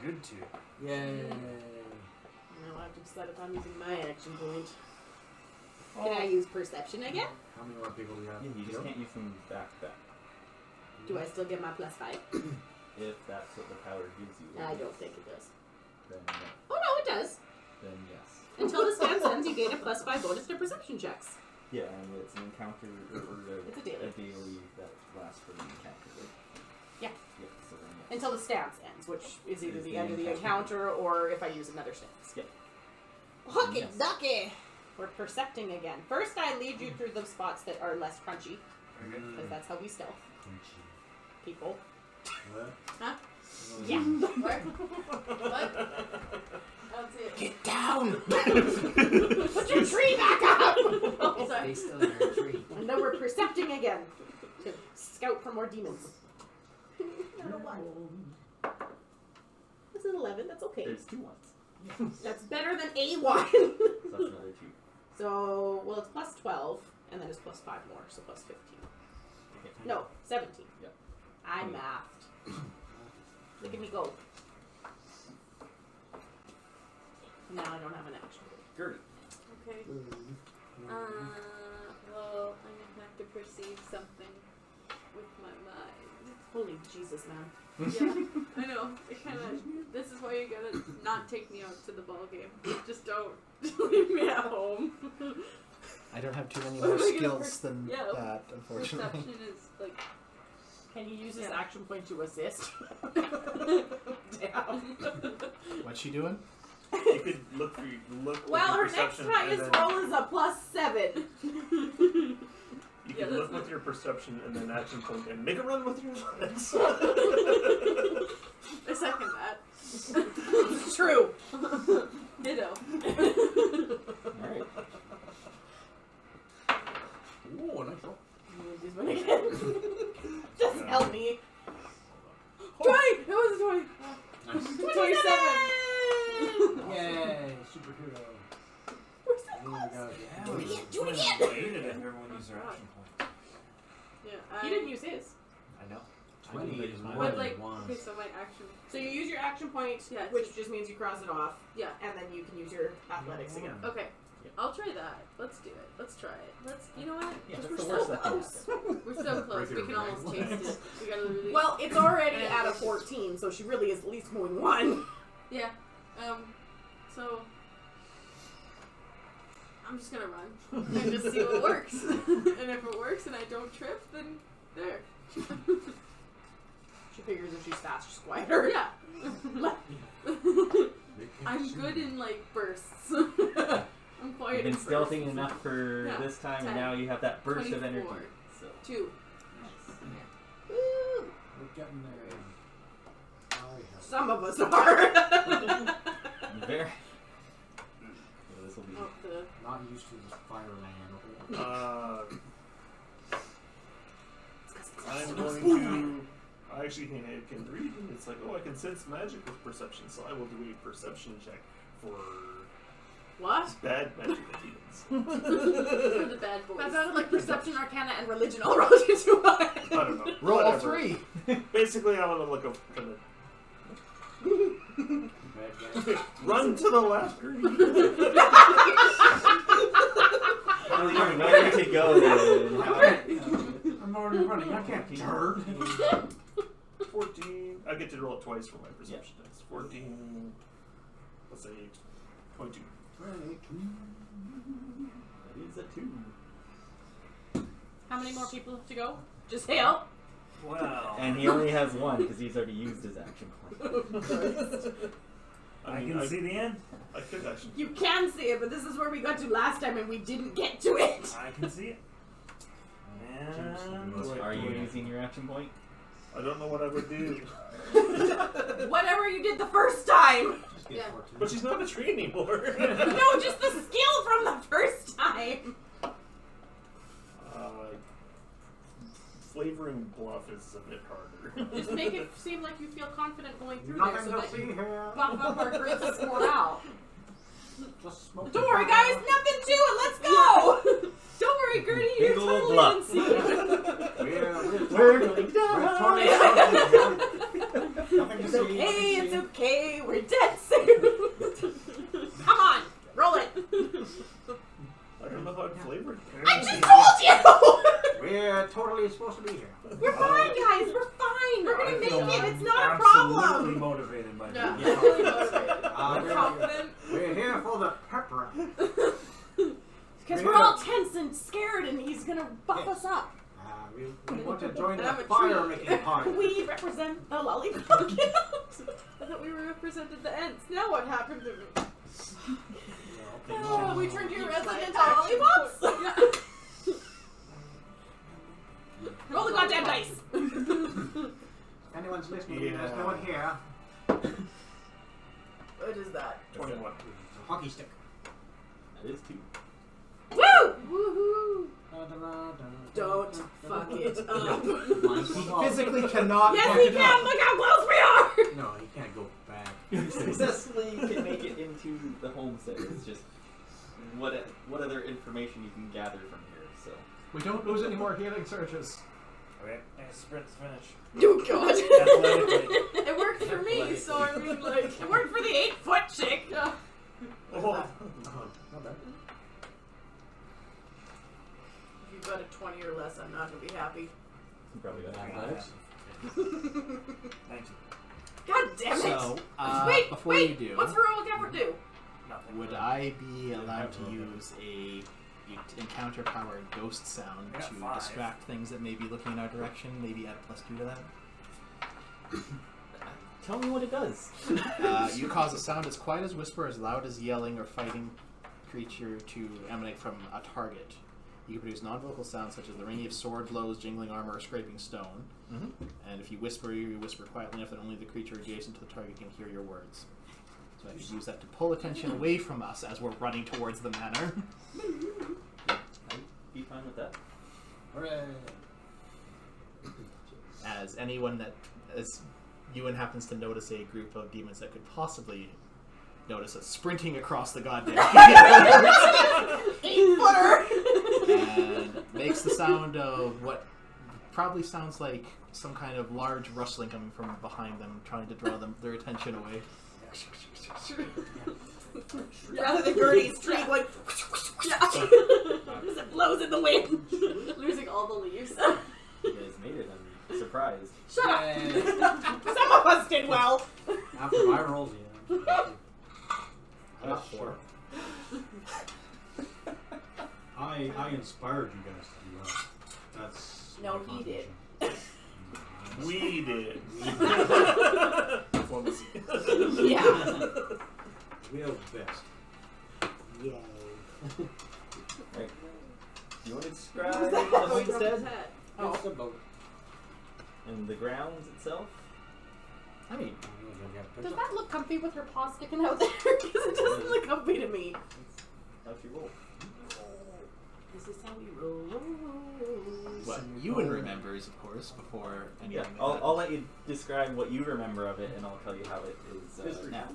Good too. Yay. Now I have to decide if I'm using my action point. Can I use perception again? How many more people do you have? Yeah, you just can't use them back to back. Do I still get my +5? If that's what the power gives you. I don't think it does. Then no. Oh no, it does. Then yes. Until the stance ends, you gain a +5 bonus to perception checks. Yeah, and it's an encounter or It's a daily. that lasts for the encounter. Right? Yeah. Yeah. So then yes. Until the stance ends, which is either Is the the end of the encounter or if I use another stance. Yeah. Hookey Yes. ducky! We're percepting again. First, I lead you through the spots that are less crunchy, because that's how we stealth people. What? Huh? Yeah. Where? What? I don't see it. Get down! Put your tree back up! Oh, sorry. They still in our tree. And then we're percepting again to scout for more demons. Not a 1. This is 11. That's okay. There's 2 ones. That's better than a 1. So that's another 2. So, well, it's +12, and then it's +5 more, so +15. Okay. No, 17. Yeah. I mathed. Look at me go. Now I don't have an action. Gertie. Okay. Well, I'm gonna have to perceive something with my mind. Holy Jesus, man. Yeah, I know. It kind of. This is why you gotta not take me out to the ball game. Just don't leave me at home. I don't have too many What more am I gonna skills than yeah, that, unfortunately. Perception is like. Can you use his Yeah. action point to assist? Damn. What's she doing? You could look for look. Well, her with next your perception highest and then- roll is a +7. You Yeah, can that's look not- with your perception and then action point and make a run with your legs. I second that. It's true. Ditto. Alright. Ooh, nice roll. You want this one again? Just help me. 20! It was a 20. Nice. 27! Yay, superhero. We're so There close. we go. Do it again, do it I again. hated it if everyone used their action point. Yeah, He didn't use his. I know. 20 is more But than like, one. okay, so my action. So you use your action point, Yeah, which just means you cross it off, Yeah. and then you can use your athletics again. Okay. Yeah. I'll try that. Let's do it. Let's try it. Let's. You know what? Yeah, Just that's the we're worst so that can close. happen. We're so close. Break We her can almost legs. taste it. We gotta really. Well, it's already And at a it's- 14, so she really is at least moving 1. Yeah. So. I'm just gonna run and just see what works. And if it works and I don't trip, then there. She figures if she's fast, she's quieter. Yeah. I'm good in like bursts. I'm quiet. You've been in stealthing bursts. enough for Yeah. this time, 10, and now you have that burst of 24. energy. So 2. Woo. We're getting there. Some of us are. very. So this will be. Oh, the. Not used to this fire land. I'm going to. I actually can read, and it's like, oh, I can sense magic with perception, so I will do a perception check for What? bad magic demons. For the bad boys. That sounded like perception, arcana, and religion all rolled into one. I don't know. Roll all Whatever. 3! Basically, I want to look up. Bad guy. Run to the left. How do you know where to go? And how, I'm already running. I can't turn. 14. I get to roll it twice for my perception test. 14. Let's say 22. that is a 2. How many more people have to go? Just hail. Wow. And he only has 1 because he's already used his action point. I can see the end. I could actually. You can see it, but this is where we got to last time and we didn't get to it. I can see it. And Are you using your action point? I don't know what I would do. Whatever you did the first time. Just get Yeah. 14. But she's not a tree anymore. No, just the skill from the first time. Flavoring bluff is a bit harder. Just make it seem like you feel confident going through Nothing there so to that see you here. buff up our group's morale. Just smoke. Don't worry, guys. Nothing to it. Let's go. Don't worry, Gertie. Big You're ol' totally bluff. unseen. We're going down. Nothing to It's see. okay. It's okay. We're dead soon. Come on, roll it. I don't know how I'd Fully motivated by Yeah, the fully motivated. we're, Confident. we're here for the pepper. Because we're all tense and scared, and he's gonna buff us up. We want to join And I'm the a fire tree. making party. We represent the lollipop guild. I thought we represented the Ents. Now what happened to me? Oh, we turned your Keep my resident action lollipops. point. Yeah. Roll the goddamn dice. If anyone's listening, there's no one here. What is that? 21. A hockey stick. That is 2. Woo! Woohoo! Don't fuck it up. He physically cannot. Yes, fuck we it can. up. Look how close we are. No, he can't go back. Successfully can make it into the homestead. It's just what other information you can gather from here. So We don't lose any more healing surges. Okay, and sprint's finished. Oh God. Athletically. It worked for me, so I mean, like, It worked for the 8-foot chick. yeah. Oh, Not bad. If you've got a 20 or less, I'm not gonna be happy. you probably got Athletics? 19. God damn it. So, wait, before wait. you do, What's heroic effort do? Nothing. would I be allowed to use a encounter power ghost sound I got to 5. distract things that may be looking in our direction? Maybe add a +2 to that. Tell me what it does. You cause a sound as quiet as whisper, as loud as yelling or fighting creature to emanate from a target. You can produce non-vocal sounds such as the ringing of sword blows, jingling armor, or scraping stone. Mm-hmm. And if you whisper quietly enough that only the creature adjacent to the target can hear your words. So I could use that to pull attention away from us as we're running towards the manor. I'd be fine with that. Hooray! As anyone that, as Ewan happens to notice a group of demons that could possibly notice us sprinting across the goddamn field. 8-footer. And makes the sound of what probably sounds like some kind of large rustling coming from behind them, trying to draw their attention away. Rather than Gertie's tree going. As it blows in the wind. Losing all the leaves. You guys made it. I'm surprised. Shut up. Yay. Some of us did well. After my rolls, yeah. I got 4. I inspired you guys to do that. That's No, my he did. contribution. we did. Diplomacy. Yeah. We are the best. Yay. Right. You want to describe Who's that? the Going from his homestead head. Oh. It's a boat. and the grounds itself? I mean, Does that look comfy with her paw sticking out there? Because it doesn't look comfy to me. How'd you roll? This is how we roll. what Ewan remembers, of course, before anything Yeah, like I'll, that. I'll let you describe what you remember of it, and I'll tell you how it is now.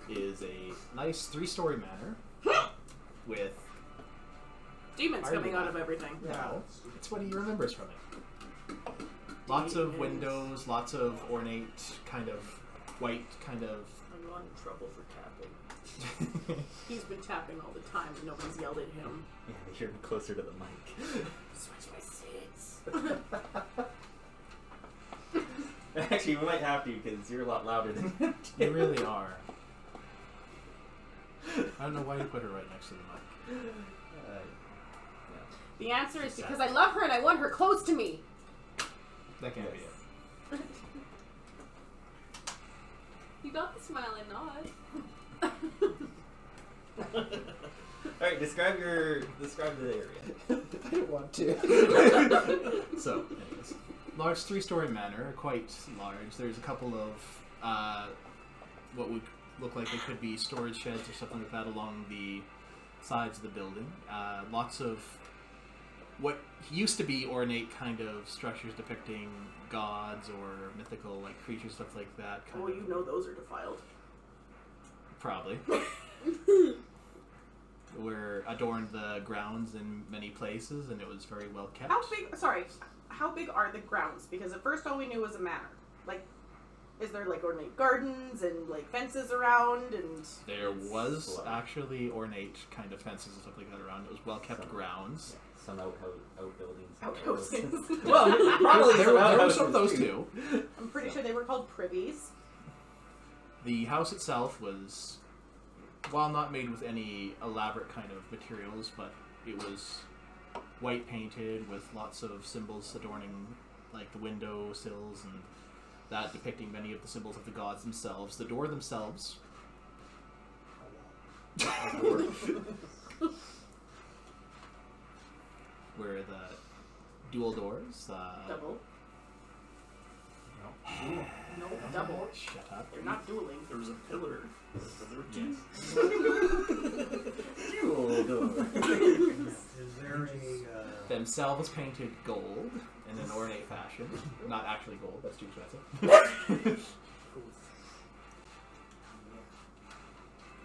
Is a nice 3-story manor with Demons coming out of everything. no. It's what he remembers from it. Lots of windows, lots of ornate, kind of white, kind of. I'm not in trouble for tapping. He's been tapping all the time and nobody's yelled at him. Yeah, you're closer to the mic. Switch my seats. Actually, we might have to because you're a lot louder than him. You really are. I don't know why you put her right next to the mic. The answer is because I love her and I want her close to me. That can't Yes. be it. You got the smiling nod. Alright, describe the area. I don't want to. So, anyways. Large 3-story manor, quite large. There's a couple of what would look like they could be storage sheds or something like that along the sides of the building. Lots of what used to be ornate kind of structures depicting gods or mythical like creatures, stuff like that. Kind Oh, of, you know those are defiled. probably. Where adorned the grounds in many places, and it was very well kept. How big are the grounds? Because at first all we knew was a manor. Like, is there like ornate gardens and like fences around and... There was Slow. actually ornate kind of fences and stuff like that around. It was well kept grounds. Some outbuildings. Outhouses. Well, probably there some were outhouses some of those too. too. I'm pretty sure they were called called privies? The house itself was, while not made with any elaborate kind of materials, but it was white painted with lots of symbols adorning like the window sills and that depicting many of the symbols of the gods themselves. The door themselves. Where the dual doors. Double. No. No, double. Shut up. They're not dueling. There was a pillar. There were two. Dual door. Is there a Themselves painted gold in an ornate fashion. Not actually gold, that's too expensive.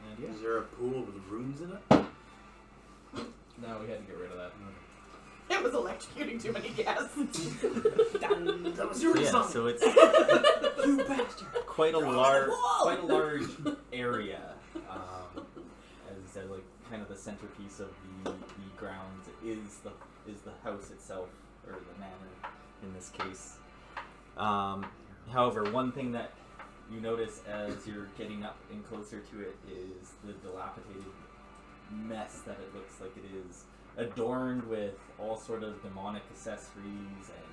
And yeah, is there a pool with runes in it? no, we had to get rid of that. It was electrocuting too many guests. That was your Yeah, song. so it's You bastard. quite a large area. As I said, like kind of the centerpiece of the grounds is the house itself, or the manor in this case. However, one thing that you notice as you're getting up and closer to it is the dilapidated mess that it looks like it is, adorned with all sort of demonic accessories and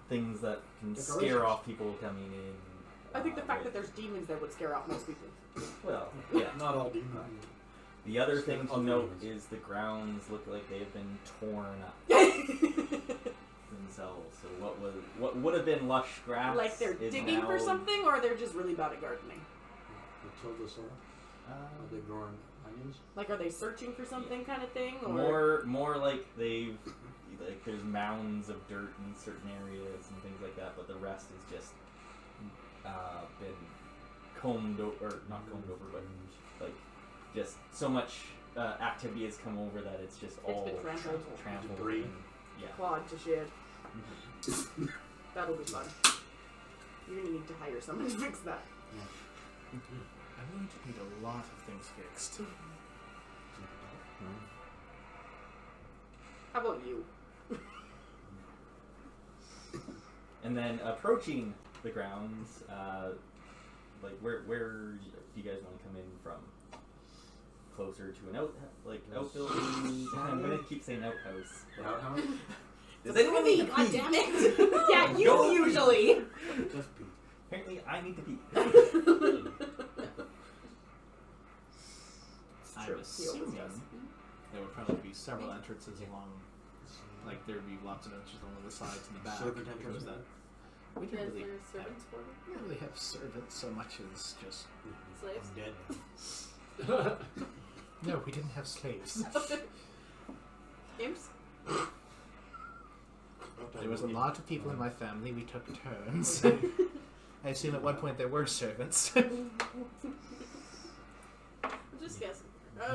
things that can scare off people coming in. I think the fact that there's demons there would scare off most people. Well, yeah. Not all demons. The other thing to note is the grounds look like they've been torn up themselves. So what would have been lush grass, Like they're is digging now, for something, or they're just really bad at gardening? Matilda Soul? Are they growing onions? Like, are they searching for something kind of thing? Or More like there's mounds of dirt in certain areas and things like that, but the rest is just been combed over, or not combed over, but like just so much activity has come over that it's just all been trampled. Debris. and, yeah. clawed to shit. That'll be fun. You're gonna need to hire someone to fix that. I'm going to need a lot of things fixed. How about you? And then approaching the grounds, like where do you guys want to come in from? Closer to an outbuilding? I'm gonna keep saying outhouse. Outhouse? Does anyone need to God pee? damn it! Yeah, you Go usually. Just pee. Apparently, I need to pee. I'm True. He assuming always does. there would probably be several entrances along, like there'd be lots of entrances along the sides and the back. Servant because entrance? that we Is didn't really there have, servants for we don't really have servants so much as just slaves? I'm dead. no, we didn't have slaves. Imps? There was a lot of people in my family. We took turns. I assume at one point there were servants. I'm just guessing.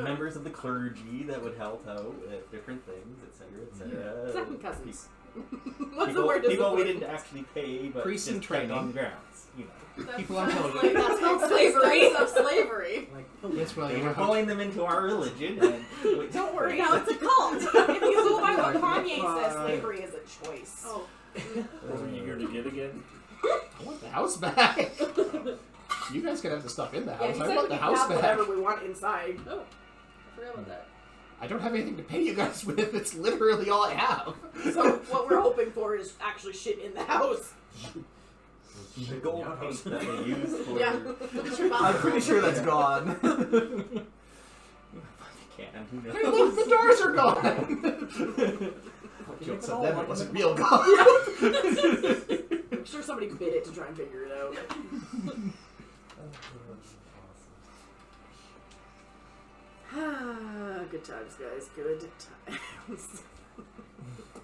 Members of the clergy that would help out at different things, etc., etc. Second cousins. What's the word? People we didn't actually pay, but Priests just in kept training. on the grounds. You know. That People on sounds television. like- That sounds slavery. Of slavery. Yes, well, They you were were pulling them into our religion. And Don't worry, now it's a cult. If you go by what Kanye says, slavery is a choice. Oh. What were you gonna get again? I want the house back. You guys can have the stuff in the Yeah, house. he I said want we the can house have back. whatever we want inside. Oh. I forgot about that. I don't have anything to pay you guys with. It's literally all I have. So what we're hoping for is actually shit in the house. the gold paint that they used for Yeah. I'm pretty sure that's gone. can. Who Hey, knows? look, the doors are gone. Jokes on them, it wasn't real gold. I'm sure somebody bid it to try and figure it out. Good times, guys. Good times.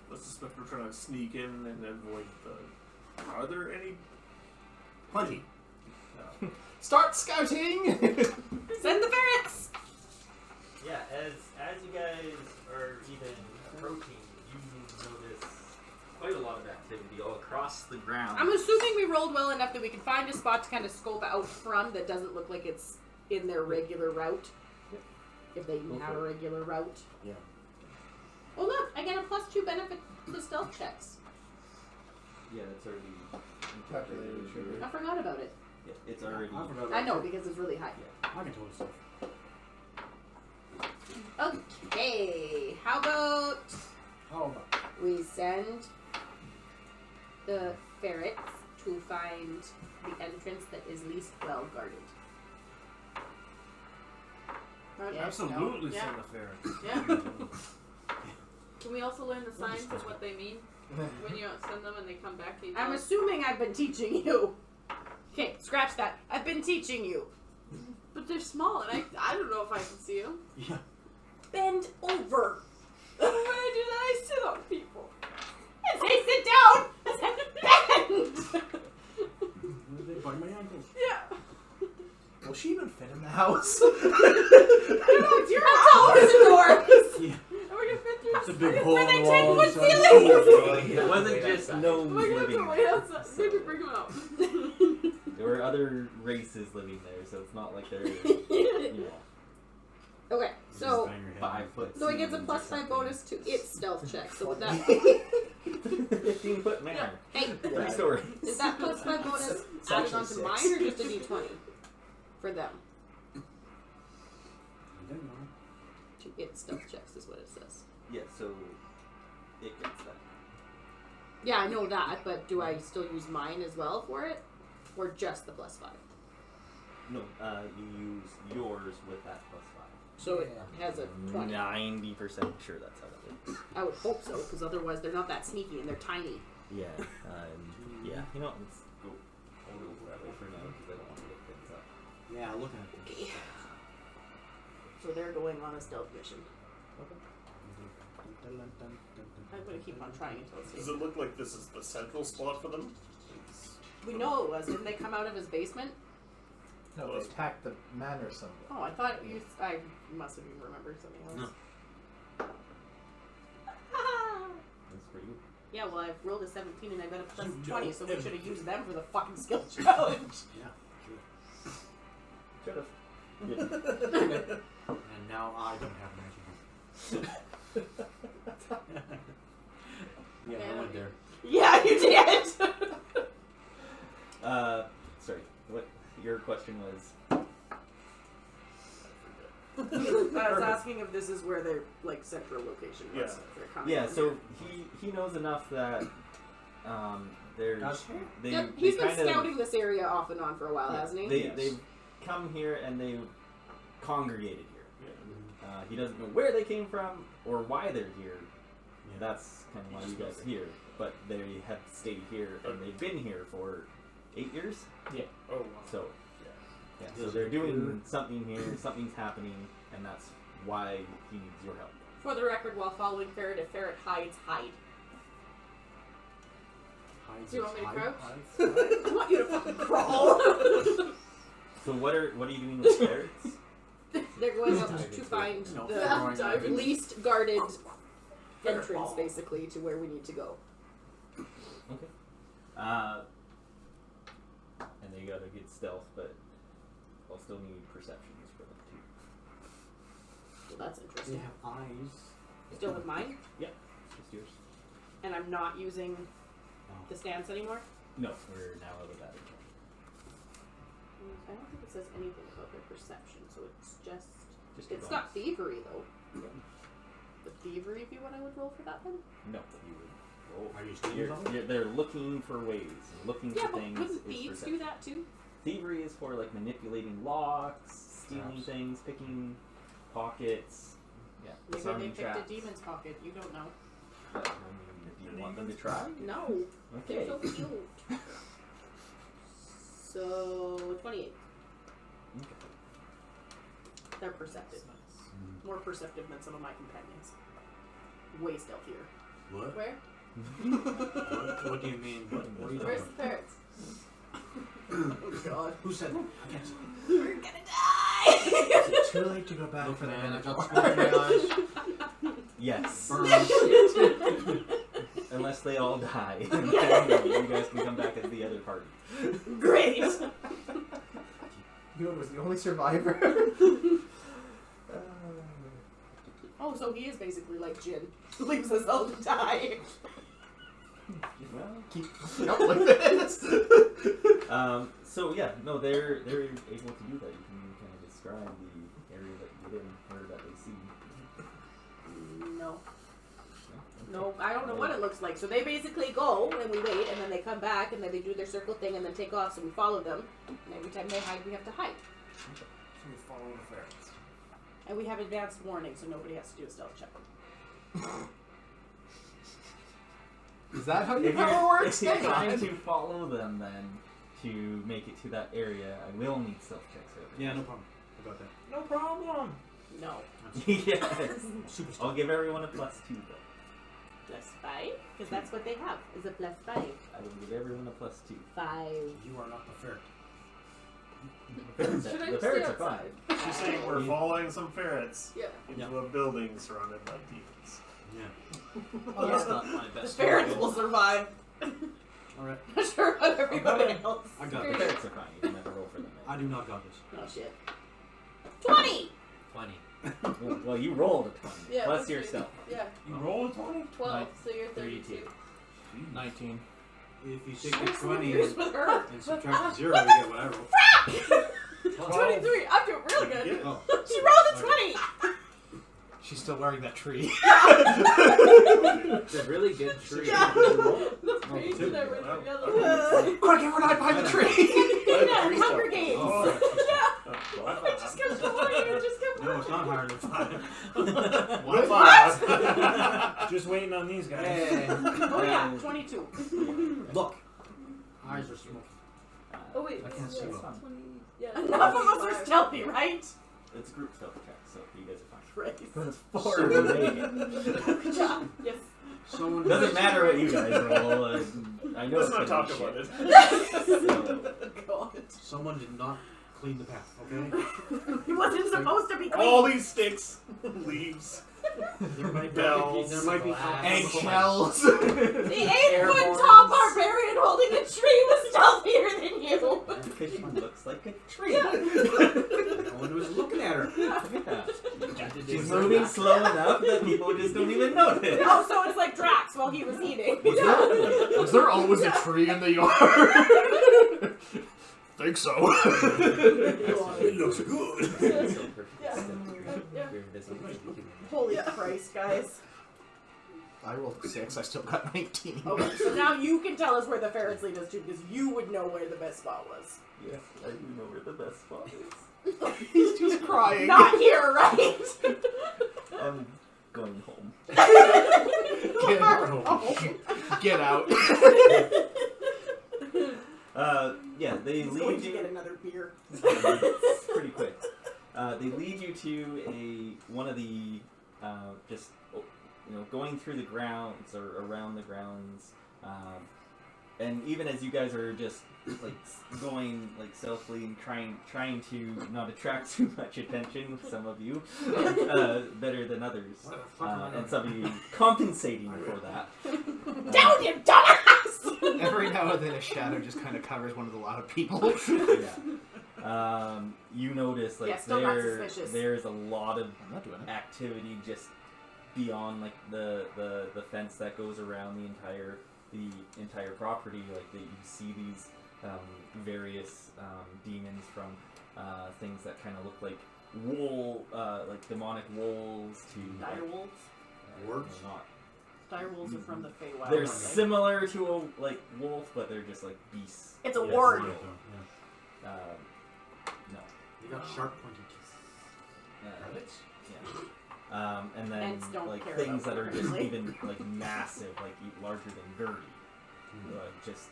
Let's suspect we're trying to sneak in and avoid the. Are there any? Plenty. Start scouting. Send the ferrets! Yeah, as you guys are even approaching, you notice quite a lot of activity all across the ground. I'm assuming we rolled well enough that we can find a spot to kind of scope out from that doesn't look like it's in their regular route. If they even have a regular route. Yeah. Oh look, I get a +2 benefit to stealth checks. Yeah, it's already Calculated sugar. I forgot about it. Yeah, it's already. I forgot I about know it. because it's really high. I can totally stuff. Okay, how about Oh, we send the ferrets to find the entrance that is least well guarded. Yes, Absolutely Yeah. send the ferret. Yeah. Can we also learn the signs of what they mean when you send them and they come back? You I'm know? assuming I've been teaching you. Okay, scratch that. I've been teaching you. But they're small, and I don't know if I can see them. yeah. Bend over. When I do that, I sit on people. And say sit down. I said bend. They bite my ankles. Yeah. Will she even fit in the house? You're not taller than doors. Yeah. Are we gonna fit through? It's a big hole For in the the wall. 10-foot inside. ceiling. It wasn't just Am gnomes I gonna have living to wait there. outside? Maybe bring them out. There were other races living there, so it's not like they're, you know, Okay, You so just bang your head 5 on foot. so it gets a ceilings or +5 something. bonus to its stealth check. So with that, 15-foot manor. hey, 3 stories. is that +5 bonus It's added actually onto 6. mine or just a d20 for them? I didn't know. To its stealth checks is what it says. Yeah, so it gets that. Yeah, I know that, but do I still use mine as well for it, or just the +5? No, you use yours with that +5. So it has a 20. 90% sure that's how that works. I would hope so, because otherwise they're not that sneaky and they're tiny. Yeah, yeah. You know, let's go a little that way for now because I don't want to look things up. Yeah, looking at this. Okay. So they're going on a stealth mission. I'm going to keep on trying until it's Does safe. it look like this is the central spot for them? We know it was. Didn't they come out of his basement? No, they attacked the manor somewhere. Oh, I thought you. I must have remembered something else. No. That's for you. Yeah, well, I've rolled a 17 and I got a plus You 20, so we don't should have ever- used them for the fucking skill challenge. Yeah. Should have. And now I don't have magic. Yeah, I went there. Yeah, you did. Sorry. What your question was? I was asking if this is where their like central location was. Yeah. If they're coming Yeah. from So here. he knows enough that there's Does he? they Yep, they he's been kind of- scouting this area off and on for a while, yeah, hasn't he? They Yes. they've come here and they've congregated here. Yeah. He doesn't know where they came from or why they're here. Yeah. That's kind of why you guys are here. But they have stayed here and they've been here for 8 years. Oh, wow. So yeah, so Yes. they're doing something here. Something's happening, and that's why he needs your help. For the record, while following Ferret, if Ferret hides, hide. Hides Do you want me to his crouch? I want you to fucking crawl. So what are you doing with ferrets? They're going up Dive to into find it. No, the throwing dive knives. least guarded Ferret entrance, ball. basically, to where we need to go. Okay. And they got a good stealth, but I'll still need perceptions for them too. So that's They interesting. have eyes. Still with mine, It's just yours. and I'm not using Oh. the stance anymore. No, we're now out of that. I don't think it says anything about their perception, so it's just. Just It's a got bonus. thievery though. Yeah. Would thievery be what I would roll for that then? No, you would roll. Are you stealing something? They're looking for ways, looking Yeah, for but things. wouldn't is thieves perception. do that too? Thievery is for like manipulating locks, stealing Traps. things, picking pockets. Yeah, Maybe disarming they picked traps. a demon's pocket. You don't know. But, I mean, do you want them to try? No. Okay. They're so cute. So 28. Okay. They're perceptive. More perceptive than some of my companions. Way stealthier. What? Where? What do you mean? What are you Where's talking the ferrets? Oh god. Who said that? I can't see. We're gonna die! Is it too late to go back for the Man, I manager? got smoke in my eyes. Yes. Burns. Unless they all die. And then, you guys can come back as the other party. Great! Yoda was the only survivor. Oh, so he is basically like Jin. Leaves us all to die. Well, Keep up with this. so yeah, no, they're able to do that. You can kind of describe the area that you get in, or that they see. No. No, I don't know what it looks like. So they basically go and we wait, and then they come back, and then they do their circle thing, and then take off. So we follow them, and every time they hide, we have to hide. So we follow the ferrets. And we have advanced warning, so nobody has to do a stealth check. Is that how your If power you're, works? if you're Hang trying on. to follow them, then to make it to that area, I will need stealth checks. Yeah, no problem. I got that. No problem. No. Yes. Super I'll give everyone a +2 though. +5? Because that's what they have, is a +5. I will give everyone a +2. 5. You are not the ferret. Should I The stay ferrets are outside? fine. She's saying we're following some ferrets Yeah. into a building surrounded by demons. Yeah. Oh, that's not my The best. ferrets will survive. Alright. Not sure about everybody else. I got The this. ferrets are fine. You can never roll for them. I do not got this. Oh shit. 20! 20. Well, you rolled a 20 Yeah, plus that's your good. stealth. Yeah. You roll a 20? 12, so you're 32. 19. If you take the Share some 20 years and with her. subtract 0, you get what I roll. 23! I'm doing really good. Oh. She rolled a 20! She's still wearing that tree. It's a really good tree. Yeah. The page two. that I read Wow. together. Quick, everyone hide behind the tree! Yeah, Hunger Games! Oh, It just kept going, it just kept no, it's not higher than 5. What? Just waiting on these guys. Oh yeah, 22. Look. Eyes are smoking. Oh wait, I can't see well. 20. Yeah. Enough of us are stealthy, right? It's a group stealth check, so you guys are fine. Right. But it's 4 to make it. Good job. Yes. Someone Doesn't matter what you guys roll. I know Let's it's not gonna talk be about shit. it. So, God. Someone did not clean the path, okay? He wasn't supposed to be All clean. these sticks, leaves, There might Bells. there might be Eggshells! The 8-foot tall barbarian holding a tree was stealthier than you. because she looks like a tree. No one was looking at her. Yeah. She's moving slow enough that people just don't even notice. Oh, so it's like Drax while he was eating. Was there always a tree in the yard? Think so. It looks good. Yeah. You're invisible. Holy Christ, guys. I rolled a 6, I still got 19. Okay, so now you can tell us where the ferrets lead us to, because you would know where the best spot was. Yes, I do know where the best spot is. He's just crying. Not here, right? I'm going home. Get out. Yeah, they He's going lead to you. get another beer. It's pretty quick. They lead you to one of the just going through the grounds or around the grounds, and even as you guys are just like going like stealthily and trying to not attract too much attention, some of you better than others, and some of you compensating for that. Down, you dumbass! Every now and then a shadow just kind of covers one of a lot of people. Yeah. You notice like Yeah, still not suspicious. there's a lot of I'm not doing it. activity just beyond like the fence that goes around the entire property. Like that you see these various demons from things that kind of look like like demonic wolves to Dire wolves? Words? not. Dire wolves are from the Feywild. They're right? similar to a like wolf, but they're just like beasts. It's a Yes. ward. Yeah. No. They got sharp pointed teeth. Rabbits? Yeah. And then Ants don't like care things about that are them, just really. even like massive, like larger than Gertie, just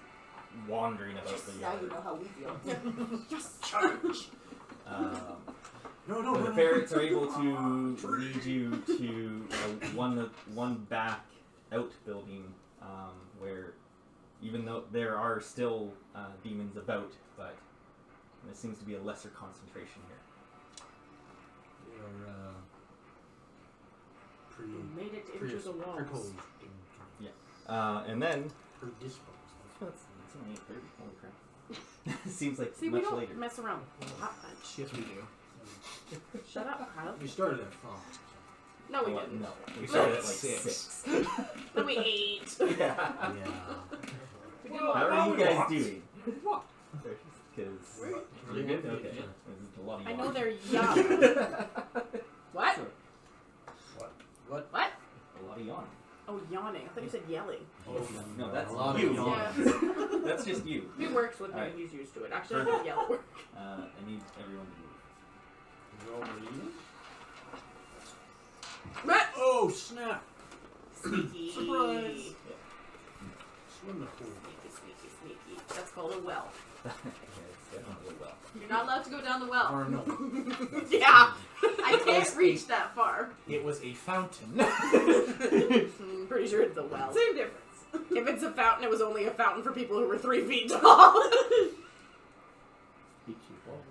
wandering about the Now yard. you know how we feel. Just charge! And the ferrets are able to lead you to one back outbuilding where, even though there are still demons about, but there seems to be a lesser concentration here. They're We made it into the walls. Proposed. And then Predisposed. it's only 8:30. Holy crap! Seems like See, we much don't later. mess around. Hot punch. Yes, we do. Shut up, Kyle. You started at 5. No, we Well, didn't. no, we started at like Six. 6. No, we we ate. Yeah. Yeah. We did How what? are you guys doing? What? Because Really good? Okay. Yeah. There's a lot of I yawn. know they're young. What? What? What? A lot of yawn. Oh, yawning. I thought you said yelling. No, that's A lot of you. yawn. That's just you. He works with me. Alright. He's used to it. Actually, I don't yell at work. I need everyone to move. Roll relief. What? Oh, snap! Sneaky. Surprise. Swim the pool. Sneaky. That's called a well. Yeah, it's definitely well. You're not allowed to go down the well. Or no. Yeah. I can't reach that far. It was a fountain. I'm pretty sure it's a well. Same difference. If it's a fountain, it was only a fountain for people who were 3 feet tall. Be careful.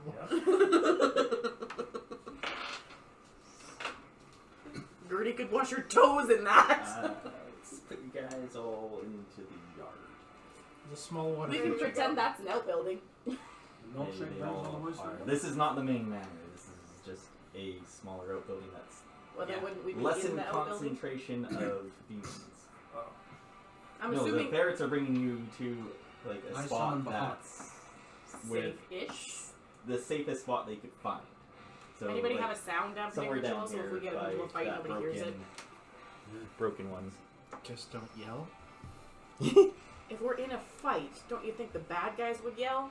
Gertie could wash her toes in that. Let's put you guys all into the yard. It's a small water We can feature. pretend that's an outbuilding. Milkshake They brings all the all way are. through. This is not the main manor. This is just a smaller outbuilding that's Well, then wouldn't we be less in in the outbuilding? concentration of demons. I'm no, assuming the ferrets are bringing you to like a I saw spot them behind. that's with safe-ish. the safest spot they could find. So Anybody like, have a sound dampening somewhere down ritual so here if we get by into a fight, that nobody hears it? broken ones. Just don't yell. If we're in a fight, don't you think the bad guys would yell?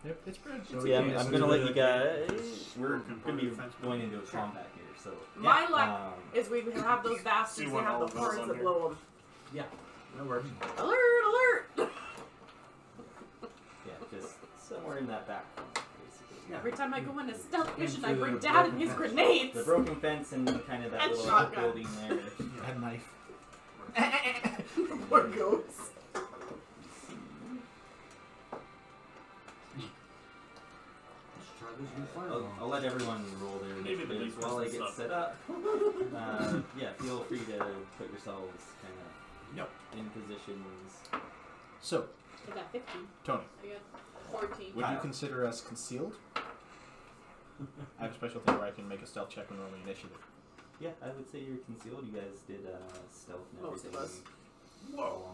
Yep, it's bred. So Yeah, yeah, I'm so gonna do let the- you guys. We're broken gonna be part of the going fence. into a combat here, so My luck um, is we have those bastards See that what have all the goes horns on that here. blow them. Yeah, that works. Alert! Alert! yeah, just somewhere in that back corner, basically. Yeah. Every time I go on a stealth mission, I Into bring the Dad and broken his fence. grenades. The broken fence and kind of that And little shotgun. building there. A knife. Poor goats. Let's try this new fire I'll alarm. let everyone roll their Maybe the initiatives big while I person's get not set up. Yeah, feel free to put yourselves kind of Yep. in positions. So, I got 15. Tony, I got 14. would you Kyle. consider us concealed? I have a special thing where I can make a stealth check and roll the initiative. Yeah, I would say you're concealed. You guys did stealth and Most of everything. us. Whoa.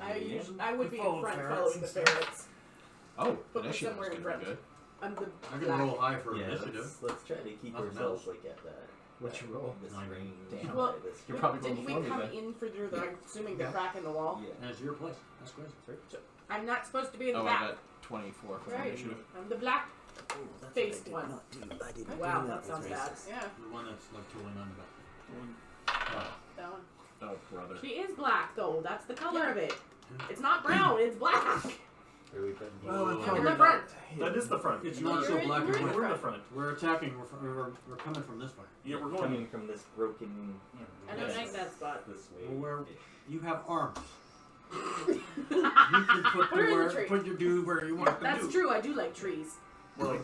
I would be in Follow front ferrets following the and stuff. ferrets. Oh, Put me initiative somewhere is in gonna front. be good. I'm the I can black. roll high for Yeah, initiative. let's try to keep Nothing ourselves else. like at that. What's your roll? This 9. range. Damn. Well, by this You're range. probably going Didn't before we me come then. in through the, I'm assuming the Yeah. crack in the wall? Yeah. That's your place. That's great. I'm not supposed to be in the Oh, back. I got 24 for Right. initiative. I'm the black Oh, that's faced what I one. did not do. I did not Wow, do that with sounds bad. races. Yeah, The one that's like tooling on the back. that one. Oh, brother. She is black though. That's the color Yeah. of it. It's not brown. It's black. Are we putting Well, you- it's In the front. That is the front. It's You're not so in- black you're and in We're white. in the front. We're attacking. We're coming from this way. Yeah, we're going. coming from this broken. I don't like that spot. This way. Well, where- ish. You have arms. You can put Put her in the your tree. put your dude where you want to That's do. true. I do like trees. We're like.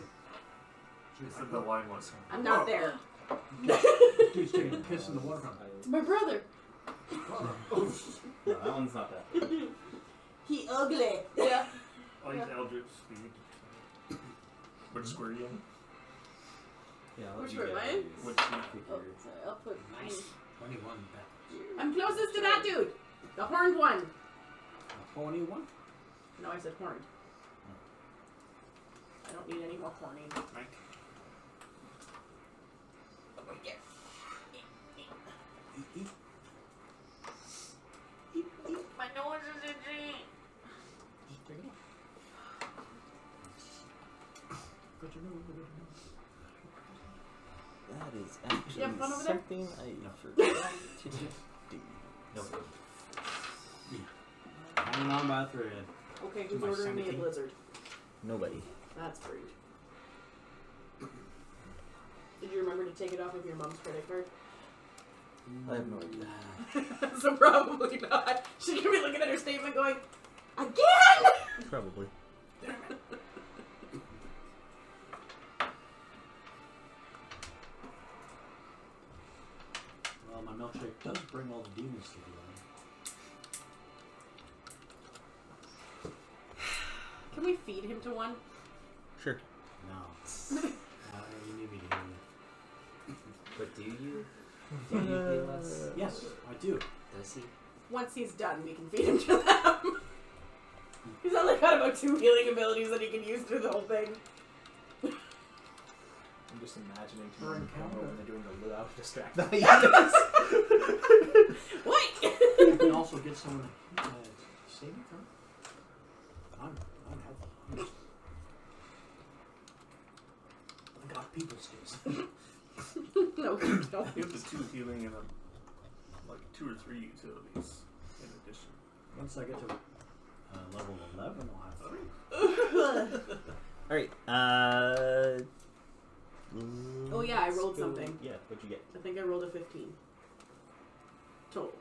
Said the line was. I'm not there. Dude's taking a piss in the water fountain. It's my brother. No, that one's not that. He ugly. Yeah. I use Eldritch Speed. Which square you in? Yeah, I'll let Which you way, guys mine? Which figure. Oh, sorry, I'll put Nice. 21 back. I'm closest to that dude. The horned one. A pony one. No, I said horned. I don't need any more horny. Right. My nose is itchy. That is actually You have fun over there? something I forgot to do. No. Hanging on by a thread. Okay, who's My ordering me a sanity. blizzard? Nobody. That's rude. Did you remember to take it off of your mom's credit card? I have no idea. So probably not. She could be looking at her statement going, again! Probably. Well, my milkshake does bring all the demons to the Can we feed him to one? Sure. No. You need me to hear you. But do you? Do you heal us? Yes, I do. Does he? once he's done, we can feed him to them. He's only got about 2 healing abilities that he can use through the whole thing. I'm just imagining Or tomorrow encounter. when they're doing the luau to distract them. Wait! You can also get someone saving throw. I'm helpful. I got people skills. No, you don't. You have the 2 healing and like 2 or 3 utilities in addition. Once I get to level 11, I'll have 3. Alright, Oh yeah, I rolled let's go- something. Yeah, what'd you get? I think I rolled a 15. Total.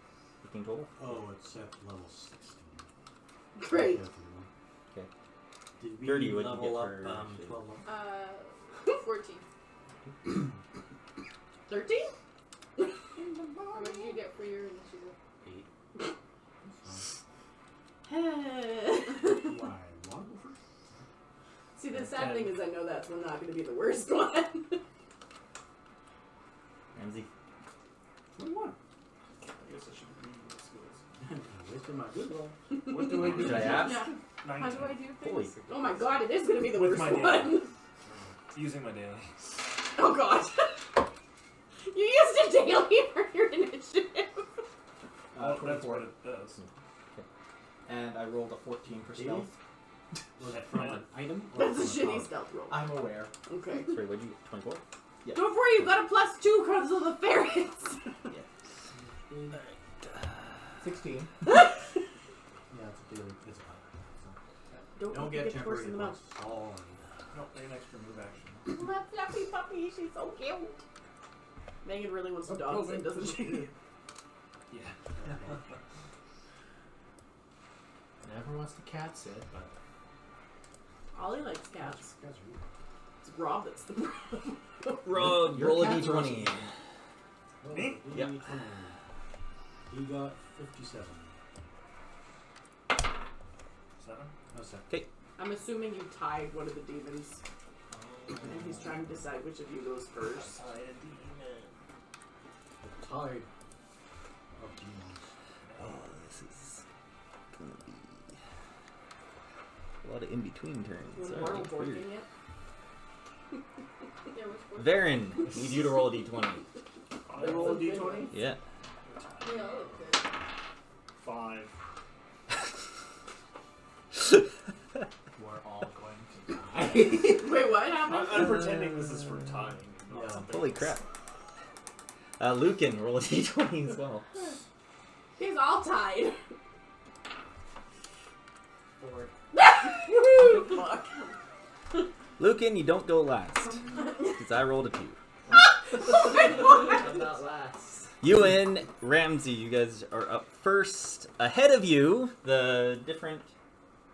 15 total? Oh, it's at level 16. Great. Okay. Did we 30, what'd you level get up for 12 levels? 14. 13? What did you get for your initiative? 8. Why? One first? See, the sad thing is I know that's not going to be the worst one. Ramsey. 21. I guess I should read my skills. Wasted my good roll. What do I do? Should I ask? Yeah. 19. How do I do Holy. things? Oh my god, it is going to be the With worst my one. Using my daily. Oh god. You used a daily for your initiative. Oh, that's 24. what it does. And I rolled a 14 for stealth. Was that from an item? Or That's a from shitty power? stealth roll. I'm aware. Okay. Sorry, what'd you get? 24? Don't worry, you got a +2 because of the ferrets. 16. Yeah, it's a daily. It's a power. Don't get get worse in the temporary mouth. plus. All No, an extra move action. My fluffy puppy, she's so cute. Megan really wants to dog sit, doesn't she? Yeah. Never wants to cat sit, but Ollie likes cats. Guys are It's Rob that's the problem. Roll, Your roll a cat's d20. Me? Yep. He got 57. 7? Oh, 7. I'm assuming you tied one of the demons, and he's trying to decide which of you goes first. The tide of demons. Oh, this is gonna be a lot of in-between turns. You Alright, want to roll weird. board yet? Yeah, which one? Varen, need you to roll a d20. I roll a d20. Yeah. They all look good. 5. we're all going to die. Wait, what happened? I'm pretending this is for timing. Not Yeah. something Holy else. crap. Lucan, roll a d20 as well. He's all tied. 4. Woohoo! Fuck. Lucan, you don't go last. Because I rolled a 2. Oh my god! I'm not last. You and Ramsey, you guys are up first. Ahead of you, the different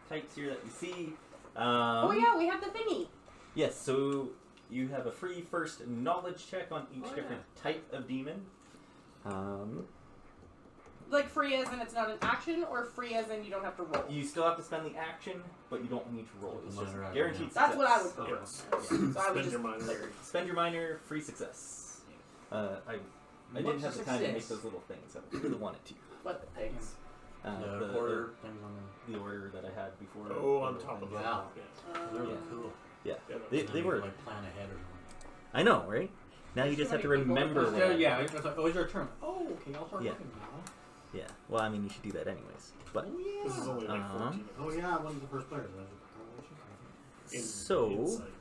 types here that you see. Oh yeah, we have the thingy. Yes, so you have a free first knowledge check on each different type of demon. Like free as in it's not an action, or free as in you don't have to roll? You still have to spend the action, but you don't need to roll. It's just Minor action, guaranteed yeah. That's what I would success. prefer. Yes. So I would Spend just your minor. Spend your minor, free success. I didn't have the time to make those little things. I really wanted to. What the pigs? The order things on the order that I had before. Oh, on top of that. Wow. Yeah. They're Yeah. cool. Yeah, Yeah, they Now you were. can, like plan ahead or something. I know, right? Now you just have to remember. Yeah, what I- yeah. It's like, oh, it's your turn. Oh, okay, I'll start Yeah. looking now. Yeah. Well, I mean, you should do that anyways. But Oh, yeah. This is only like 14. Oh, yeah, one of the first players. In So- insight.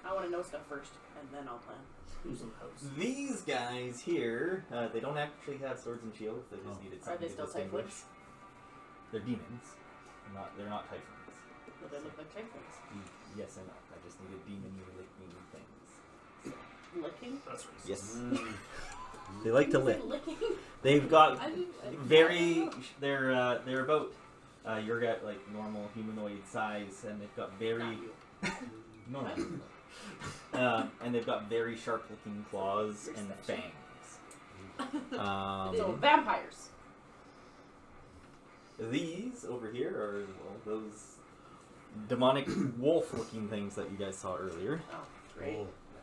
I want to know stuff first, and then I'll plan. Who's in the house? these guys here, they don't actually have swords and shields. They just needed Are something they to still distinguish. typhlings? They're demons. They're not typhlings. But they look like typhlings. Yes, I know. I just needed demon-licking things. Licking? That's racist. Yes. Mm. They like to You said lick. Licking? They've got I didn't. very. They're about you're at like normal humanoid size, and they've got very Not you. normal. And they've got very sharp-looking claws and fangs. So vampires. These over here are those demonic wolf-looking things that you guys saw earlier. Oh, great.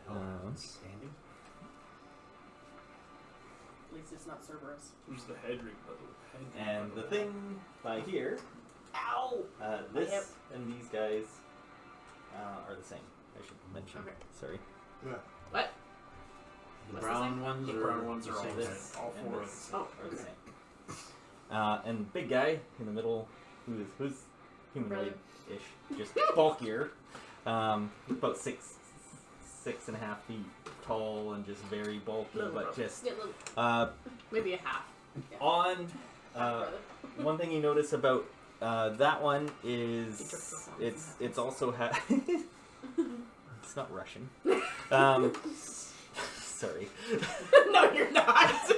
Oh, Um, standing? At least it's not Cerberus. Who's the head ring? And the thing by here, Ow! this hip. and these guys are the same. I should mention. Okay. Sorry. Yeah. What? The What's brown the ones The are brown ones are all same the thing. This All and four of this them. are the same. And big guy in the middle, who's humanoid-ish, just bulkier. About 6.5 feet tall and just very bulky, Little but rope. just Yeah, little, maybe a half. on. Brother. One thing you notice about that one is it's also it's not Russian. Sorry. No, you're not.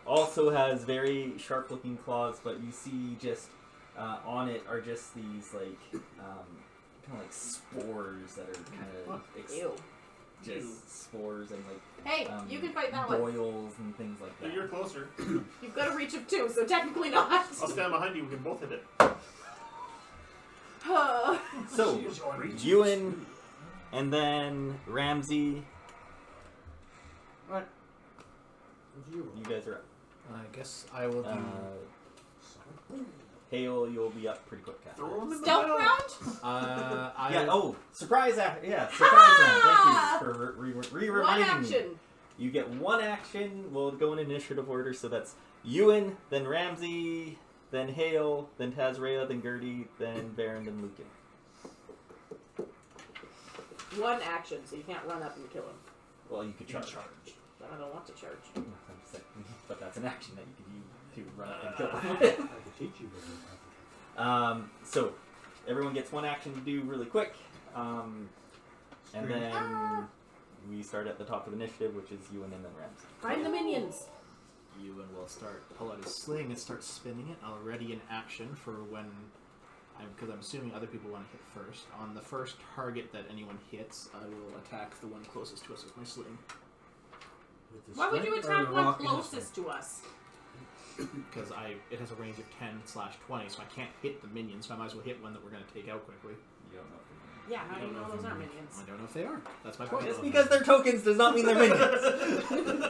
Also has very sharp-looking claws, but you see just on it are just these like kind of like spores that are kind of Ew. just spores and like Hey, you can fight that one. boils and things like that. You're closer. You've got a reach of 2, so technically not. I'll stand behind you. We can both hit it. So, Ewan, and then Ramsey. What? You guys are up. I guess I will do. Hale, you'll be up pretty quick. After. Throw him in the Stealth middle. round? I Yeah. Oh, surprise! Yeah, surprise round. Thank you for One reminding me. action. You get one action. We'll go in initiative order. So that's Ewan, then Ramsey, then Hale, then Tazrea, then Gertie, then Baron, then Lucan. One action, so you can't run up and kill him. Well, you could charge. But I don't want to charge. But that's an action that you could use to run up and kill I them. could teach you, but So everyone gets one action to do really quick, and then we start at the top of the initiative, which is Ewan and then Ramsey. Find the minions. Ewan will pull out his sling and start spinning it. I'll ready an action for when, because I'm assuming other people want to hit first. On the first target that anyone hits, I will attack the one closest to us with my sling. with the Why would sling you or attack the one rock in the closest to us? Because it has a range of 10/20, so I can't hit the minions, so I might as well hit one that we're going to take out quickly. You don't know. Yeah, how do you know those aren't minions? I don't know if they are. That's my point. Just because they're tokens does not mean they're minions.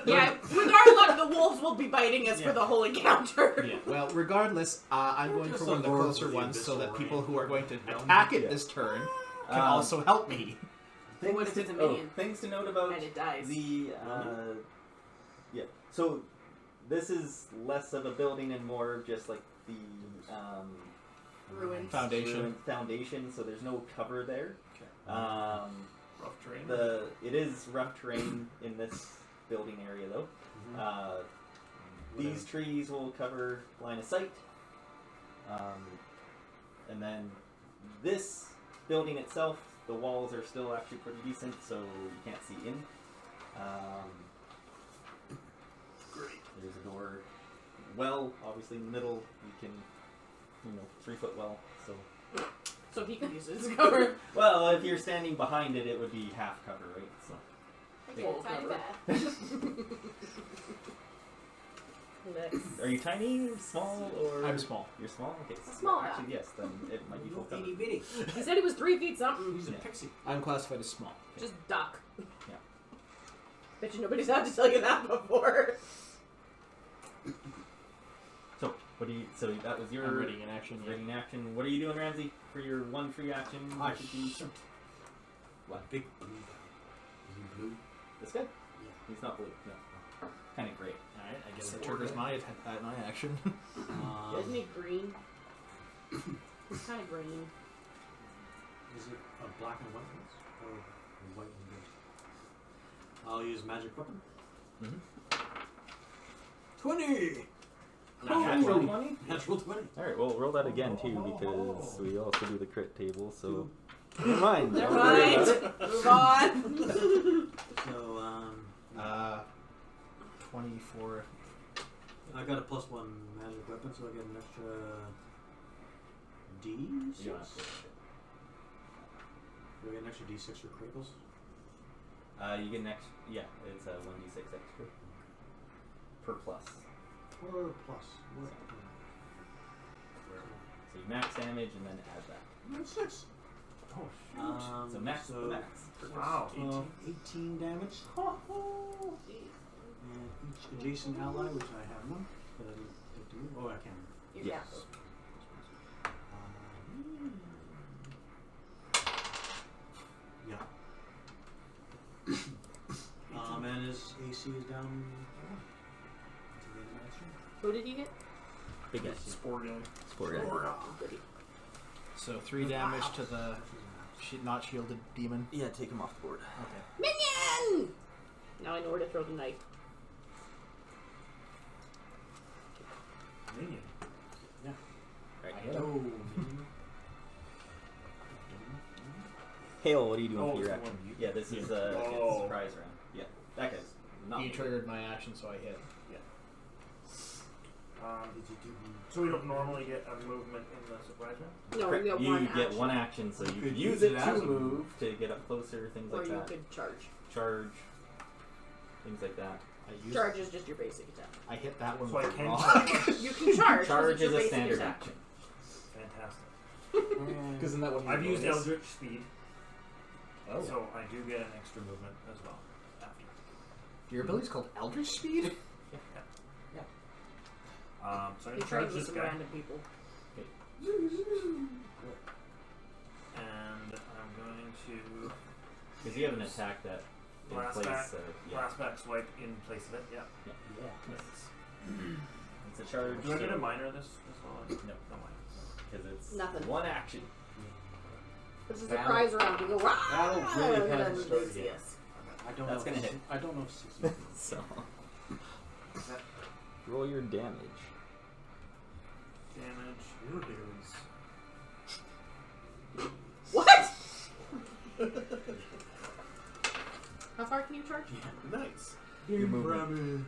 Yeah, with our luck, the wolves will be biting us for the whole encounter. Yeah, well, regardless, I'm going for Just one of the absorb closer the ones so that abyssal people rain. who are going to attack it Yeah. this turn can Um, also help me. What if it's a minion? Things to note about And it dies. the yeah. So this is less of a building and more of just like the Ruins. Foundation. foundation. So there's no cover there. Rough terrain. It is rough terrain in this building area though. These trees will cover line of sight. And then this building itself, the walls are still actually pretty decent, so you can't see in. Great. There's a door. Well, obviously in the middle, you can, 3-foot well. So he could use it as cover. Well, if you're standing behind it, it would be half cover, right? So. I Full get tiny cover. bad. Next. Are you tiny, small, or? I'm small. You're small? Okay. Small Actually, yes, then it might be full cover. Itty bitty. He said he was 3 feet something. He's a Yeah. pixie. I'm classified as small. Just duck. Yeah. Bet you nobody's had to tell you that before. So, so that was your I'm ready in action. Yeah. ready in action. What are you doing, Ramsey, for your one free action? I What should you- shoot. What? Big blue guy. Is he blue? This guy? Yeah. He's not blue. No. Kind of gray. Alright, I guess that triggers my action. Isn't he green? He's kind of green. Is it a black and white ones? Or a white and red? I'll use magic weapon. 20! Natural 20? Natural 20. Alright, well, roll that again, too, because we also do the crit table, so. Never mind. Never Don't worry mind. about it. Move on. So, 24. I got a +1 magic weapon, so I get an extra D6? You don't have to. Do I get an extra D6 for criticals? You get an extra. Yeah, it's a 1d6 extra. Per plus. Or plus? What? So you max damage and then add that. 6. Oh, shoot. So max so the max. Wow. 18 damage. each adjacent ally, which I have none, but I get to move. Oh, I can. You Yes. Yeah. And his AC is down to the end of that turn. Who did you get? Big guy. Spore guy. Spore guy. Goody. So 3 damage to the not shielded demon. Yeah, take him off the board. Okay. Minion! Now I know where to throw the knife. Minion. Right. I hit him. Oh. Hale, what are you doing Oh, for your it's the action? one you- Yeah, this is Oh. surprise round. Yeah, that guy's not. You triggered my action, so I hit. So we don't normally get a movement in the surprise round? No, Correct. you get You one get action. one action, so you could could use use it it as to a move, to get up closer, things Or like you that. could charge. Charge, things like that. I used Charge is just your basic attack. I hit that one So I with a can rock. You can charge. 'cause Charge it's your is a basic standard attack. action. Fantastic. Because in that one I've used Eldritch Speed, Oh. so I do get an extra movement as well after. Your ability's called Eldritch Speed? So I You can trade charge with this some guy, random people. and I'm going to Because you have an attack that in Blast place. back. Yeah. blast back swipe in place of it. Yeah. It's a charge. Do I get so- a minor this well? No. No minor. Because it's Nothing. one action. This is a Battle- prize round. You go, rah! Battle really and hasn't then started lose, yet. yes. I don't That's know. gonna if hit. I don't know if 16. So Is that roll your damage. damage? Your dudes. What? How far can you charge? Nice. Your movement.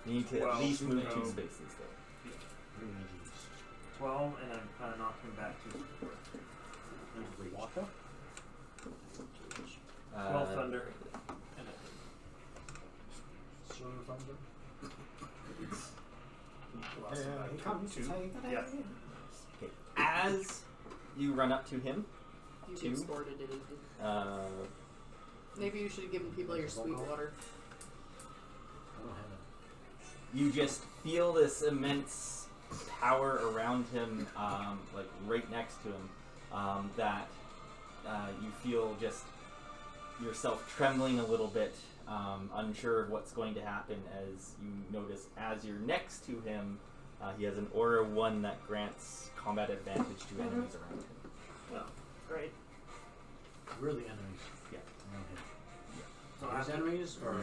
You need to at Well, least move no. 2 spaces though. 12, and I'm knocked him back to 12 thunder. And yeah. Okay. As you run up to him, You Two. get scored at anything. Maybe you should have given people your sweet water. you just feel this immense power around him, like right next to him, that you feel just yourself trembling a little bit, unsure of what's going to happen as you notice as you're next to him, he has an aura 1 that grants combat advantage to enemies around him. Great. We're the enemies. Yeah. So His after, enemies or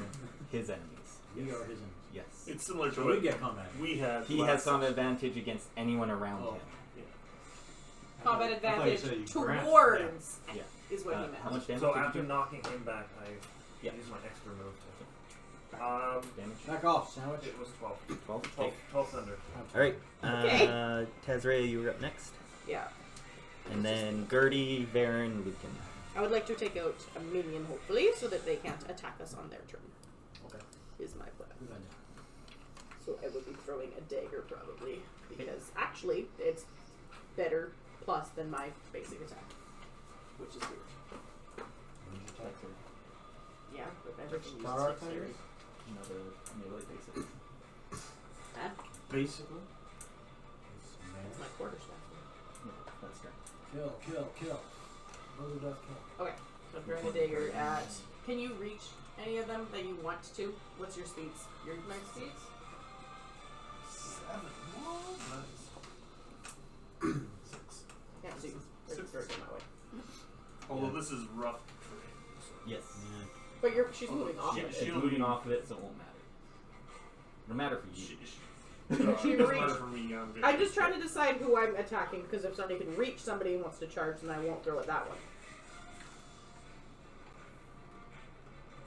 His enemies. we are his enemies. Yes. It's similar to So what we get combat. we had. He last has combat advantage against anyone around Oh. him. Combat I thought you advantage said you grant- towards Yeah. is what he meant. How much damage so did after you do? knocking him back, I Yeah. use my extra move to. Damage? Back off, sandwich. It was 12. 12? 12, 12 thunder. Alright. Okay. Tazrea, you were up next. Yeah. And then Gertie, Varen, Lucan. I would like to take out a minion, hopefully, so that they can't attack us on their turn. Okay. Is my plan. Good idea. So I would be throwing a dagger probably, because actually it's better plus than my basic attack, which is weird. Range attack or Yeah, but everything Star uses Arcana? dexterity. Another melee basic. Huh? basically. That's my quarterstaff. Yeah, that's right. Kill. Mother death kill. Okay, so I'm throwing a dagger at. Can you reach any of them that you want to? What's your speeds? Your max speeds? 7. Nice. 6. Yeah, so you can throw them that way. Although this is rough terrain. So. Yes. Yeah. But she's moving off Yeah, of she's it. moving off of it, so it won't matter. It'll matter for you. It She doesn't reached- matter for me. I'm just trying to decide who I'm attacking, because if somebody can reach somebody and wants to charge, then I won't throw it that one.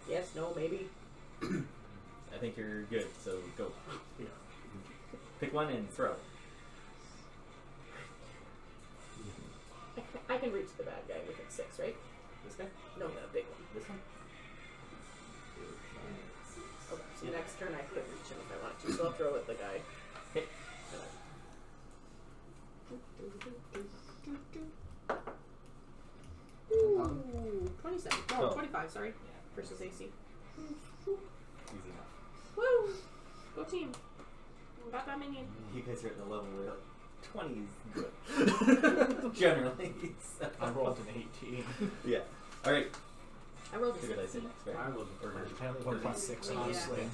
Yes, no, maybe. I think you're good, so go. Yeah. Pick one and throw. I can reach the bad guy with a 6, right? This guy? No, the big one. This one? Okay, so next turn I could reach him if I wanted to, so I'll throw at the guy. Okay. Ooh, 27. No, Oh. 25, sorry. Versus AC. Easy enough. Go team. We got that minion. You guys are at the level where 20 is good. Generally. So. I rolled an 18. Yeah. Alright. I rolled a Who did I say 16. next, right? I was Or Apparently 1 plus 6 on Yeah. the sling.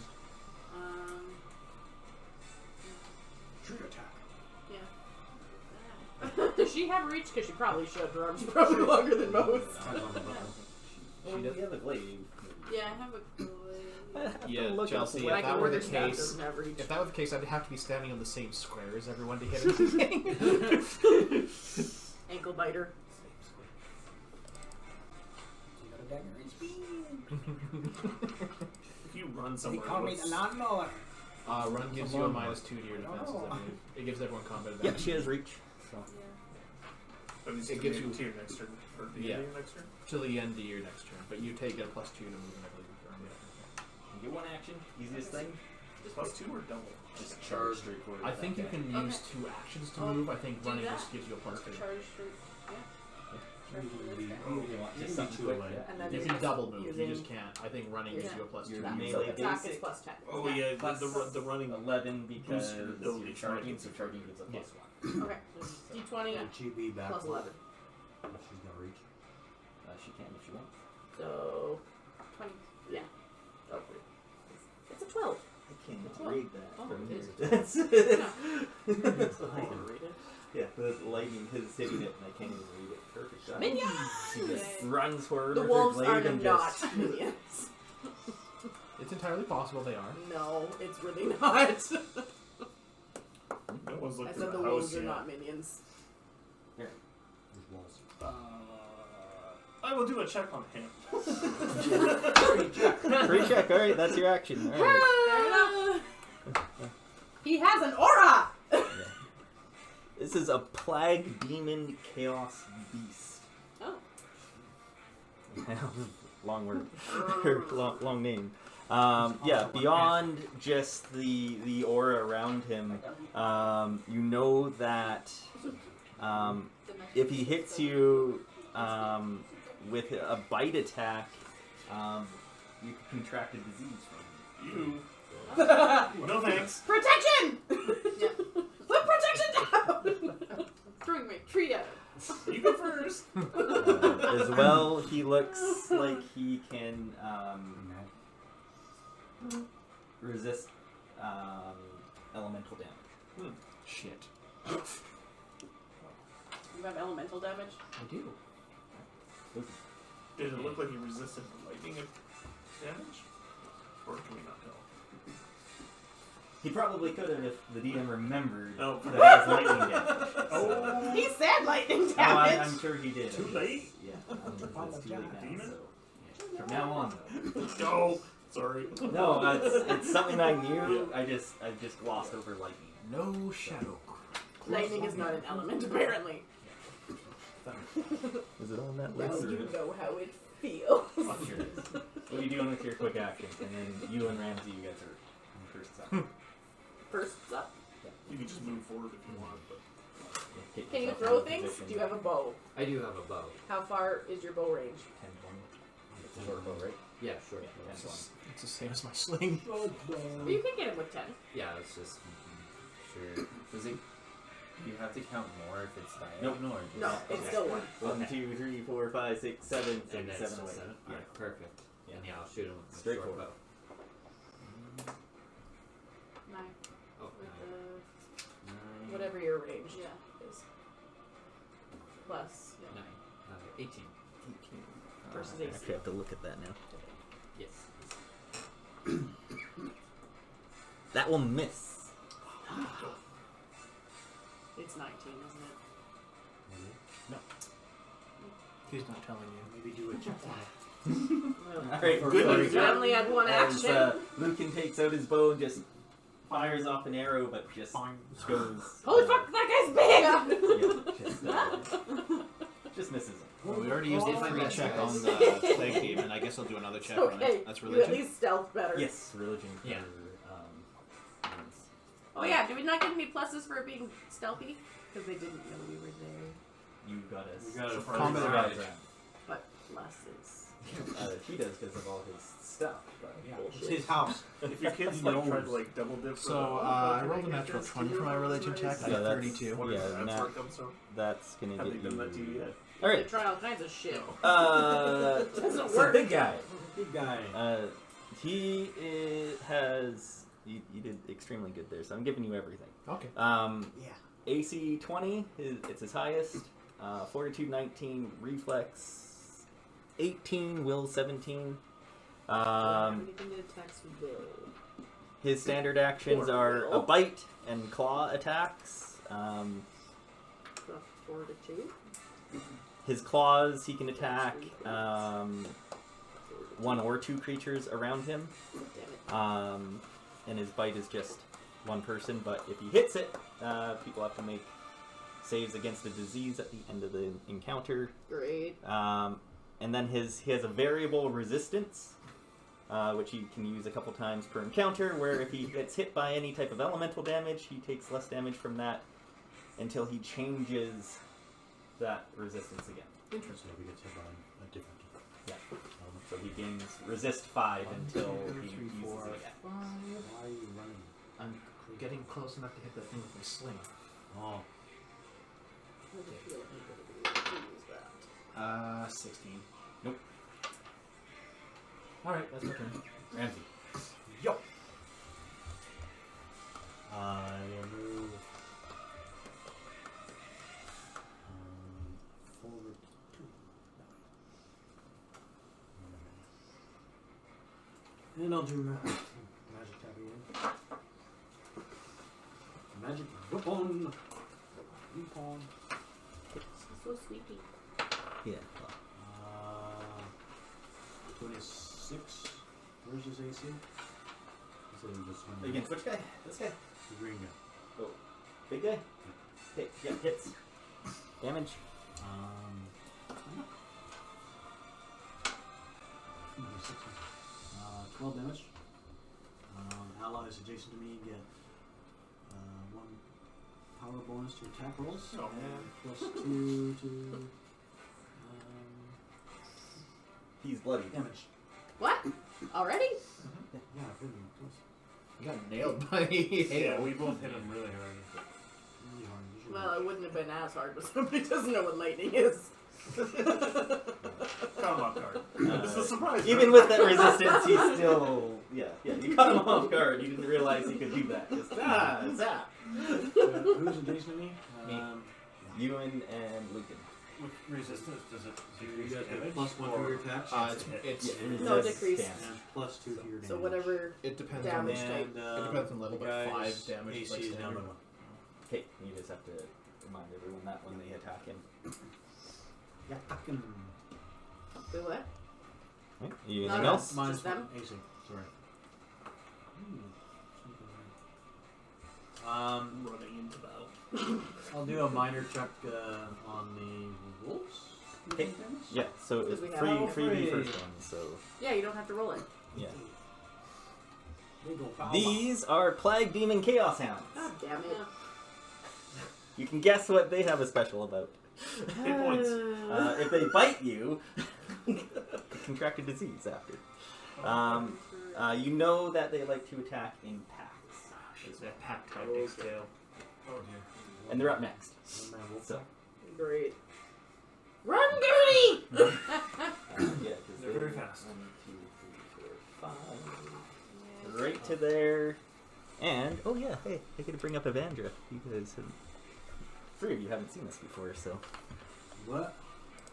Shoot attack. Does she have reach? Because she probably should. Her arms are probably longer than most. Depends on the button. Well, we have a glaive. Yeah, I have a glaive. Yeah, Look up Chelsea, what if Like that a were the wither staff case, doesn't have reach. if that were the case, I'd have to be standing on the same square as everyone to hit anything. Ankle biter. You got a dagger in speed. If you run They somewhere, call me what's- the lawnmower. Run gives you a -2 to your defenses, I believe. It gives everyone combat Yeah, advantage. she has reach. So. At least It gives you- to your next turn. Or the Yeah. end of your next turn. Till the end of your next turn, but you take a +2 to move and I believe you turn. You get one action. Easiest thing. Plus 2 or double? Just charge straight forward. I think you can use 2 actions to move. I think do running that. just gives you a +2. Charge for, yeah. Charge for this guy. You want just Maybe something 2 quick. away. Yeah. And then You there's can double move. You using- just can't. I think running gives you a +2. Your So melee attack basic. is +10. Oh yeah, Plus the running. 11 because Boost your you're ability. charging, so charging gives a +1. Okay. D20 Would she be back? plus 11. If she's gonna reach. She can if she wants. So 20. oh, it's a 12. I can't Well, read that. oh, from it is. here. That's I can read it. Yeah, the lightning is hitting it, and I can't even read it. Perfect shot. Minion! She just Yay. runs forward The with her wolves blade are and not just. minions. It's entirely possible they are. No, it's really not. No one's I looked said at the the wolves house are yet. not minions. There's walls. I will do a check on him. Free check. All right, that's your action. All right. He has an aura! This is a plague demon chaos beast. Oh. Long word. long name. Yeah, beyond just the aura around him, you know that if he hits you with a bite attack, you can contract a disease from him. You. No thanks. Protection! Put protection down! Throwing my tree at him. You go first. As well, he looks like he can resist elemental damage. Shit. You have elemental damage? I do. Did it look like he resisted the lightning damage? Or can we not tell? He probably could have if the DM remembered Oh. that it was lightning damage. Oh. He said lightning Oh, damage! I'm sure he did. Too late? Yeah, it's too late now. Demon? So, yeah. From now on, though. No. Sorry. No, it's something I knew. I just glossed over lightning. No shadow. Lightning is not an element, apparently. Is it on that Now list? you know how it feels. I'm sure it is. What are you doing with your quick action? And then you and Ramsey, you guys are on first up. First up. You can just move forward if you want, but Get Can you yourself throw in things? position. Do you have a bow? I do have a bow. How far is your bow range? 10, 20. It's a short bow, right? Yeah, sure. Yeah, It's 10, 20. the same as my sling. Well, you can get him with 10. Yeah, it's just Sure. Does it? Do you have to count more if it's Nope. diagonal or just? No, it's still one. 1, 2, 3, 4, 5, 6, 7. and then it's 7 still away. 7. Yeah. Alright, perfect. Yeah. And yeah, I'll shoot him with my Straightforward. short bow. 9. Oh, With nine. Whatever your range Yeah. is. Plus. 9. 18. Versus I 18. actually have to look at that now. Yes. That will miss. It's 19, isn't it? He's not telling you. Maybe do a check on it. Alright, Good sorry. news. You only had one As, action. Lucan takes out his bow and just fires off an arrow, but just goes. Holy fuck, that guy's big! Yeah, just misses him. Well, we already used Did the my free best, check guys. on the plague demon. I guess I'll do another check on Okay, it. That's you at religion. least stealth better. Yes, religion. For, Yeah. wins. Oh yeah, did we not get any pluses for it being stealthy? Because they didn't know we were there. You got us. we got a Combat surprise. advantage. But pluses. He does because of all his stuff. But Yeah, it's his house. If your kids like try to like double dip. So I rolled a natural 20 for my religion check. I Yeah, got that's- 32. What Yeah, that's Nat- where it comes from. that's gonna Have they get done that to you you. yet? All They right. try all kinds of shit. So work. big guy. Big guy. Has. You did extremely good there, so I'm giving you everything. Okay. Yeah. AC 20, it's his highest. Fortitude 19, Reflex 18, Will 17. Anything that attacks Will. His standard actions Or are will. a bite and claw attacks. Fortitude. His claws, he can attack one or two creatures around him. Damn it. And his bite is just one person, but if he hits it, people have to make saves against a disease at the end of the encounter. Great. And then he has a variable resistance, which he can use a couple times per encounter, where if he gets hit by any type of elemental damage, he takes less damage from that until he changes that resistance again. Interesting. If he gets hit by a different. Yeah. So he gains resist 5 until he three, uses four, it again. Why are you running? I'm getting close enough to hit that thing with my sling. Oh. 16. Nope. Alright, that's my turn. Ramsey. Yo. I move forward 2. And I'll do magic tap again. Magic weapon. Weapon. So sweetie. Yeah. 26. Where's his AC? So just one Against which guy? This guy? the green guy. Oh, big guy? Hit, yeah, hits. Damage. 12 damage. Allies adjacent to me get 1 power bonus to attack rolls, Oh. and +2 to He's bloody. damage. What? Already? Yeah, I've been close. You got nailed by Yeah, we both hit him really hard. Really hard. Usually Well, it wouldn't have been as hard, but somebody doesn't know what lightning is. Caught him off guard. It's a surprise. Even right? with that resistance, he's still... Yeah, you caught him off guard. You didn't realize he could do that. Just, zap. who's adjacent to me? Me. Ewan and Lucan. With resistance, does it You decrease got damage? +1 to your attacks. It's No, decrease. and +2 to your damage. So whatever. it depends Damage on type. And, it depends on level, the but 5 guy's damage is AC like is down to standard. 1. Okay, you just have to remind everyone that when they attack him. Yeah, I can. Do what? Okay. You No, anything no. else? Minus Just them? 1 AC. Sorry. Running into battle. I'll do a minor check on the wolves. Okay. Yeah, so it's Because we have free all the three. first one, so... Yeah, you don't have to roll it. Yeah. They go foul. These are Plague Demon Chaos Hounds. God damn it. You can guess what they have a special about. Hit points. If they bite you, you contract a disease after. You know that they like to attack in packs. It's that pack tactics tail. Oh dear. And they're up next. One man wolf So, pack. Great. Run, Gertie! yeah, 'cause They're they- very fast. 1, 2, 3, 4, 5. Right to there. And, oh yeah, hey, I get to bring up Evandra. You guys have... 3 of you haven't seen this before, so... What?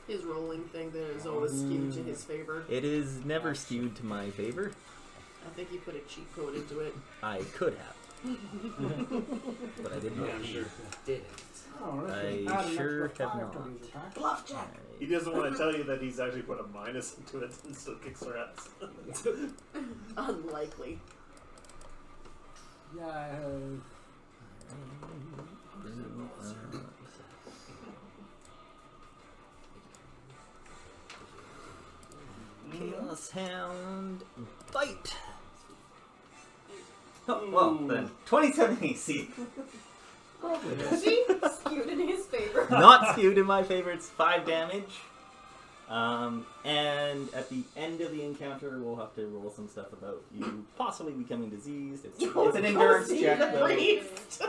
His rolling thing that is always skewed to his favor. It is never skewed to my favor. I think he put a cheat code into it. I could have. But I did not. Yeah, sure. Didn't. Oh, I sure have not. Bluff check. He doesn't want to tell you that he's actually put a minus into it and still kicks their ass. Unlikely. Yeah. Chaos Hound bite. Oh, well then, 27 AC. See? Skewed in his favor. Not skewed in my favor. It's 5 damage. And at the end of the encounter, we'll have to roll some stuff about you possibly becoming diseased. It's an endurance check, though.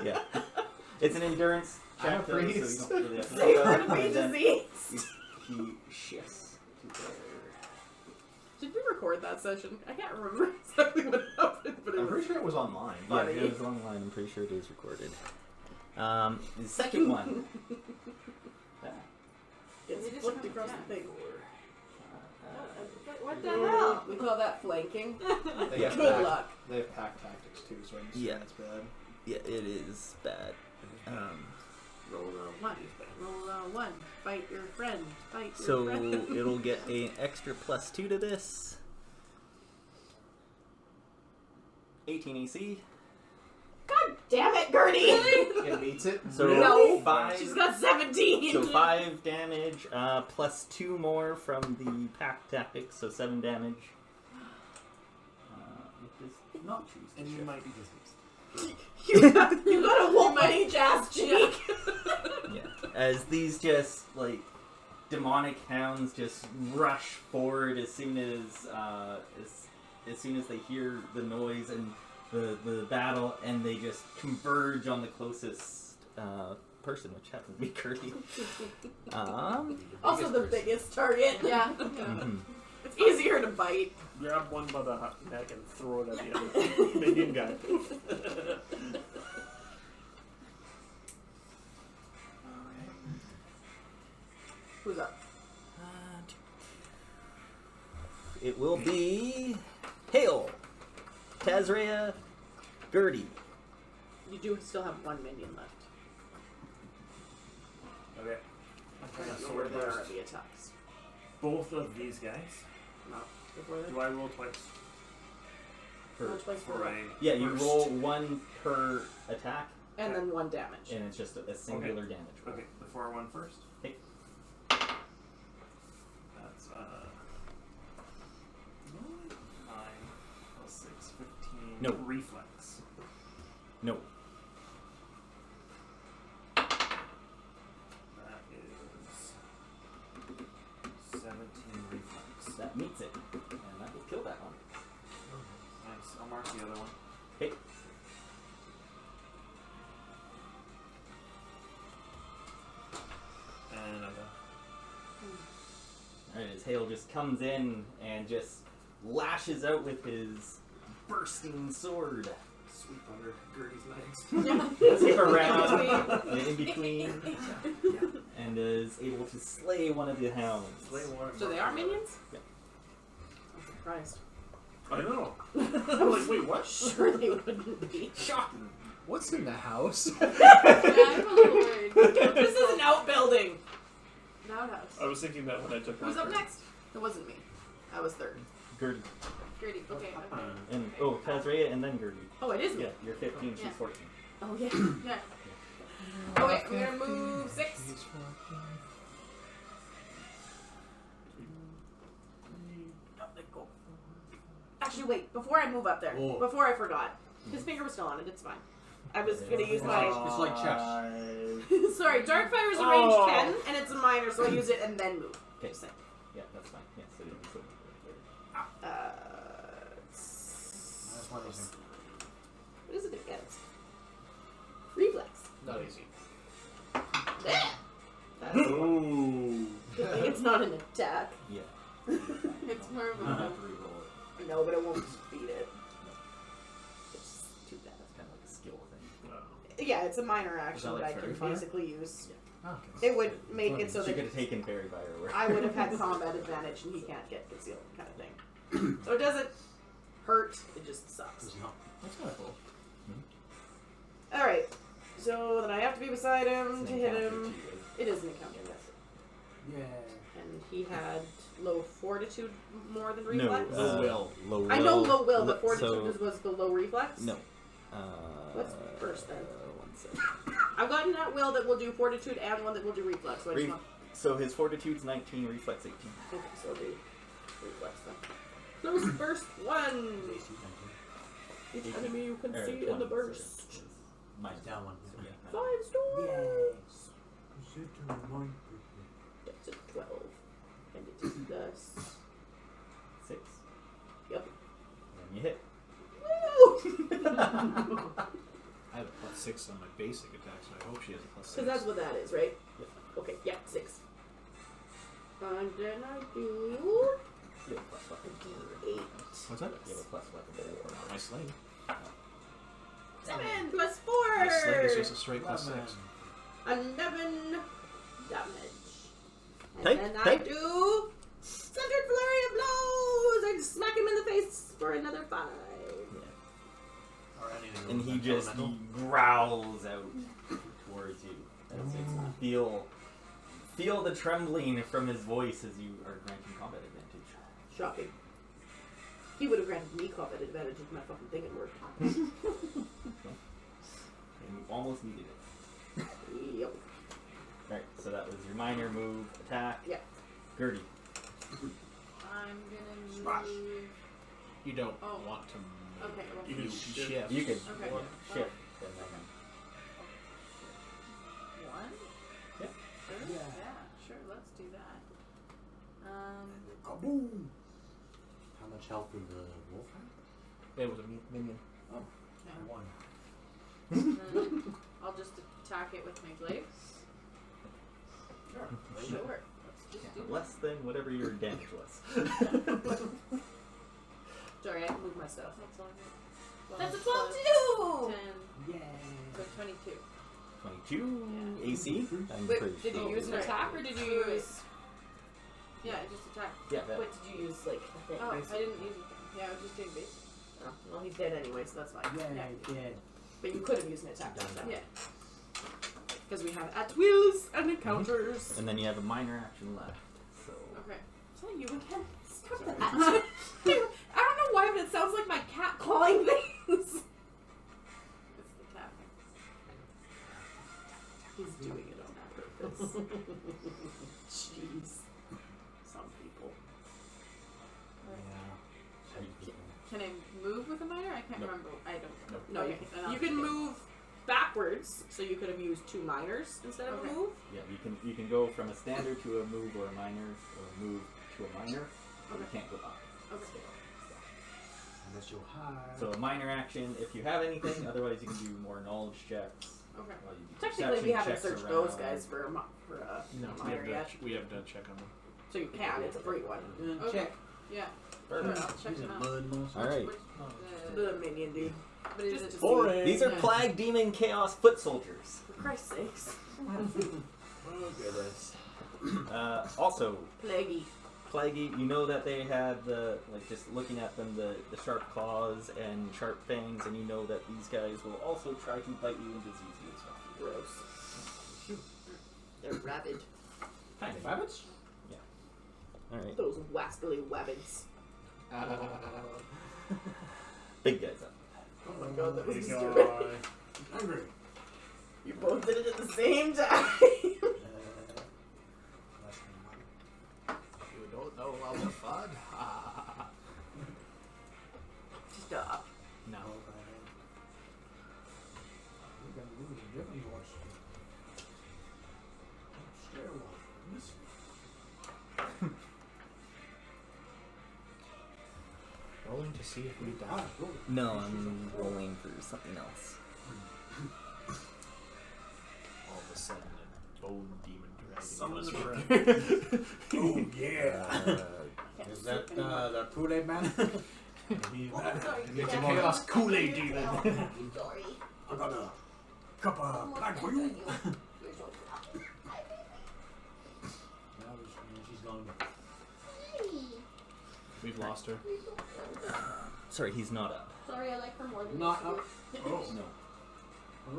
Yeah. It's an endurance check, I'm a though, so you priest. don't really have to They roll want that. to be And then diseased. he shifts to there. Did we record that session? I can't remember exactly what happened, but it I'm was pretty sure it was online. Yeah, funny. it was online. I'm pretty sure it is recorded. The second one. Gets We just flipped come across down. the thing. What the hell? We call that flanking. They Yeah. have Good pack- luck. They have pack tactics too, so I understand Yeah. it's bad. Yeah, it is bad. Roll a 1. Roll a 1. Fight your friend. Fight your So friend. it'll get an extra +2 to this. 18 AC. God damn it, Gertie! It beats it. So No. 5. She's got 17! So 5 damage, +2 more from the pack tactics, so 7 damage. It does not choose to And you shift. might be diseased. you got a womanish ass cheek! Yeah. As these just like demonic hounds just rush forward as soon as they hear the noise and the battle, and they just converge on the closest person, which happens to be Curdy. Also the biggest target. Yeah. Mhm. It's easier to bite. Grab one by the neck and throw it at the other minion guy. Who's up? It will be Hail, Tazrea, Gertie. You do still have 1 minion left. Okay. I got Where sword there are burst. the attacks. Both of these guys. Not before that. Do I roll twice? Roll twice For for a Yeah, you burst? roll 1 per attack, and then 1 damage. and it's just a singular damage roll. Okay, the 4-1 first. Okay. That's 9 plus 6, 15. No. Reflex. No. That is 17 reflex. That meets it, and that will kill that one. Nice. I'll mark the other one. Okay. And I'm done. Alright, as Hale just comes in and just lashes out with his bursting sword. Sweep under Gertie's legs. Zip around in between, and is able to slay one of the hounds. Slay one. So they are minions? Yeah. I'm surprised. I know. I'm like, wait, what? Sure they wouldn't be. Shocking. What's in the house? Yeah, I'm a little worried. This is an outbuilding! An outhouse. I was thinking that when I took Who's my up turn. next? It wasn't me. I was 3rd. Gertie. Grady. Okay. Okay. And, oh, Tazrea and then Gertie. Oh, it is me. Yeah, you're 15, she's Yeah. 14. Oh, yeah. Yeah. Okay, I'm gonna move 6. Oh, let go. Actually, wait. Before I move up there, Oh. before I forgot, his finger was still on it. It's fine. I was gonna use my. It's like chess. Sorry, Darkfire is a range Oh. 10, and it's a minor, so I use it and then move. Okay. Just saying. Yeah, that's fine. Yeah, so you can put That's one of these. What is it against? Reflex. Not easy. Blech. That's Ooh. good thing it's not an attack. Yeah. It's more of You a. don't have to re-roll it. No, but it won't beat it. It's too bad. That's kind of like a skill thing. Yeah, it's a minor action like that I can Fairy Fire? basically use. Oh, okay. It would make it so She that could have taken Fairy Fire or I would have had combat advantage and he can't get concealed kind of thing. So it doesn't hurt, it just sucks. Does not. That's kind of cool. Alright, so then I have to be beside him It's to an hit encounter him. too, It is an encounter, yes. Yeah. And he had low fortitude more than No, reflex? Low will. Low I know low will, but so- fortitude was the low reflex? No. What's first then? 1 second. I've gotten that will that will do fortitude and one that will do reflex. So I just want... So his fortitude's 19, reflex 18. Okay, so it'll be reflex then. Close burst 1! Each enemy you can see in the burst. Minus Down one. So, yeah, 5 stones! Yes. That's a 12. And it is +6 on my basic attack, so I hope she has a +6. Because that's what that is, right? Yeah. Okay, yeah, 6. And then I do You have a plus weapon. a D8. What's that? You have a plus weapon to war. My sling. 7 plus 4. My sling is just a straight +6. 11 damage. And Take, then I take. do Centered Flurry of Blows. I smack him in the face for another 5. Or anything And he with just elemental. growls out towards you. As you feel the trembling from his voice as you are granting combat advantage. Shocking. He would have granted me combat advantage if my fucking thing had worked. And you almost needed it. Yep. Alright, so that was your minor move attack. Yeah. Gertie. I'm gonna Smash. move. You don't Oh. want to move. Okay, well, You shift. You could Okay. shift. And then, One? Yeah. Sure? Yeah, sure, let's do that. Kaboom! How much health did the wolf have? It was a minion. One. Then I'll just attack it with my glaive. Sure. Sure. Let's just do less than whatever your damage was. Sorry, I can move my stuff. That's all I got. That's a 12 12 10, Yay! so 22. 22 AC. I'm Wait, pretty did you sure. use an Right. attack or did you Wait. use... Yeah, I just attacked. Yeah, that. What did you use, like, a thing? Oh, I basically? didn't use anything. Yeah, I was just doing basic. Oh, well, he's dead anyway, so that's fine. Yeah. But you could have used an attack this time. Yeah. Because we have at wills and encounters. And then you have a minor action left. So Okay. Is that you again? Stop Sorry. that. I don't know why, but it sounds like my cat clawing things. It's the tapping. He's doing it on purpose. Jeez. Some people. Can I move with a minor? I can't Nope. remember. I don't. Nope. No, Okay, then I'll you can just move backwards, so you could have used 2 minors instead of Okay. a move. yeah, you can go from a standard to a move or a minor, or a move to a minor. But you Okay. can't go up. Okay. Unless you're high. So a minor action if you have anything. Otherwise, you can do more knowledge checks. Okay. While you do Technically, we perception haven't checks searched around. those guys for a No, minor yet. we haven't done check on them. So you can, it's a free one. Okay. Yeah. Sure, Perfect. I'll check He's a them out. mud monster. All right. Which, The minion dude. but is Just it to Boring. These are plague demon chaos foot soldiers. For Christ's sakes. Oh goodness. Also, Plaguey. plaguey. You know that they have the just looking at them the sharp claws and sharp fangs, and you know that these guys will also try to bite you and disease you and stuff. Gross. They're rabid. Kind of. Rabbits? All right. Those wascally wabbits. Big guys up. Oh my god, that was Big stupid. eye. Hungry. You both did it at the same time. You don't know about the fun? Stop. No. We're gonna lose a different voice. Stairwell. Rolling to see if we die. No, I'm rolling for something else. All of a sudden, a bone demon dragon. Summon goes the from- Oh yeah. Is that the Kool-Aid man? Maybe that. It's a chaos Kool-Aid demon. Sorry. I got a cup of black for you. You're so Now she's gone. We've lost her. Sorry, he's not up. sorry, I like her more than Not you up. Oh. No.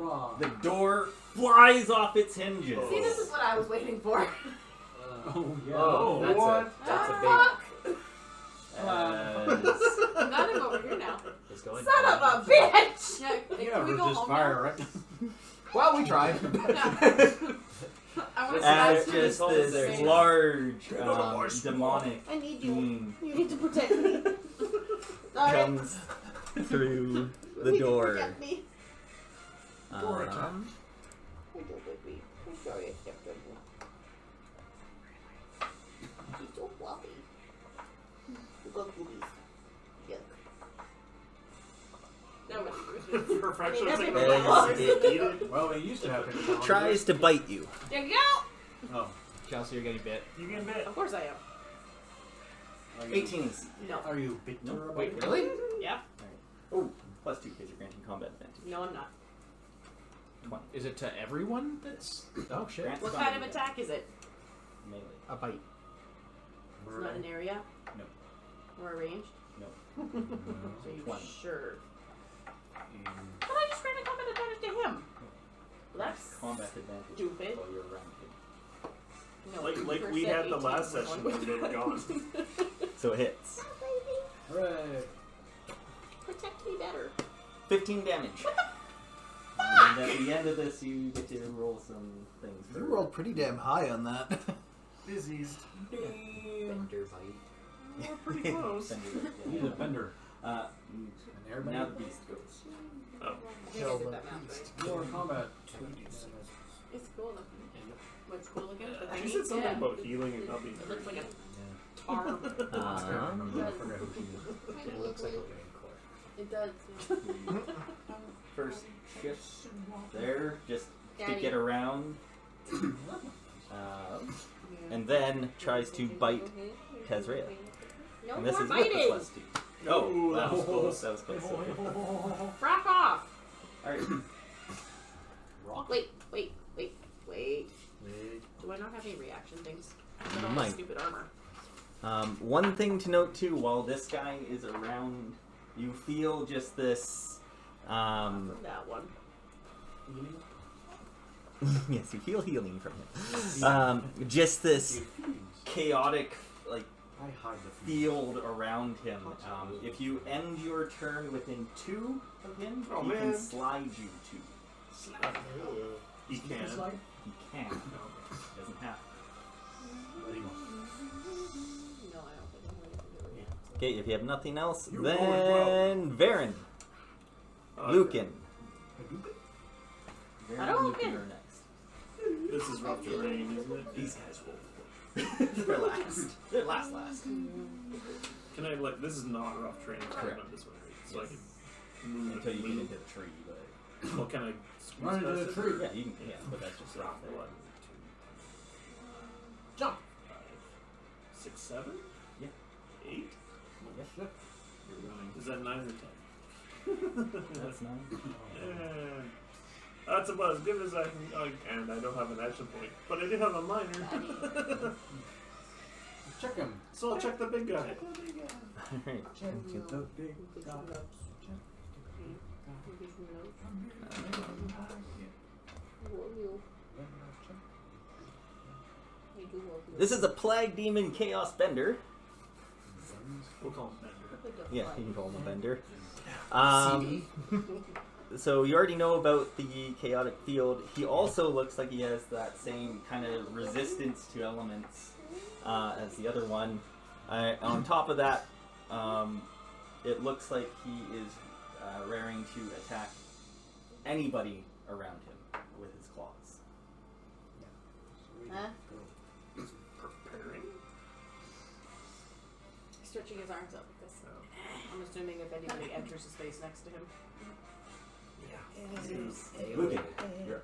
Hurrah. The door flies off its hinges. See, this is what I was waiting for. Oh yeah. Oh, that's what? that's a Fuck! I'm glad I'm over here now. big. It's going. Son of a bitch! Yeah, Yeah, can we go resist home fire, now? right? Well, we tried. I want to As see just that this thing. large demonic I need you. being You need to protect me. Alright. comes through the You door. Protect me. Door attack. I don't like me. I'm sorry I stepped on you. She's so fluffy. Look at boobies. Yuck. No, For a fraction of a I mean, second, that's like, paper eat it. Well, we used to have it. Tries to bite you. there you go. Oh. Chelsea, you're getting bit. You get bit. Of course I am. Are you, 18 is. No. Are you bitter No. about Wait, it? really? Yeah. Oh, +2 because you're granting combat advantage. No, I'm not. 20. Is it to everyone that's... Oh, shit. Grant What combat kind of advantage. attack is it? Melee. A bite. It's not an area? No. Or a range? No. So you 20. sure? But I just ran a combat advantage to him. Well, that's combat advantage. stupid. While you're around him. No, Like you we first had said the 18 last for session one. when they were gone. So it hits. Hooray! Protect me better. 15 damage. And at the end of this, you get to roll some things. You rolled pretty damn high on that. Diseased. Bender bite. We're pretty close. He's a bender. An airbender? Now the beast goes. Oh. I think I did that math right. More combat. It's cool looking. What's cool again? The You thingy? said something Yeah. about healing and not being It looks like a Yeah. tar. I forgot who he is. It looks like a rain core. It does. First shift there, just to Daddy. get around. And then tries to bite Tezrea. No And this more is with biting. the +2. Oh, that was close. That was close. Frack off! Alright. Rock. Wait. Wait. Do I not have any reaction things? You I don't might. have stupid armor. One thing to note too, while this guy is around, you feel just this. From that one. Yes, you feel healing from him. Just this chaotic, like, I hide the field around him. If you end your turn within 2 of him, Oh, he man. can slide you 2. He can. He can. Doesn't have. No, I don't think I'm ready to do it. Okay, if you have nothing else, You're then Varen, Lucan. Varen I don't and Lucan win. are next. This is rough terrain, isn't it? These guys roll. They're last. They're last. Can I like? This is not rough terrain. It's Correct. not this way, right? So Yes. I can move Until you get into the tree, but Well, can I squeeze Run into past the it? tree. yeah, you can. Yeah, but that's just rough. There. 1, 2, Jump. 5, 6, 7, Yeah. 8. Yeah. You're running. Is that 9 or 10? That's 9. That's about as good as I can. And I don't have an action point, but I do have a minor. Check him. So I'll check the big guy. Alright. Check the big guy. This is a Plague Demon Chaos Bender. We'll call him Bender. Yeah, you can call him a Bender. CD. So you already know about the chaotic field. He also looks like he has that same kind of resistance to elements as the other one. On top of that, it looks like he is raring to attack anybody around him with his claws. Huh? He's preparing. Stretching his arms up like this. I'm assuming if anybody enters the space next to him. Lucan, you're up.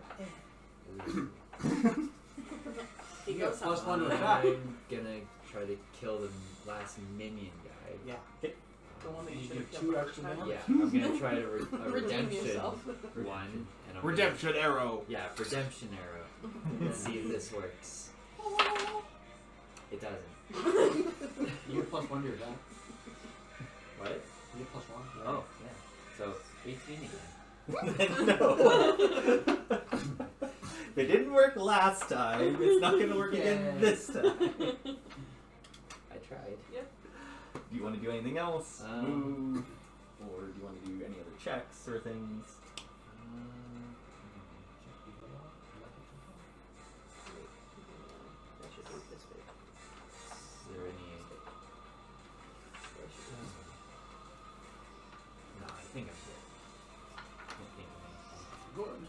He You goes get plus up. 1 to attack. I'm gonna try to kill the last minion guy. Yeah. The one that you You should have get killed 2 the extra first time. damage. Yeah, I'm gonna try to a Redeem redemption yourself. one. And I'm Redemption arrow. Gonna, yeah, redemption arrow. Let's see if this works. It doesn't. You get plus 1 to your attack. What? You get plus 1. Oh, yeah. So 18 again. No. If it didn't work last time, it's not going to work again this time. I tried. Do you want to do anything else? Move? Or do you want to do any other checks or things? Is there any? No, I think I'm good. Can't think of anything. Good.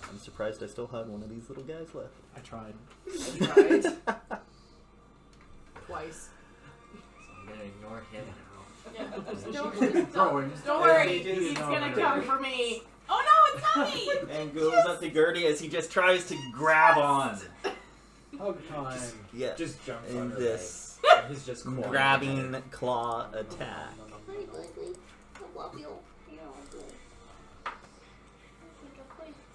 I'm surprised I still have one of these little guys left. I tried. Tried. Twice. So I'm gonna gonna ignore him now. Yeah. Just She's don't, growing. Don't worry, He just- he's gonna no, come no. for me. Oh no, it's not me! And goes up to Gertie as he just tries to grab on. Hug time. Yeah. Just jumps on In her this leg. He's just clawing grabbing claw attack. Hi, Leslie. I love you. You know, I do.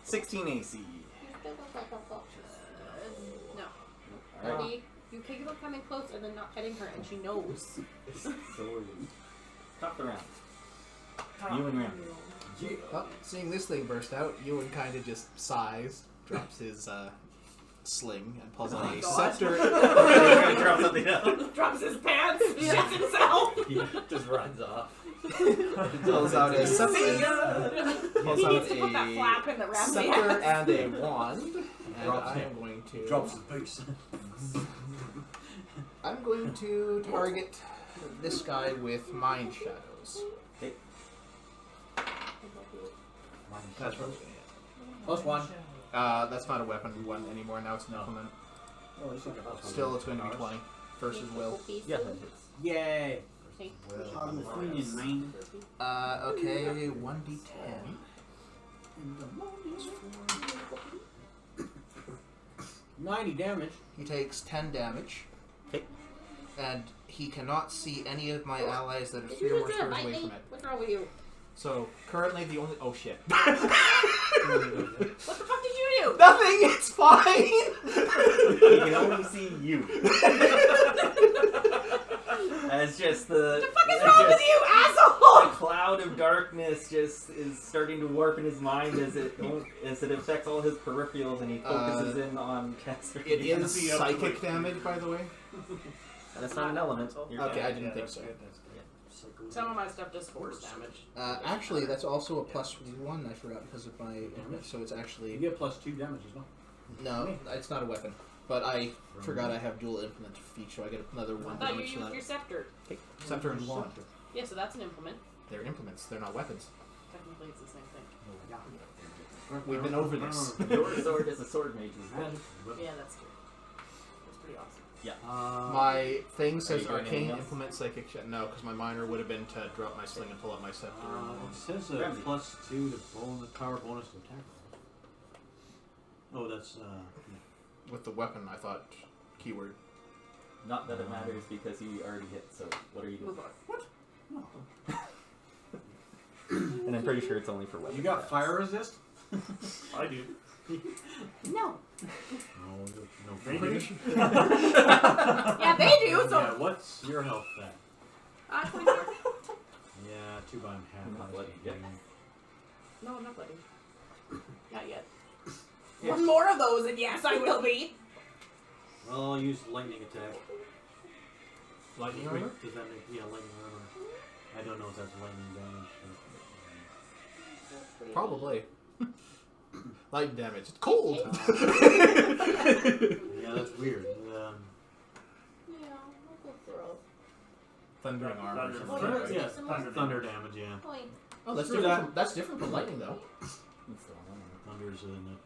16 AC. You still look like a fox. no. Alright. Gertie, you kick about coming close and then not petting her, and she knows. Sword. Top the round. Ewan round. Well, seeing this thing burst out, Ewan kind of just sighs, drops his sling, and pulls out a God. scepter. Drop something down. Drops his pants, shits himself. He just runs off. Pulls out a scepter. He Pulls out needs to put that a flap in the wrap scepter and a wand. And Drops I it. am going to. Drops his boots. I'm going to target this guy with mind shadows. That's what I'm gonna hit. +1. That's not a weapon one anymore. Now it's an implement. Oh, it's like a Still, it's going to be 20 versus will. Yeah, that hits. Yay. I'm Queen, man. Okay, 1d10. 90 damage. He takes 10 damage. Okay. And he cannot see any of my allies that are Did 3 you or more just squares bite away me? from it. What's wrong with you? So, currently the only. Oh shit. What the fuck did you do? Nothing! It's fine! He can only see you. As just the. What the fuck is wrong with you, asshole? The cloud of darkness just is starting to warp in his mind as it affects all his peripherals and he focuses in on Chester. It is psychic damage, by the way. That's not an elemental. You're Okay, I good. didn't think so. Some of my stuff does force damage. Actually, that's also a +1, I forgot, because of my. So it's You actually. get +2 damage as well. No, it's not a weapon. But I forgot I have dual implement feat, so I get another 1 I thought you damage to used that. your scepter. Scepter and wand. Yeah, so that's an implement. They're implements, they're not weapons. Technically, it's the same thing. We've been over this. Your sword is a sword mage's weapon. Yeah, that's true. That's pretty awesome. My thing Are says you doing arcane anything else? implement psychic shit. No, because my minor would have been to drop my sling and pull out my scepter. It says a Ramsey. +2 to power bonus to attack rolls. Oh, that's With the weapon, I thought keyword. Not that it matters because you already hit, so what are you doing? Move on. And I'm pretty sure it's only for weapons. You got fire resist? I do. No. No. They do. Yeah, they do. So. Yeah, what's your health then? 24. Yeah, 2 by half. Not bloody yet. No, I'm not bloody. Not yet. One more of those, and yes, I will be. Well, I'll use lightning attack. Lightning armor? Does that make lightning armor? I don't know if that's lightning damage. Probably. Lightning damage. It's cold! Yeah, that's weird. Yeah, I'll go throw. Thundering armor. or Thunder. something, right? Yeah, Thunder thunder damage. Yeah, Point. Oh, that's Screw different. that. From, that's different from lightning, though. thunder's an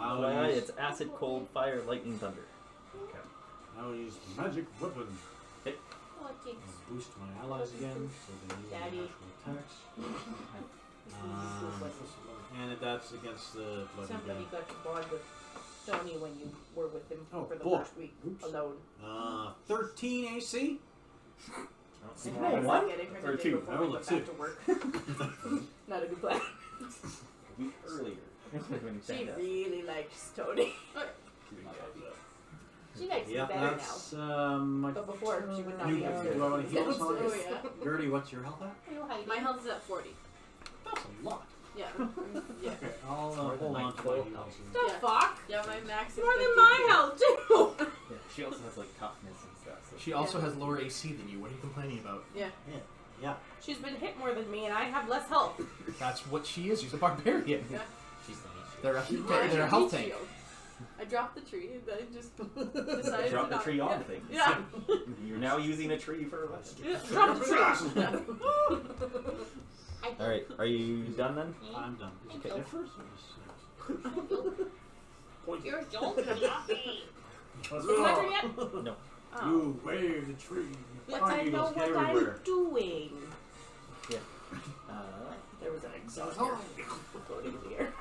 element. It's acid, cold, fire, lightning, thunder. I will use magic weapon. Oh, jinx. I'll boost my allies again, so they use Daddy. their actual attacks. And that's against the bloody Somebody guy. got you bored with Tony when you were with him Oh, for the boy. first week Oops. alone. 13 AC. And roll I was one getting her or the day two? before I we rolled a went back 2. to work. Not a good plan. A week earlier. When you She found out. really likes Tony. She likes me Yeah, better that's my But before, she would not new be guy. upstairs. Do I want to heal Yes. someone? Oh, yeah. Gertie, what's your health at? Are you hiding? My health is at 40. That's a lot. Yeah. Yeah. Okay, I'll More than hold my on to my full heals. The Yeah. fuck? Yeah, my max is More than 52. my health, too! Yeah, she also has like toughness and stuff. So. She also has lower AC than you. What are you complaining about? Yeah. She's been hit more than me, and I have less health. That's what she is. She's a barbarian. Yeah. She's the meat. They're a, Where's they're your a health heat tank. shield? I dropped the tree and I just decided Drop to the not- tree yeah. on things. Yeah. You're now using a tree for a weapon. Yeah, drop the tree. Alright, are you done then? I'm done. Thank Okay. you. At first it was You're joking, not me. Let's Is it my go. turn yet? No. Oh. You wave the tree. But Pine I know needles what everywhere. I'm doing. There was an exhaust Floating in the air.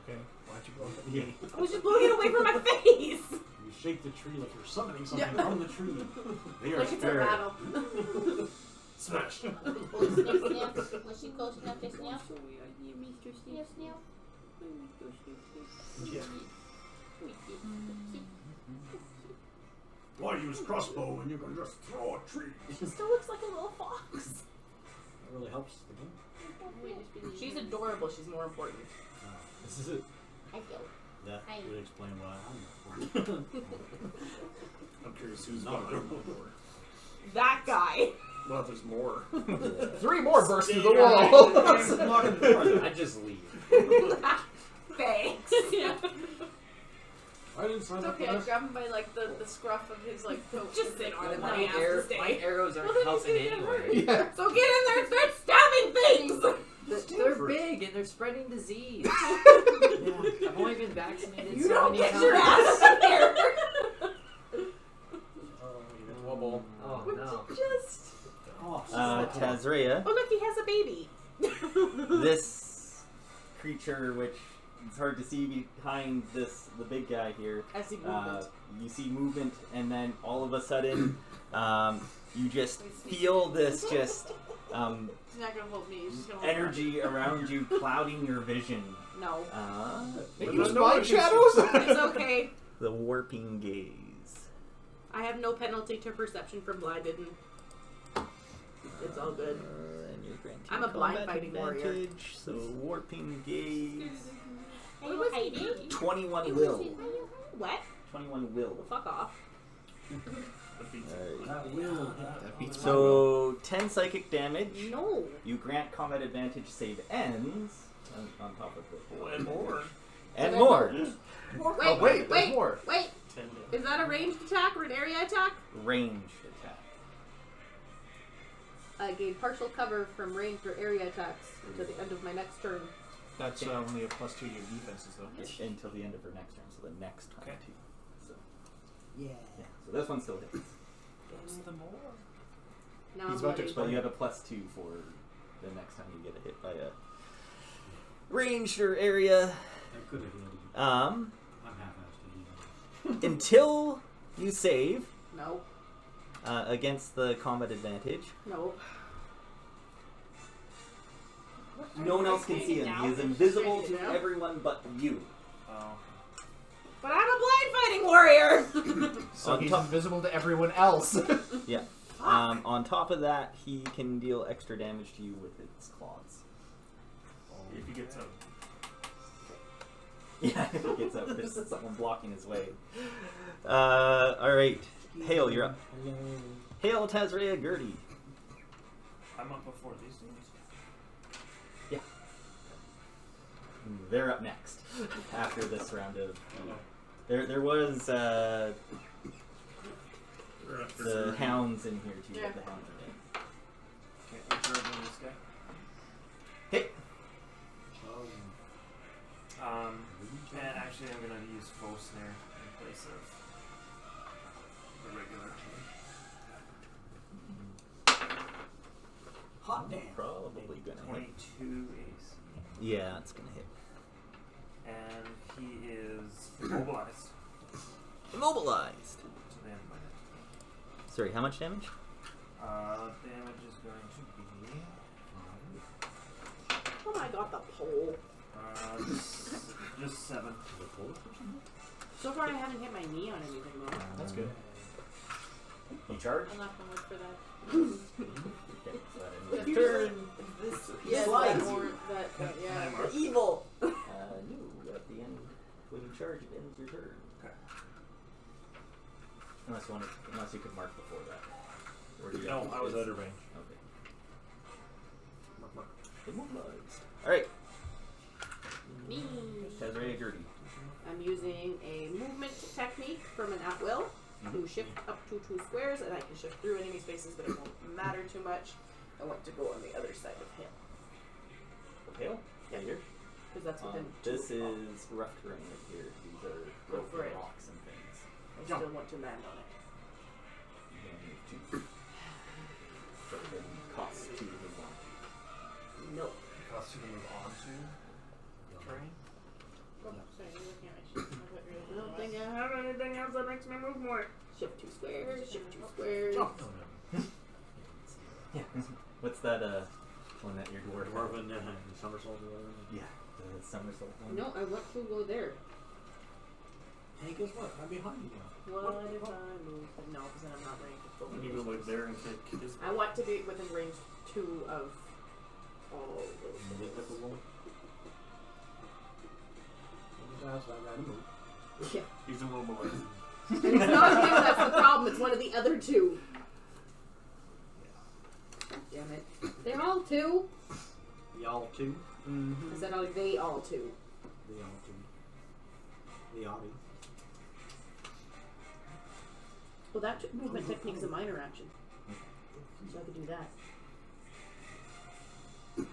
Okay, why'd you go up Yeah. I was just blowing it away from my face. You shake the tree like you're summoning something from the tree. They are Like it's a scared. battle. Smash. Sniff, sniff. Was she go sniff, sniff? Sniff, sniff. Why use crossbow when you can just throw a tree? She still looks like a little fox. That really helps the game. She's adorable. She's more important. This is it. I feel. That Hi. would explain why I'm I'm curious who's not behind adorable. the door. That guy. Well, there's more. 3 more burst through the Yeah. wall. I just leave. Thanks. I didn't sign It's up okay, for I this. grab him by like the scruff of his like coat. Just sit on him. My, Let me ask to stay. my arrows aren't Well, then helping he's gonna get anyway. Yeah. So get in there and start stabbing things. They're big and they're spreading disease. Yeah. I've only been vaccinated You so don't many get times. your ass in there. Wobble. Oh no. Just. Oh, Tazria, Oh look, he has a baby. this creature, which it's hard to see behind the big guy here. I see movement. You see movement, and then all of a sudden, you just feel this just He's not gonna hold me. He's just gonna hold energy around you, clouding your vision. No, They But use no one mind can shadows? it's okay. The warping gaze. I have no penalty to perception for blinded. It's all good. And you're granted I'm a blind combat fighting warrior. advantage, so warping gaze. Are you hiding? 21 will. What? 21 will. Fuck off. That beats it. Alright. That will. That beats So 10 psychic damage. No. You grant combat advantage. Save ends on top of the Oh, and more. and more. Wait, wait, there's more. Wait, 10 is that a ranged attack or an area attack? Ranged attack. I gain partial cover from ranged or area attacks until the end of my next turn. That's only a +2 to your defenses, though. Until the end of her next turn, so the next 22. Okay. So, Yeah. yeah, so this one still hits. What's the more? Now He's I'm about to ready. But you have a +2 for the next time you get hit by a ranged or area. I could have healed you. Um, I'm half-assed to heal. until you save No, against the combat advantage. no. No one else can see him. He is invisible to everyone but you. Oh. But I'm a blind fighting warrior. So On he's top- invisible to everyone else. Yeah. On top of that, he can deal extra damage to you with its claws. If he gets up. Yeah, if he gets up, there's someone blocking his way. Alright. Hail, you're up. Hail, Tazria Gertie. I'm up before these things. They're up next. After this round of... There was the hounds in here too. Yeah. The hounds are dead. Okay, I'm charging this guy. Hey! And actually I'm gonna use Foe Snare in place of the regular. Hot damn. Probably gonna hit. 22 AC. Yeah, it's gonna hit. And he is immobilized. Immobilized! To the end of my next Sorry, how much damage? damage is going to be Oh my god, the pole. just 7. So far I haven't hit my knee on anything though. That's good. You charge? I'm not gonna look for that. Okay, so that ends You your turn. This Yes, Slides that you. more, that yeah. Mark. evil. No, at the end, when you charge, it ends your turn. Okay. Unless you could mark before that. Or do you No, have to I was use- out of range. Okay. Immobilized. Alright, Me. Tazria Gertie. I'm using a movement technique from an at-will to shift up to 2 squares, and I can shift through enemy spaces, but it won't matter too much. I want to go on the other side of him, Hail? Yeah. Here? because that's within 2 This of them. is rough terrain right here. These are Go for broken it. rocks and things. I still want to land on it. 2. So then costs 2 to move on. Nope. It costs you to move on to terrain. Oh, sorry, you're looking at my sheet. I don't think I have anything else that makes me move more. Shift 2 squares, shift 2 squares. Oh, no. Yeah. What's that one that your dwarf? Dwarven somersault or whatever. Yeah, the somersault one. No, I want to go there. Hey, guess what? I'm behind you now. What if I move? No, because then I'm not ready to When you go like there and kick his. I want to be within range 2 of all those things. Yeah. He's immobilized. And it's not him that's the problem, it's one of the other 2. Damn it. They're all 2? Y'all too? Mm-hmm. I said, are they all 2? The all too. The obby. Well, that movement technique's a minor action. So I could do that. These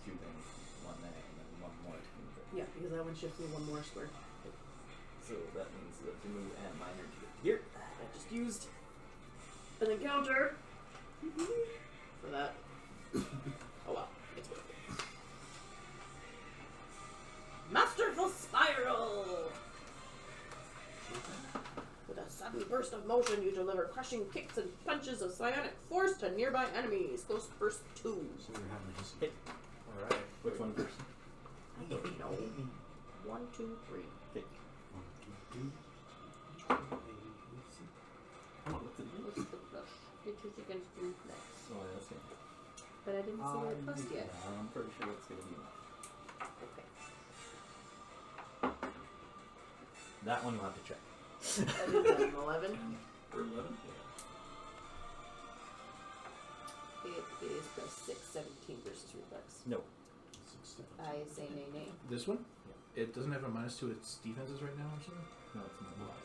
2 things, one there and then one more to move it. Yeah, because that one shifts me 1 more square. So that means that you move and minor to get here. I just used an encounter for that. Oh well, it's worth it. Masterful Spiral! With a sudden burst of motion, you deliver crushing kicks and punches of psionic force to nearby enemies. Close burst 2. So you're having a Hit. Alright. Which one first? I don't know. 1, 2, 3. Hit. 1, 2, 3. Come on, what's it do? What's the plus? It is against reflex. Oh, yeah, that's it. But I didn't see what plus yet. I'm pretty sure it's going to be enough. Okay. That one we'll have to check. That is an 11. For 11? It is plus 6, 17 versus reflex. No. I say nay nay. This one? It doesn't have a -2 to its defenses right now or something? No, it's not.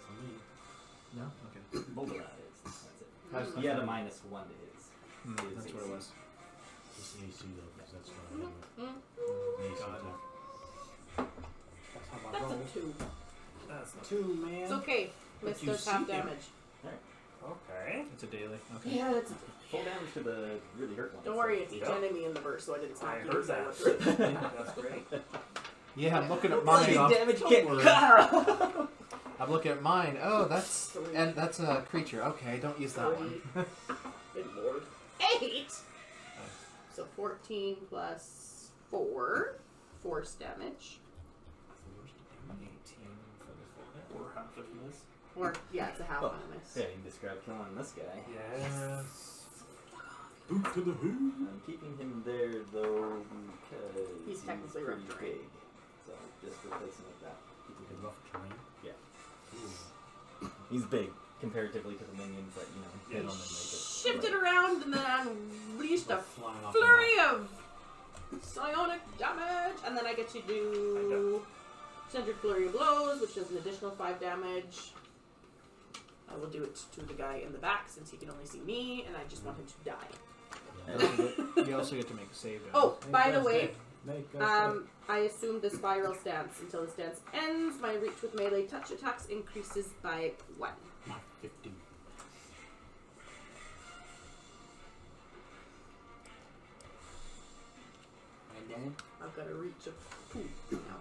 No? Okay. Bolderad is. That's it. That's He had a -1 to his. That's what it was. Just AC though, because that's what I have. Mm. The AC attack. That's how my That's a roll. 2. That's not 2, man. It's okay. Miss you does see half him. damage. okay. It's a daily. Okay. Yeah, that's. Full damage to the really hurt one. Don't worry, it's each Yeah. enemy in the verse, so I didn't I smack you. heard because I that. went through it. That's great. Yeah, I'm looking at Bloody mine. damage Don't kick. worry. I'm looking at mine. Oh, that's and that's a creature. Okay, don't use that one. Good lord. 8! So 14 plus 4. Force damage. 18 for the full hit. Or half if you miss. Or, yeah, it's a half Oh, on a miss. yeah, you can describe killing this guy. Yes. Boot to the who? I'm keeping him there though because He's technically rough pretty terrain. big. So just replacing with that. You can rough terrain. Yeah. Ooh. He's big comparatively to the minions that hit him and make it. Shifted around and then unleashed a Flying off flurry of psionic damage, and then I get to do Centered Flurry of Blows, which does an additional 5 damage. I will do it to the guy in the back since he can only see me, and I just want him to die. You also get to make a save. Oh, by the way, I assume the spiral stance. Until the stance ends, my reach with melee touch attacks increases by 1. 15. And then? I've got a reach of 2 now.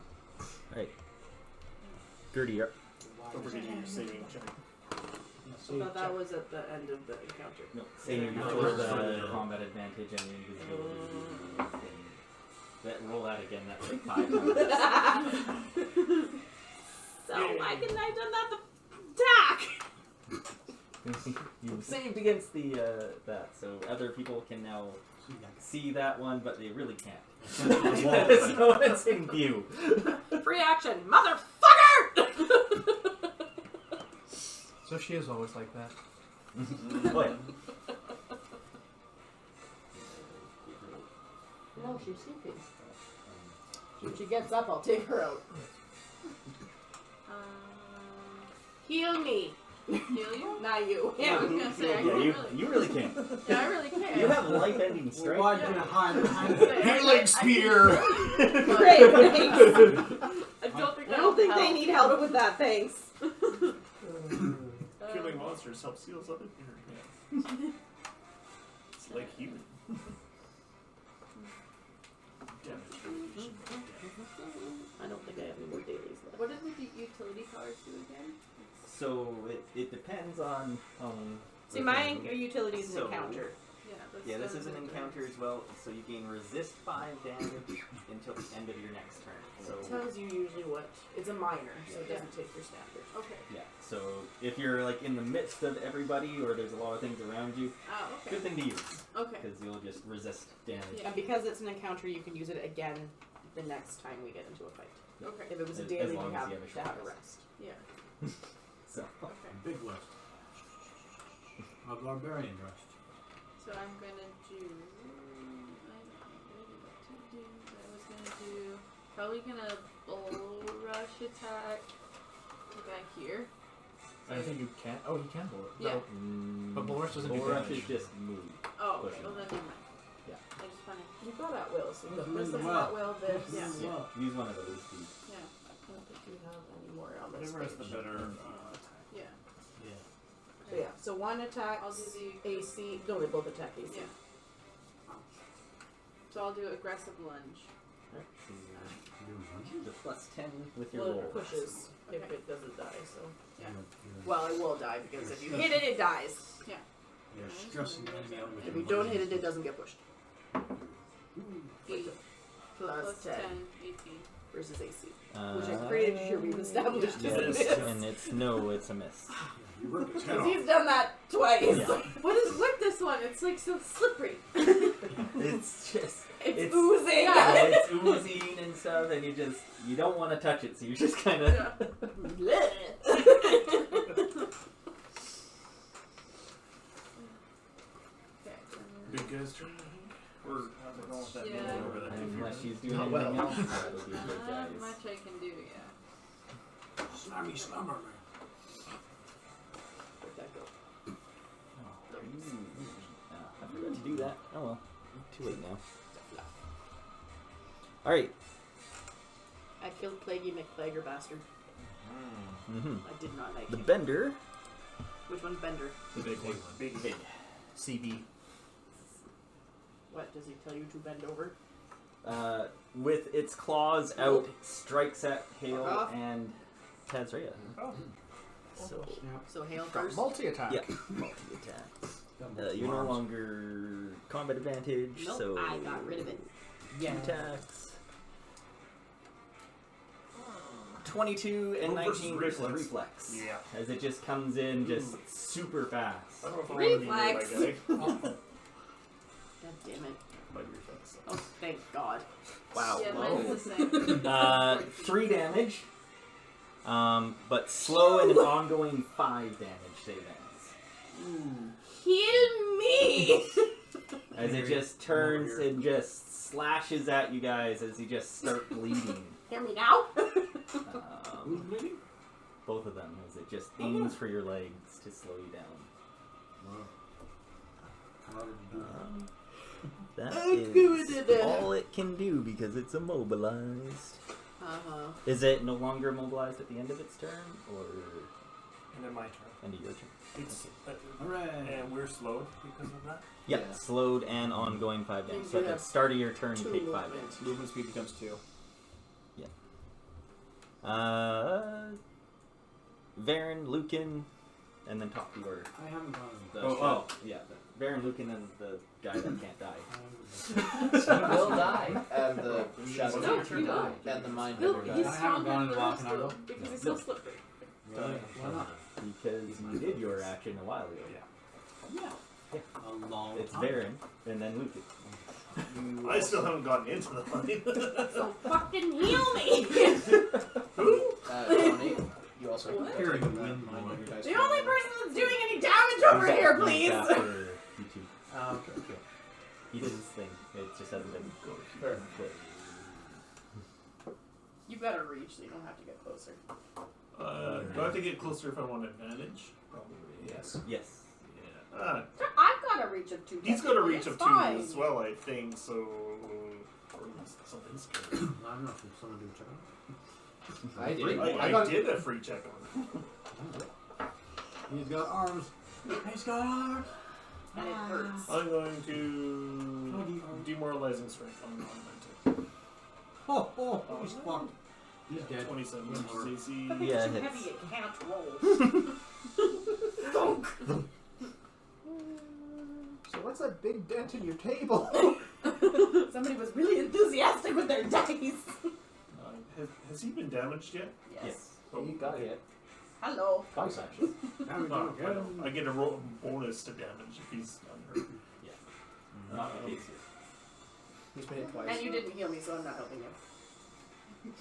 Alright. Gertie, you're up. Don't forget your saving check. I thought that was at the end of the encounter. No, saving No, for it's the fine. combat advantage and the invisibility. That roll out again, that's like 5 times. So why couldn't I have done that attack? You saved against the that, so other people can now see that one, but they really can't. So it's in view. Free action, motherfucker! So she is always like that. Oh, yeah. No, she's sleeping. When she gets up, I'll take her out. Heal me. Heal you? Not you. Yeah, I was gonna say, I Yeah, can't you really. really can't. Yeah, I really can't. You have life-ending strength. Why do you hide behind Healing spear! Great, thanks. I don't think I don't think they help. need help with that, thanks. Killing monsters monsters help seals up in here. It's like healing. Damage radiation. I don't think I have any more dailies left. What did the utility powers do again? So it depends on. See, the my thing. utility is an So- encounter. Yeah, that's Yeah, this the is an encounter as well. So you gain resist 5 damage until the end of your next turn. So It tells you usually what. It's a minor, so it Yeah. doesn't take your standard. Okay. yeah. So if you're like in the midst of everybody, or there's a lot of things around you, Oh, okay. good thing to use Okay. because you'll just resist damage. Yeah. And because it's an encounter, you can use it again the next time we get into a fight. Okay. If it was a As daily, long we as have you have a to short have a rest. rest. Yeah. So Okay. Big list. A barbarian dressed. So I'm gonna do. I was gonna do. Probably gonna bull rush attack. Back here. I think you can. Oh, you can bull. Yeah. No, but bull rush doesn't do Bull rush damage. is just move. Oh, okay. Pushing. Well then never mind. Yeah. I just wanna. You've got at will, so you've got Push this them is well. at will, this. Yeah. Yeah. Use one of those. Yeah. I don't think you have any more on this Whatever is the page. better Yeah. Yeah. So yeah, so one attacks I'll do the. AC. No, they both attack AC. Yeah. So I'll do aggressive lunge. Alright, so the plus 10 with your Well, roll. it pushes if Okay. it doesn't die. So Yeah. well, it will die because if you hit it, it dies. You're stressing the enemy out with If your you don't money. hit it, it doesn't get pushed. 8 Plus 10 18. versus AC, which I'm pretty Uh, sure we've established is a Yes, miss. and it's no, it's a miss. You ripped its head Because off. he's done that twice. Yeah. What is with this one? It's like so slippery. It's just It's oozing. yeah, it's oozing and stuff, and you don't want to touch it, so you're just kind of. Okay. Big guy's turn. Or how's it going with that Yeah. melee over there? Unless she's doing Not anything well. else, that'll be good, Not guys. much I can do, yeah. Snarmy slumber, man. Where'd that go? I forgot to do that. Oh well, too late now. All right. I killed Plaguey McPlaguer bastard. Mm-hmm. I did not like The him. bender. Which one's Bender? The big one. Big. CB. What, does he tell you to bend over? With its claws out, strikes at Hale Fuck off. and Tazria. Oh. So So hail Got first. multi attack. yeah, multi attacks. You're no longer combat advantage, Nope, so I got rid of it. two attacks. 22 and Roll versus 19 versus reflex. reflex. Yeah. As it just comes in just super fast. I don't know if I want to be near Reflex. that guy. God damn it. My reflex. Oh, thank God. Wow. Yeah, Well, mine's the same. 3 damage. But slow and an ongoing 5 damage save ends. Heal me! As it just turns and just slashes at you guys as you just start bleeding. Hear me now? Who's bleeding? Both of them, as it just aims for your legs to slow you down. Wow. How did you do that? That I'm good is at it. all it can do because it's immobilized. Uh-huh. Is it no longer immobilized at the end of its turn, or And then my turn. end of your turn? It's, Hooray! and we're slowed because of that. Yeah, Yeah. slowed and ongoing 5 damage. You So at the have start of your turn, you 2 take 5 movement. damage. Movement speed becomes 2. Varen, Lucan, and then top of the order. I haven't gone. Yeah, Varen, Lucan, and the guy that can't die. will die. And the shadow No, creature you die. don't. And the mind He's bender I dies. haven't gone stronger into than walk us and I still, go. because he's still slippery. Really? Why not? Because you did your action a while ago. A long It's time. Varen, and then Lucan. I still haven't gotten into the fight. So fucking heal me! Tony, you also What? Hearing the mind wind bender blowing. dice. The only person that's doing any damage over here, please! After you two. Okay. He did his thing. It just hasn't been Fair. played. You better reach so you don't have to get closer. Do I have to get closer if I want advantage? Probably. Yes. Yes. Yeah. I've got a reach of 2. He's got a reach It's of 2 fine. as well, I think, so... Or something scary. I don't know if someone do a check on I did. I got, did a free check on him. He's got arms. He's got arms. And it hurts. I'm going to demoralizing strength on augmented. Oh, he's fucked. He's dead. 27 inches AC. Yeah, Too it heavy, hits. it can't roll. So what's that big dent in your table? Somebody was really enthusiastic with their dice. Has he been damaged yet? Yes. Oh, You got it. Hello. Twice actually. Now we No, don't get him. I get a bonus to damage if he's unhurt. Not the case here. He's made it twice. And you didn't heal me, so I'm not helping you.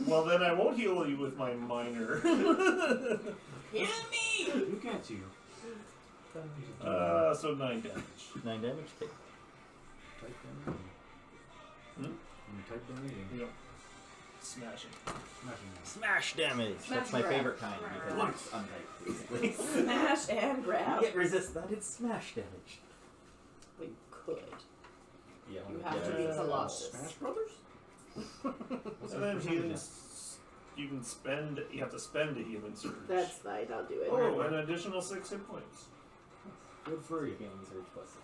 Well, then I won't heal you with my minor. Heal me! You can't see him. So 9 damage. 9 damage. Okay. Type damage. Hmm? You type damage. You know, smashing. Smashing him. Smash damage. Smash That's my grab. favorite kind because it's untyped, basically. Smash and grab. You get resist that. It's smash damage. We could. Yeah. You have to be Colossus. Smash Brothers? And then you can spend. You have to spend a healing surge. That's fine, I'll do it. Oh, an additional 6 hit points. Good for you. Healing surge plus 6.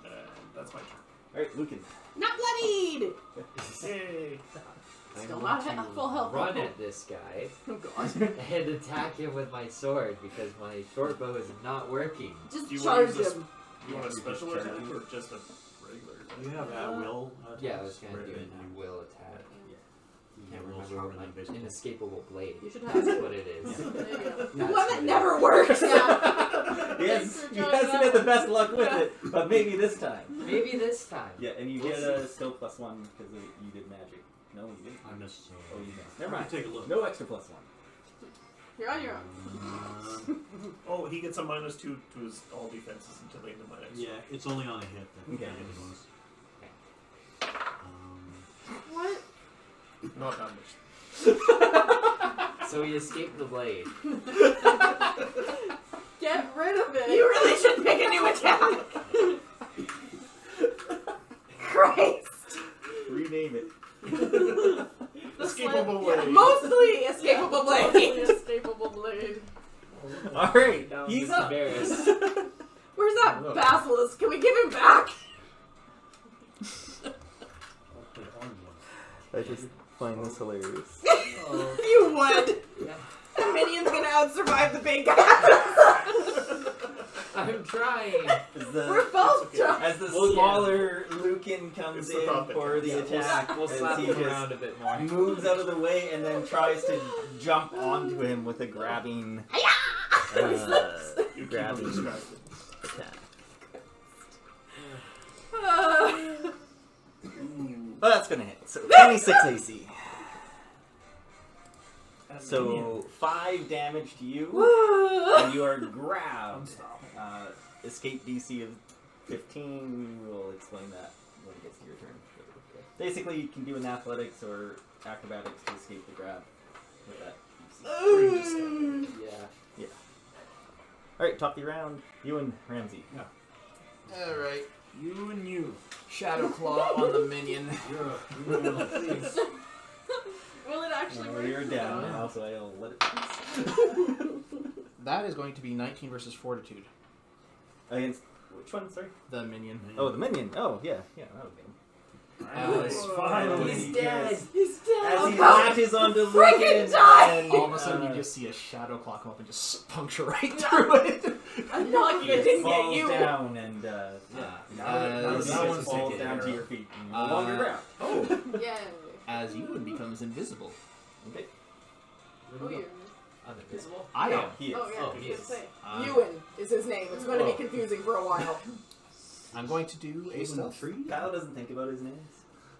And that's my turn. All right, Lucan. Not bloodied! Yay! Still not at full health. Run at this guy Oh god. and attack him with my sword because my short bow is not working. Just Do you charge want to use him. You want a you special just attack charge or just a regular attack? You have at will. Yeah, I was gonna Right, do and an will attack. You Can't can roll remember stronger what than baseball. inescapable blade. You should That's have what it is. There you go. The one that never works! Yeah. Yes, Thanks for he trying hasn't that had the one. best luck with it, but maybe this time. Maybe this time. Yeah, and you We'll get see. a skill plus 1 because you did magic. No, you didn't. I missed. Oh, you missed. Never I mind. can take a look. No extra plus 1. You're on your own. Oh, he gets a -2 to his all defenses until the end of my next Yeah, it's only on a hit. That Okay. that is bonus. What? round. Not damaged. So he escaped the blade. Get rid of it. You really should pick a new attack! Christ! Rename it. Escapable Yeah, blade. Mostly escapable blade! Escapable blade. All right, Now I'm he's just up. embarrassed. Where's that basilisk? Can we give him back? I just find this hilarious. You would! Yeah. The minion's gonna outsurvive the big guy! I'm trying. We're both trying! As the Well, yeah. smaller Lucan comes It's the in thought that for the counts. attack, We'll as slap he him just around a bit more. moves out of the way and then tries to jump onto him with a grabbing, You keep grabbing him distracted. attack. Uh, Oh, that's gonna hit. So 26 AC. So 5 damage to you, and you are grabbed. Escape DC of 15. We will explain that when it gets to your turn. Basically, you can do an athletics or acrobatics to escape the grab with that DC. Yeah. All right, top of the round. You and Ramsey. All right. You and you. Shadow Claw on the minion. Please. Will it actually work? You're down now, so I'll let it. That is going to be 19 versus Fortitude. Against which one? Sorry. The minion. Oh, the minion. Oh, yeah, that was good. Finally. He's dead. He's dead! As he Oh, latches onto Freaking Lucan, die! and, All of a sudden, you just see a Shadow Claw come up and just puncture right through it. I'm lucky it he didn't get falls you! down, and now that he one's falls taken down care to of. your feet. And you're no longer grabbed. Oh, Yay. as Ewan becomes invisible. Okay. Oh, you're. Uninvisible? I am. He is. Oh, yeah. Oh, I was he gonna is. say. Ewan is his name. It's going to be Oh. confusing for a while. I'm going to do a stealth. Kyle doesn't think about his names.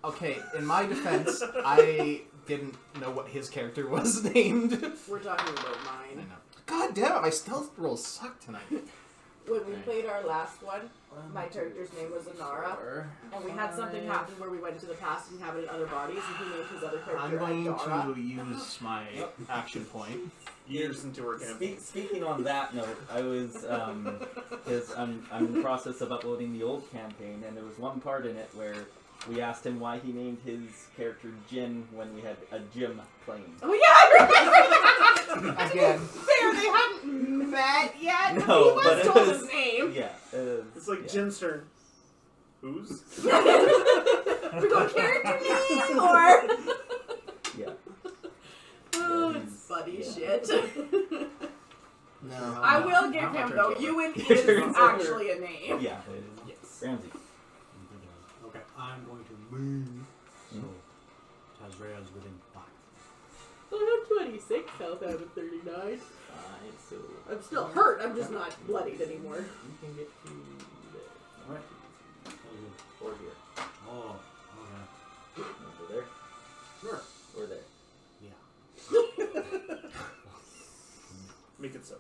Okay, in my defense, I didn't know what his character was named. We're talking about I mine. know. God damn it, my stealth rolls suck tonight. When we played our last one, my character's name was Inara, and we had something happen where we went into the past and inhabited other bodies, and he named his other character I'm going Adara. to use my action point. Years into our campaign. Speaking on that note, I was because I'm in the process of uploading the old campaign, and there was one part in it where We asked him why he named his character Jin when we had a gym playing. Oh yeah, I remember that. Again. Fair, they hadn't met yet. No, but he but was it told was- his name. Yeah. It's like yeah. Jim's turn. Who's? We go character name or Yeah. oh, Yeah, it's he's- funny yeah. shit. No. I will give him though. Ewan is actually a name. Yeah. Yes. Ramsey. Okay, I'm going to move. So, Mhm. Tazrea's within 5. I have 26 health out of 39. Fine, so I'm still hurt. I'm just not bloodied anymore. you can get to there. Alright. Or here. Oh, okay. Over there. Sure. Or there. Make it so.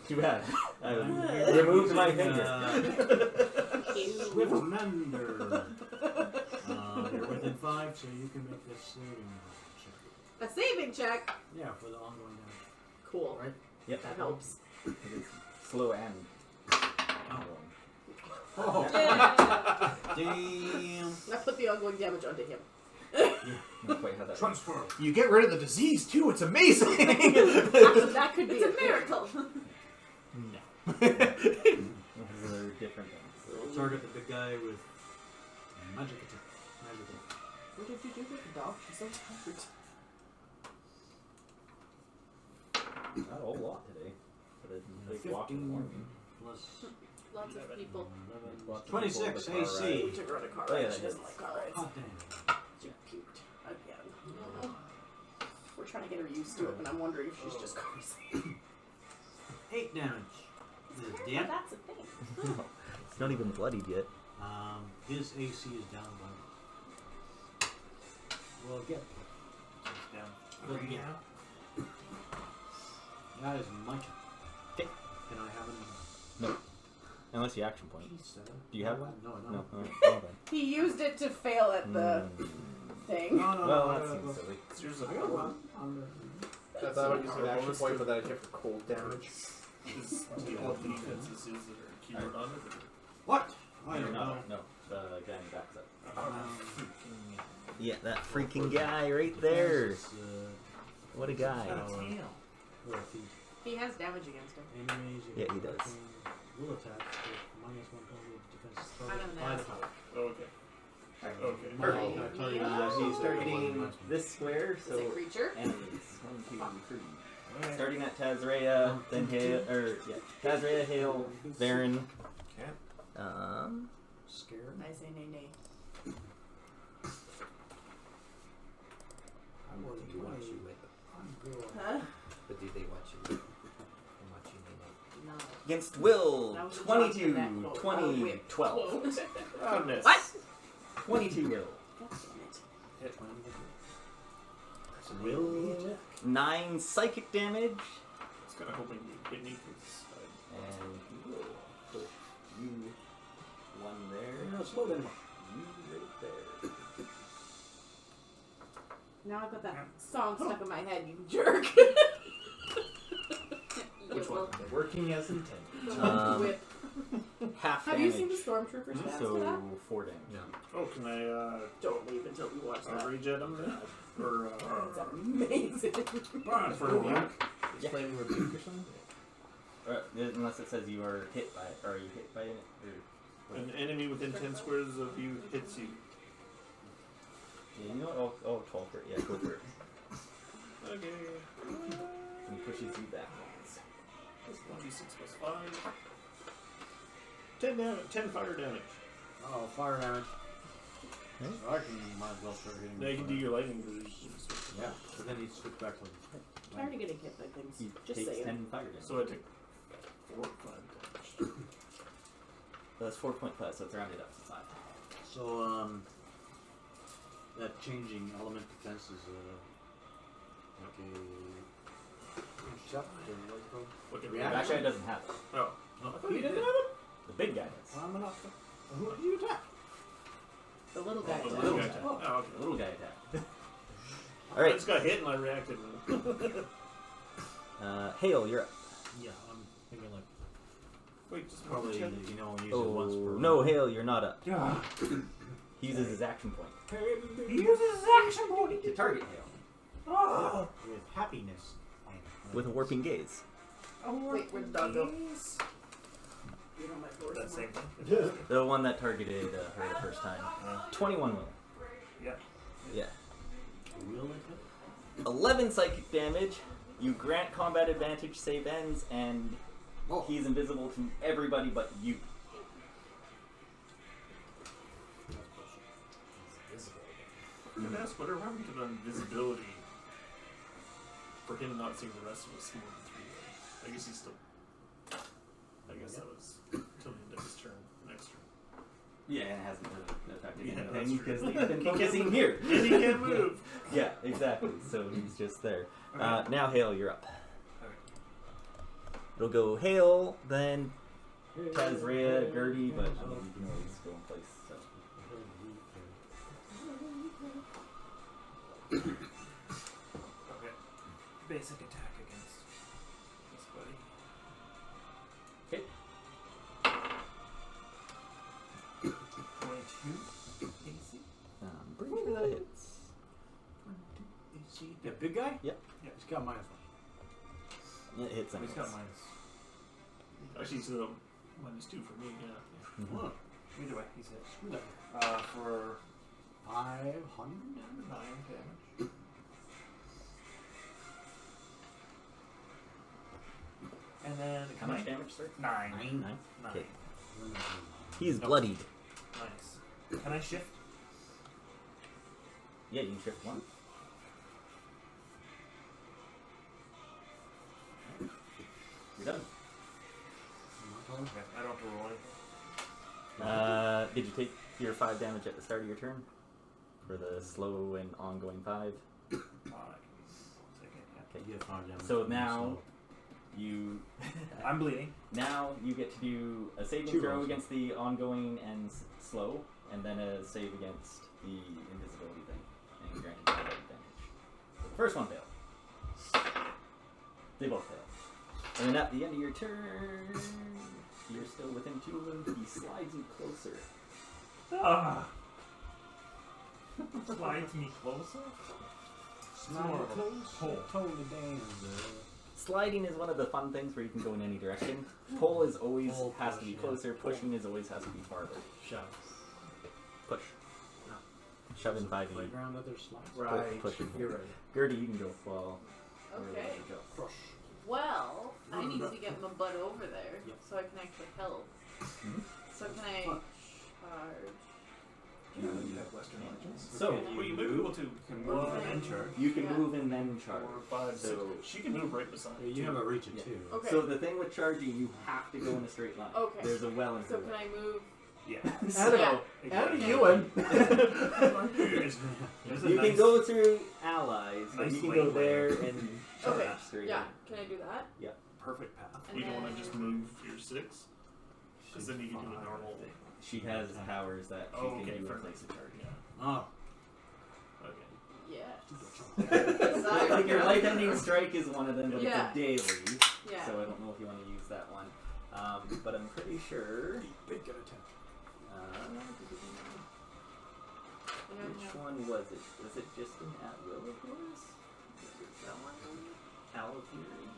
Too bad. I I'm removed my using, finger. Swift Mender. You're within 5, so you can make this saving check. A saving check. Yeah, for the ongoing damage. Cool. Right? Yep. That helps. Slow and. Oh. Yeah. Damn. I put the ongoing damage onto him. Not quite how that works. Transfer. You get rid of the disease too. It's amazing. Actually, that could be It's a miracle. No. Those are different things. Target the big guy with magic attack. Magic attack. What did you do with the dog? She's so tired. Not a whole lot today. But I didn't walk in the 15 morning. plus Lots of people. 11. 26 AC. We took her on a car Oh, ride. yeah, She that doesn't is. like car rides. Hot damn. She puked again. We're trying to get her used to it, but I'm wondering if she's just crazy. 8 damage. This is Yeah, dead. that's a thing. It's not even bloodied yet. His AC is down by. Well, get. It's down. Well, yeah. That is my turn. Okay. Can I have an No. Unless you action point. P7? Do you have one? No, I don't. No. Alright. Well then. He used it to fail at the thing. No, no, Well, no, that no, seems no. silly. Seriously. I got one. On That's how I use an action point, but then I get for cold damage. Is the all defenses is there a keyword on it? What? I You're don't know. not. No. The guy in the backs up. Yeah, that freaking guy right there. Defense is, What a guy. or if he He has damage against him. enemies, Yeah, he does. Will attack with -1 penalty of defense I don't know. by the power. Okay. Okay. Perfect. Can I tell you So that? he's targeting this square, Is so it creature? enemies. 1, 2, 3. Starting at Tazrea, then Hale, Tazrea, Hale, Varen. Can't. Scared. I say nay nay. What do you watch you with? Huh? What do they watch you with? I'm watching you No. Against Will, That was a 22, joke in that 20, whip 12. quote. Oh, miss. What? 22 Will. God damn it. Hit. Will 9 psychic damage. I was kind of hoping you hit me because And he will put you 1 there. No, slow down. You right there. Now I've got that song stuck in my head, you jerk. Which one? Working as intended. Whip. Half Have damage. you seen the Stormtrooper stats for that? So 4 damage. No. oh, can I Don't leave until we watch that. rage at him then? Or It's amazing. for a week? It's playing rebuke or something. Unless it says you are hit by it. Are you hit by it? Or, An enemy within 10 squares of you hits you. yeah, you know what? Oh, 12 for it. Yeah, go for it. Okay. And he pushes you back. That's 1d6 plus 5. 10 fire damage. Oh, fire damage. Hmm? So I can might as well start hitting. Now you can do your lightning because Yeah, but then he'd switch back to. Tired of getting hit by things. He Just takes saying. 10 fire damage. So I take 4 or 5 damage. So that's 4.5, so it's rounded up to 5. So that changing element defense is like a shot or what it's called? What can Reaction? That guy doesn't have it. Oh. No, He didn't have it. The big guy does. I'm not. Who did you attack? The little guy. Oh, the does. little guy. guy. Oh, okay. The little guy attacked. I Alright, just got hit and I reacted. Hale, you're up. Yeah, I'm thinking like Wait, just probably check. use it once per. No, Hale, you're not up. He uses his action point He uses his action point. to target Hale Oh. With happiness. with a warping gaze. Wait, where'd the dog go? You know my floor That somewhere. same thing. The one that targeted her the first time. 21 will. Yeah. Yeah. Will it hit? 11 psychic damage. You grant combat advantage, save ends, and he's invisible to everybody but you. I'm gonna ask whatever happened to the invisibility for him not seeing the rest of us more than 3 days. I guess he's still. I guess that was till the end of his turn. Next turn. Yeah, and it hasn't really affected Yeah, anything that's because true. he's been focusing here. And he can't move. Yeah, exactly. So he's just there. Okay. Now, Hale, you're up. Okay. It'll go Hale, then Tazria, Gertie, but I mean, you can always go in place. So. Okay. Basic attack against this buddy. Okay. 22 AC. Pretty sure that hits. AC. The big guy? Yep. Yeah. He's got -1. It hits He's got anyways. minus. Actually, so -2 for me. Yeah. Mhm. Look, Either way, he's hit. screw that. For 500? 9 damage. And then How much damage, sir? 9. 9? Okay. He's Nope. bloodied. Nice. Can I shift? Yeah, you can shift 1. You're done. Okay. I don't have to roll anything. Did you take your 5 damage at the start of your turn? For the slow and ongoing 5? I can take it, yeah. Okay. You get 5 damage. So from now the you I'm bleeding. now you get to do a saving 2 throw rolls. against the ongoing and slow, and then a save against the invisibility thing, and granted combat advantage. So the first one failed. They both fail. And then at the end of your turn, you're still within 2 of him. He slides you closer. Ah. Slides me closer. Slide more of a close, hole. totally down. Sliding is one of the fun things where you can go in any direction. Pull is always Pull, has to push, be yeah. closer. Pushing is always has to be farther. Shove. Push. Shove in 5 feet. Playground other slides. Right. Pushing. You're right. Gertie, you can go. Well, wherever Okay. you go. Crush. Well, I need to get my butt over there Yep. so I can actually help. Mhm. So can I Fun. charge? You have Western legends. So Well, you may be able to can move and then charge. you can Yeah. move and then charge. 4, 5, 6. So She can move right beside. Yeah, you have a reach of Yeah. 2. Okay. So the thing with charging, you have to go in a straight line. Okay. There's a well in So the can way. I move? Yeah. So Yeah. Exactly. Ewan. There's a you can nice- go through allies, but nice you can lane go there there. and charge Okay. straight Yeah. in. Can I do that? perfect path. And You don't want then- to just move your 6, because then you can do a normal. She has powers that she Oh, can okay, do fair in place of charge. Yeah. Oh. Okay. Yeah. Like your life-ending strike is one of them, but Yeah. it's a daily, Yeah. so I don't know if you want to use that one. But I'm pretty sure. Big good attack. Which one was it? Was it just an at will of yours? Was it that one? Owl of Fury?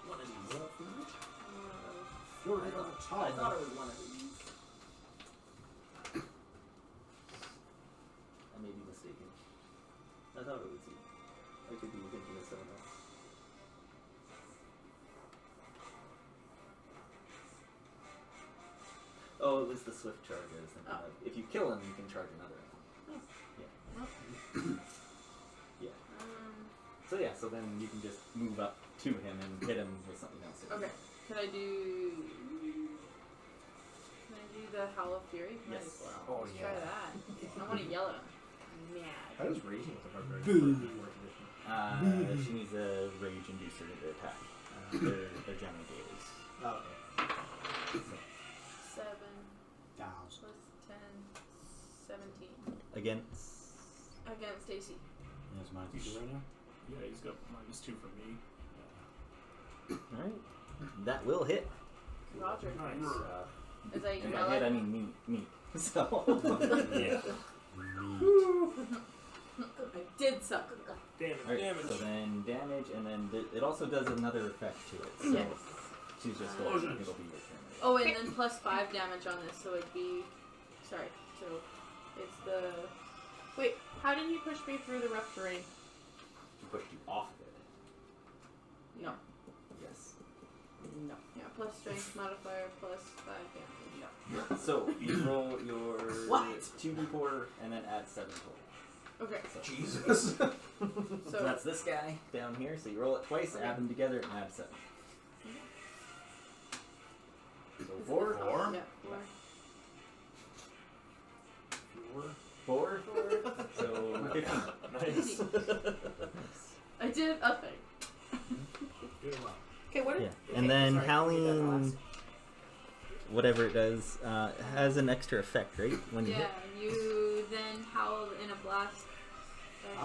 One of these. Fury I of thought Time. it was one of these. I may be mistaken. I thought it was you. I could be thinking of someone else. Oh, it was the swift charge I was thinking Oh. of. If you kill him, you can charge another. So yeah, so then you can just move up to him and hit him with something else. Okay. Can I do? Can I do the Howl of Fury? Might Yes. as well. Oh, Let's yeah. try that. I want to yell at him. How Mad. does raging with the barbarian Boo. work edition? She needs a rage inducer to attack. They're generally dailies. Oh. 7 Dows. plus 10, 17 Against. against AC. Yes, mine's 2 right now. Yeah, he's got -2 for me. Alright. That will hit. Roger. Nice. As I And yell by hit, at I him. mean me. So Yeah. I did suck. Damage, Alright, damage. so then damage, and then it also does another effect to it. So Yes. she's just going. It'll be your turn. Oh, and then plus 5 damage on this, so it'd be. Sorry, so it's the. Wait, how did he push me through the rough terrain? She pushed you off of it. No. Yes. No. Yeah, plus strength modifier plus 5 damage. Yeah. So you roll your What? 2d4 and then add 7 total. Okay, So, Jesus. so so that's this guy down here. So you roll it twice, add them together, and add 7. So 4. Yeah, 4. So 15. Nice. I did a thing. Okay, what? Yeah. Okay, And then sorry, Howling, whatever it does, has an extra effect, right? When you Yeah, hit. you then howl in a blast.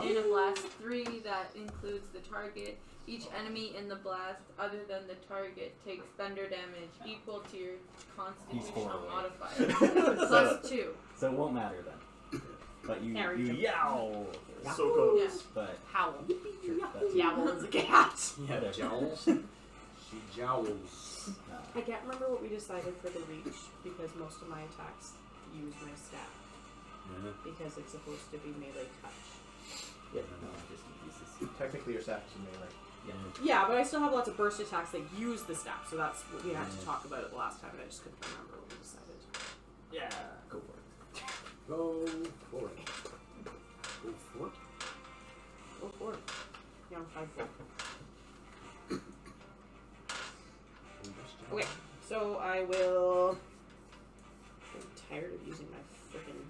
In a blast 3 that includes the target. Each enemy in the blast, other than the target, takes thunder damage equal to your constitutional horrible. modifier plus 2. So it won't matter then. But you Harry you jumped. yowl. So good. Yeah. But Howl. sure, that's Yowl is a cat. Yeah, Whatever. jowls. She jowls. I can't remember what we decided for the reach because most of my attacks use my staff because it's supposed to be melee touch. Yeah, no, just uses. Technically, your staff is a melee. Yeah. Yeah, but I still have lots of burst attacks that use the staff, so that's what we had to talk about it the last time, and I just couldn't remember what we decided. Yeah, go for it. Go for it. Go for it. Go for it. Yeah, I'm 5'4". Okay, so I will. I'm tired of using my frickin'.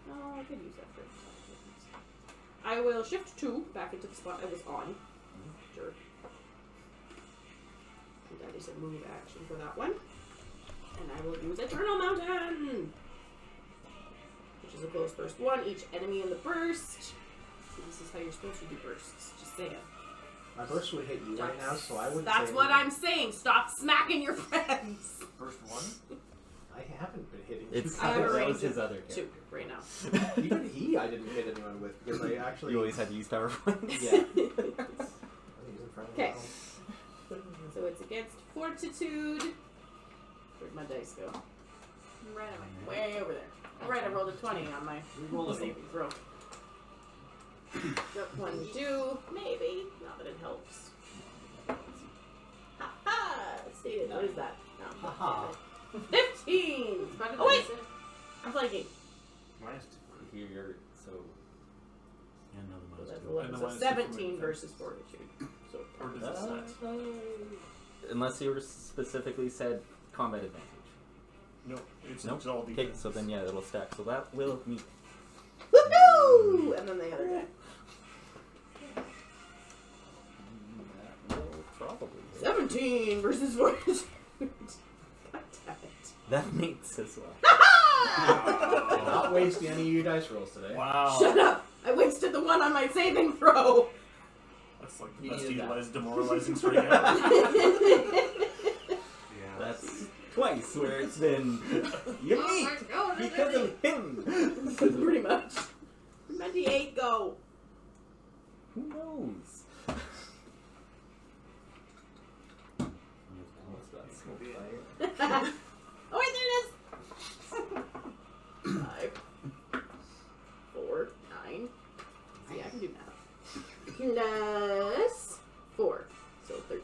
No, I could use that for I will shift 2 back into the spot I was on. Sure. And that is a move action for that one. And I will use Eternal Mountain! Which is a close burst 1. Each enemy in the burst. So this is how you're supposed to do bursts. Just saying. My burst would hit you right now, so I wouldn't That's say what anything. I'm saying. Stop smacking your friends. First one? I haven't been hitting It's I have a that range was his of other character. 2 right now. Even he, I didn't hit anyone with because I actually. You always had to use power points. Yeah. I think he's in front of me. Okay. So it's against Fortitude. Where'd my dice go? Right away. Way over there. Alright, I rolled a 20 on my Reroll it. saving throw. Got 1 do, maybe. Not that it helps. Ha ha! Stated. What is that? No. Ha-ha. 15! It's better than Oh, wait! I said. I'm flanking. Minus Here you're so. And another So minus that's 2. 11. And So the minus 17 2 versus Fortitude. So Or does it not? Unless you were specifically said combat advantage. No, it's Nope. all Okay, defense. so then yeah, it'll stack. So that will meet. woohoo! And then the other guy. That will probably hit. 17 versus Fortitude. God damn it. That meets as well. Not wasting any of your dice rolls today. Wow. Shut up! I wasted the one on my saving throw! That's like the You best needed that. utilized demoralizing string ever. Yeah. That's twice where it's been you Oh meet my God, because of him. Pretty much. Where'd my D8 go? Who knows? Almost got smoke fire. Oh wait, there it is! 5, 4, 9. See, I can do math. Plus 4, so 13.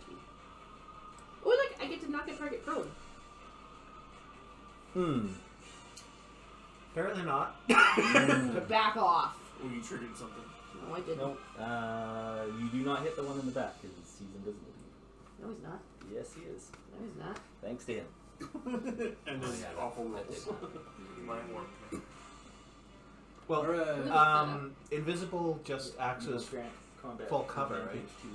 Oh, look, I get to knock a target prone. Apparently not. Back off. Oh, you triggered something. No, I didn't. Nope. You do not hit the one in the back because he's invisible to you. No, he's not. Yes, he is. No, he's not. Thanks to him. And Oh, his yeah, awful that rolls. did Mine worked. Well, Alright. invisible just acts as Grant combat full cover, advantage right? To,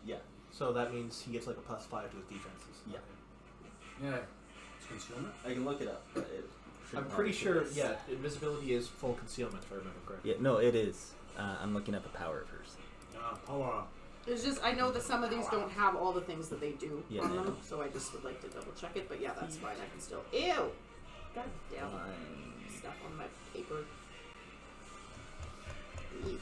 yeah. so that means he gets like a +5 to his defenses. Yeah. Yeah. It's concealment. I can look it up, but it I'm pretty sure. Yeah, invisibility is full concealment if I remember correctly. Yeah, no, it is. I'm looking at the power first. Power. It's just, I know that some of these don't have all the things that they do Yeah, on I them, know. so I just would like to double check it, but yeah, that's fine, I can still. Ew! God damn stuff on my paper. Ew.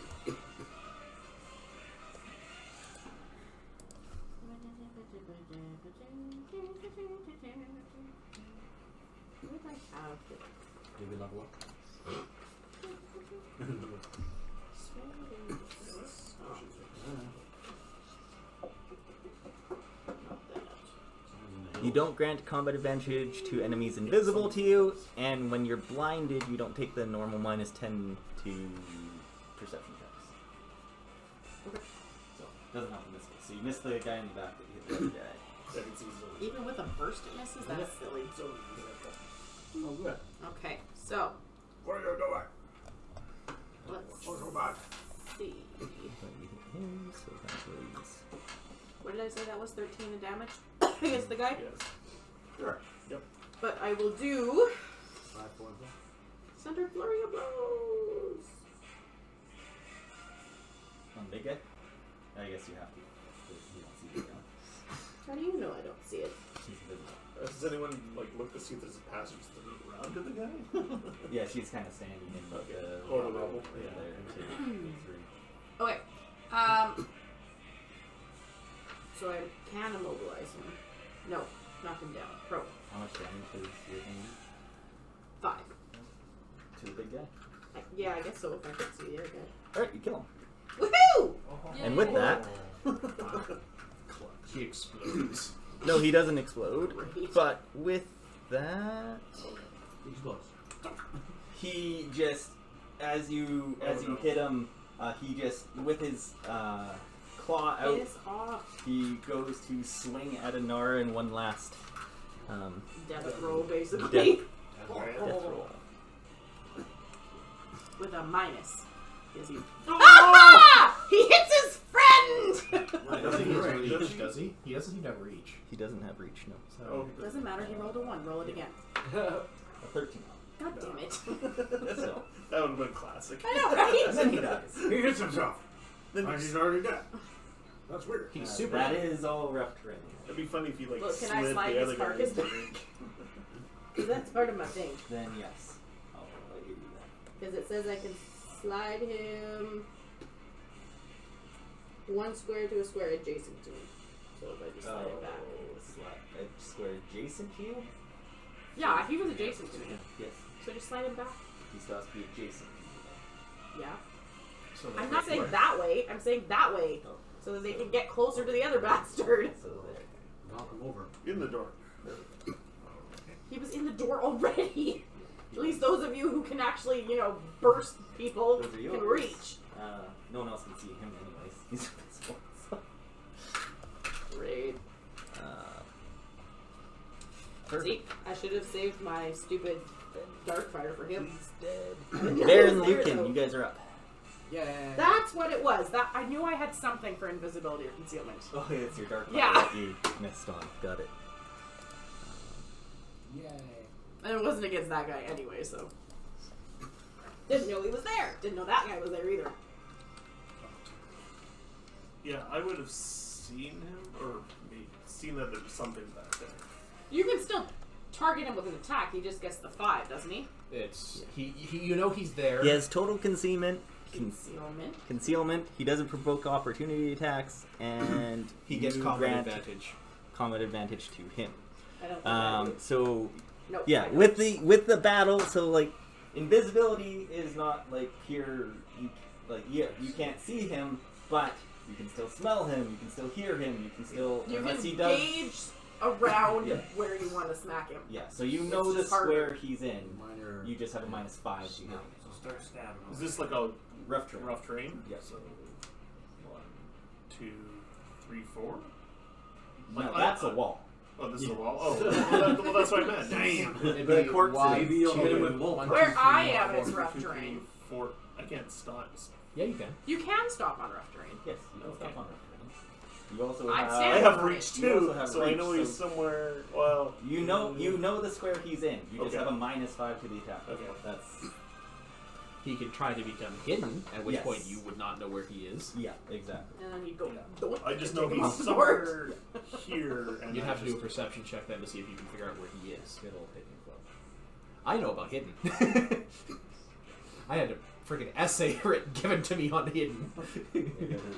What did I have? Did we level up? You don't grant combat advantage to enemies invisible to you, and when you're blinded, you don't take the normal minus 10 to perception checks. Okay. So, doesn't help in this case. So you miss the guy in the back, but you hit the other guy. Even with a burst it misses? That's silly. Oh, good. Okay, so What are you doing? let's Go back. see. So that was... What did I say? That was 13 in damage against the guy? Yes. Sure. Yep. But I will do 5 points. Center Flurry of Blows. On the big guy? I guess you have to. Because you don't see the guy. How do you know I don't see it? She's invisible. Does anyone like look to see if there's a passage around to the guy? Yeah, she's kind of standing in like a... Or the rubble. Yeah, there. Through. Okay. So I can immobilize him. No, knock him down. Pro. How much damage is your thing? 5. To the big guy? Yeah, I guess so if I could see the other guy. Alright, you kill him. Woohoo! And with that... He explodes. No, he doesn't explode. Great. But with that... He explodes. He just... As you hit him, he just... With his claw out... Piss off. He goes to swing at Anara in one last Death roll, basically. death roll. With a minus. Is he? Ah! He hits his friend! Doesn't he reach, does he? He doesn't have reach. He doesn't have reach, no. So Oh, Doesn't matter, he rolled a 1. Roll it again. A 13. God damn it. So, That would have been classic. I know, right? and then he dies. He hits himself. Then Like you- he's already dead. That's weird. he's super. That is all rough terrain. It'd be funny if you like Look, can I slid slide the his other guy. carcass back? Because that's part of my thing. Then yes. I'll let you do that. Because it says I can slide him 1 square to a square adjacent to me. So if I just slide it back. A square adjacent to you? Yeah, he was adjacent to me. Yes. So just slide him back. He still has to be adjacent to you. Yeah. So I'm not saying that way. I'm saying that way. Oh. So that they can get closer to the other bastard. So there. Knock him over. In the door. He was in the door already. At least those of you who can actually, burst people Those are can yours. reach. No one else can see him anyways. He's invisible. So. Great. Perfect. See, I should have saved my stupid Darkfire for him. He's dead. Yeah, Bear and he's there, Lucan, though. you guys are up. Yeah. That's what it was. That I knew I had something for invisibility or concealment. Oh, it's your dark Yeah. that you missed on. Got it. Yay. And it wasn't against that guy anyway, so. Didn't know he was there. Didn't know that guy was there either. Yeah, I would have seen him, or maybe seen that there was something back there. You can still target him with an attack. He just gets the 5, doesn't he? It's he. He's there. He has total concealment. Concealment. Concealment. He doesn't provoke opportunity attacks, and He gets you combat grant advantage. combat advantage to him. I don't think I do. So Nope, yeah, I don't. with the battle, so like invisibility is not like here. You can't see him, but you can still smell him. You can still hear him. You can still You unless can he does. gauge around Yeah. where you want to smack him. Yeah, so you know It's the just harder. square he's in. Minor. You just have a -5 to him. So start stabbing him. Is this like a Rough terrain. rough terrain? Yeah. So 1, 2, 3, 4. No, Like, that's a wall. Oh, this is Yeah. a wall. Oh, well, that's what I meant. Damn. It'd The be corpse wide, Maybe you'll hit him two, with bolt. 1, Where 2, 3, I am, 4. it's rough 2, 3, terrain. 4. I can't stop. Yeah, you can. You can stop on rough terrain. Yes, you can Okay. stop on rough terrain. You also I'm have. I standing have on reach it. You also too, have so I reach, know he's so- somewhere. Well, You know the square he's in. You just Okay. have a -5 to the attack. Okay. That's he could try to become hidden, at which Yes. point you would not know where he is. Yeah, exactly. And then you go. I just know Take him he's off the board. somewhere here. And You'd I have to do a just- perception check then to see if you can figure out where he is. Good old hidden club. I know about hidden. I had a freaking essay given to me on hidden.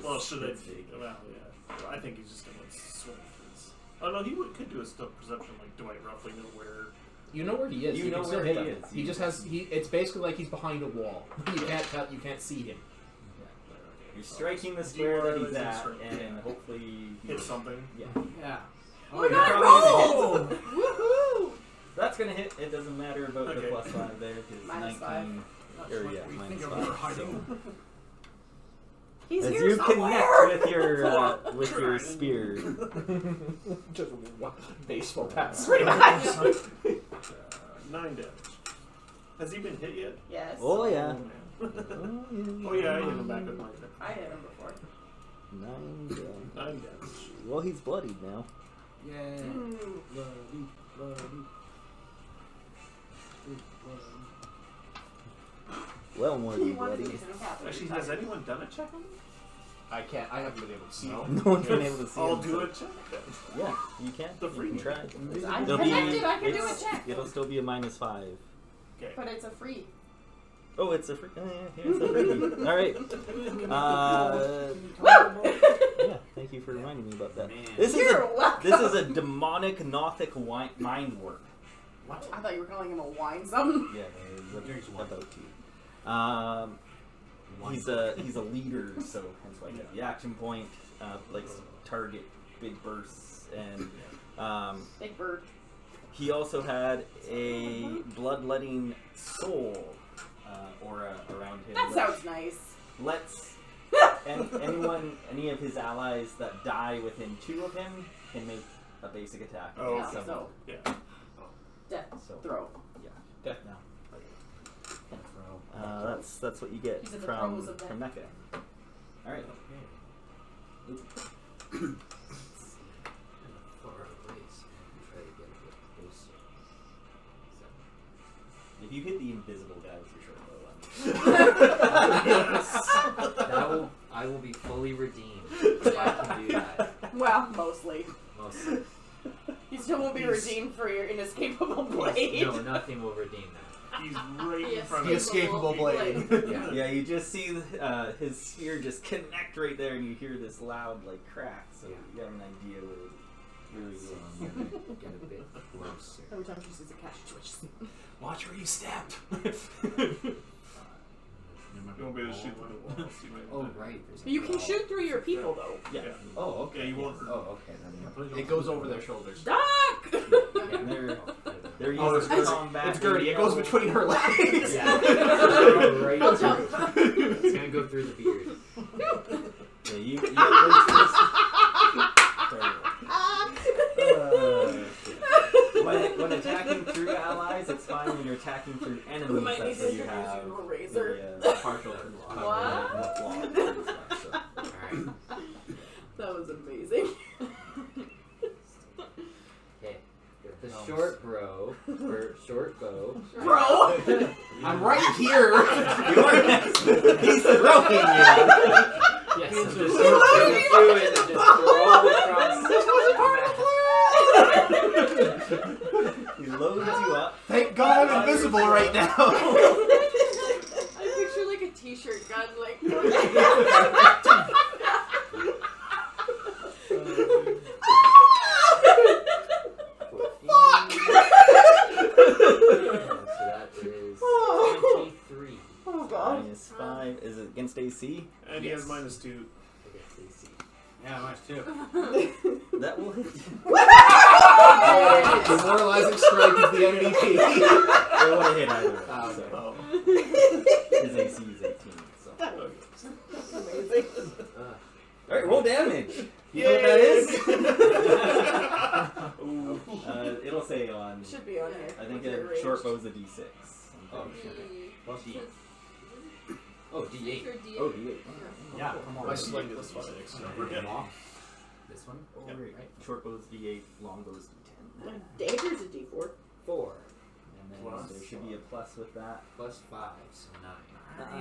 Well, should I? Well, yeah. I think he's just gonna swim through this. Oh no, he could do a stealth perception. Like, do I roughly know where? You know where he is. You You know can still where hit he him. is. He You- just has. It's basically like he's behind a wall. You can't see him. You're striking the square that he's Demoralizing at, strike, and yeah. hopefully he Hit something. Yeah. Yeah. Oh my you're god, probably roll! Woohoo! That's gonna hit. It doesn't matter about the Okay. +5 there because Minus 19. Or yeah, minus 5. So. He's As here you somewhere! connect with your spear, Just baseball pass. Pretty much. 9 damage. Has he been hit yet? Yes. oh yeah, man. Oh yeah, I hit him back with my hit. I hit him before. 9 damage. 9 damage. Well, he's bloodied now. Yay. Well, more He than wanted to bloody. use an attack. Actually, has anyone done a check on him? I can't. I haven't been able to see No. him. No one's been able to see I'll him, do so- a check then. Yeah, you can. The You free can try. I'm It'll connected, I can do a it's- check. It'll still be a -5. Okay. But it's a free. Oh, it's a free. Oh, yeah, here's a freebie. All right. Woo! Yeah, thank you for reminding me about that. Man. This is You're a welcome. this is a demonic Nothic mind work. What? I thought you were calling him a wine something. Yeah, There's one. about to. He's a leader, so hence why he has the action point. Likes to target big bursts, and Big bird. he also had a bloodletting soul aura around him. That which sounds nice. lets any of his allies that die within 2 of him can make a basic attack. Oh, against okay. someone. Yeah. Death So throw. Death now. that's what you get He's in the from throes of death. that guy. All right. If you hit the invisible guy with your short bow, I will be fully redeemed if I can do that. Well, mostly. Mostly. You still won't be He's- redeemed for your inescapable blade. No, nothing will redeem that. He's right in Yes. front The of us. escapable blade. Yeah. yeah, you just see his spear just connect right there, and you hear this loud like crack. So you have an idea what it really So is. I'm gonna get a bit closer. Every time she sees a cat, she twitches. Watch where you step. You won't be able to shoot through the walls. You might Oh right. There's a You can wall. shoot through your people, though. Yeah. Oh okay. Yeah, you won't. Oh okay. Then It goes over their shoulders. Doc! And they're used Oh, it's to Gertie. combat. It's Gertie. It goes between her legs. Yeah. Right I'll through. jump. It's gonna go through the beard. Yeah, you get when attacking through allies, it's fine. When you're attacking through We enemies, might need that's to where you introduce have you to a razor. the partial What? Alright. That was amazing. Okay. The short bro or short bow. Bro! I'm right here. He's throwing you. Yes, I'm just gonna do it and just throw across. He loads you up. Thank God I'm invisible right now. I picture like a t-shirt gun, like. So that is 23 Oh god. -5. Is it against AC? And he has -2. against AC. Yeah, mine's too. That will hit you. Demoralizing strike is the MVP. It won't hit either. Oh, okay. So. Oh. His AC is 18. So. Amazing. Alright, roll damage. You know what that is? Ooh. It'll say on. Should be on here. I think Your a short range. bow's a D6. Oh, Plus D. Oh, D8. Oh, D8. Yeah, come on. My sling is Plus 6. This one? Oh, great. Short bow's D8, long bow's D10. Danger's a D4. 4. And then Plus. there should be a +5 plus with that? +5, so 9.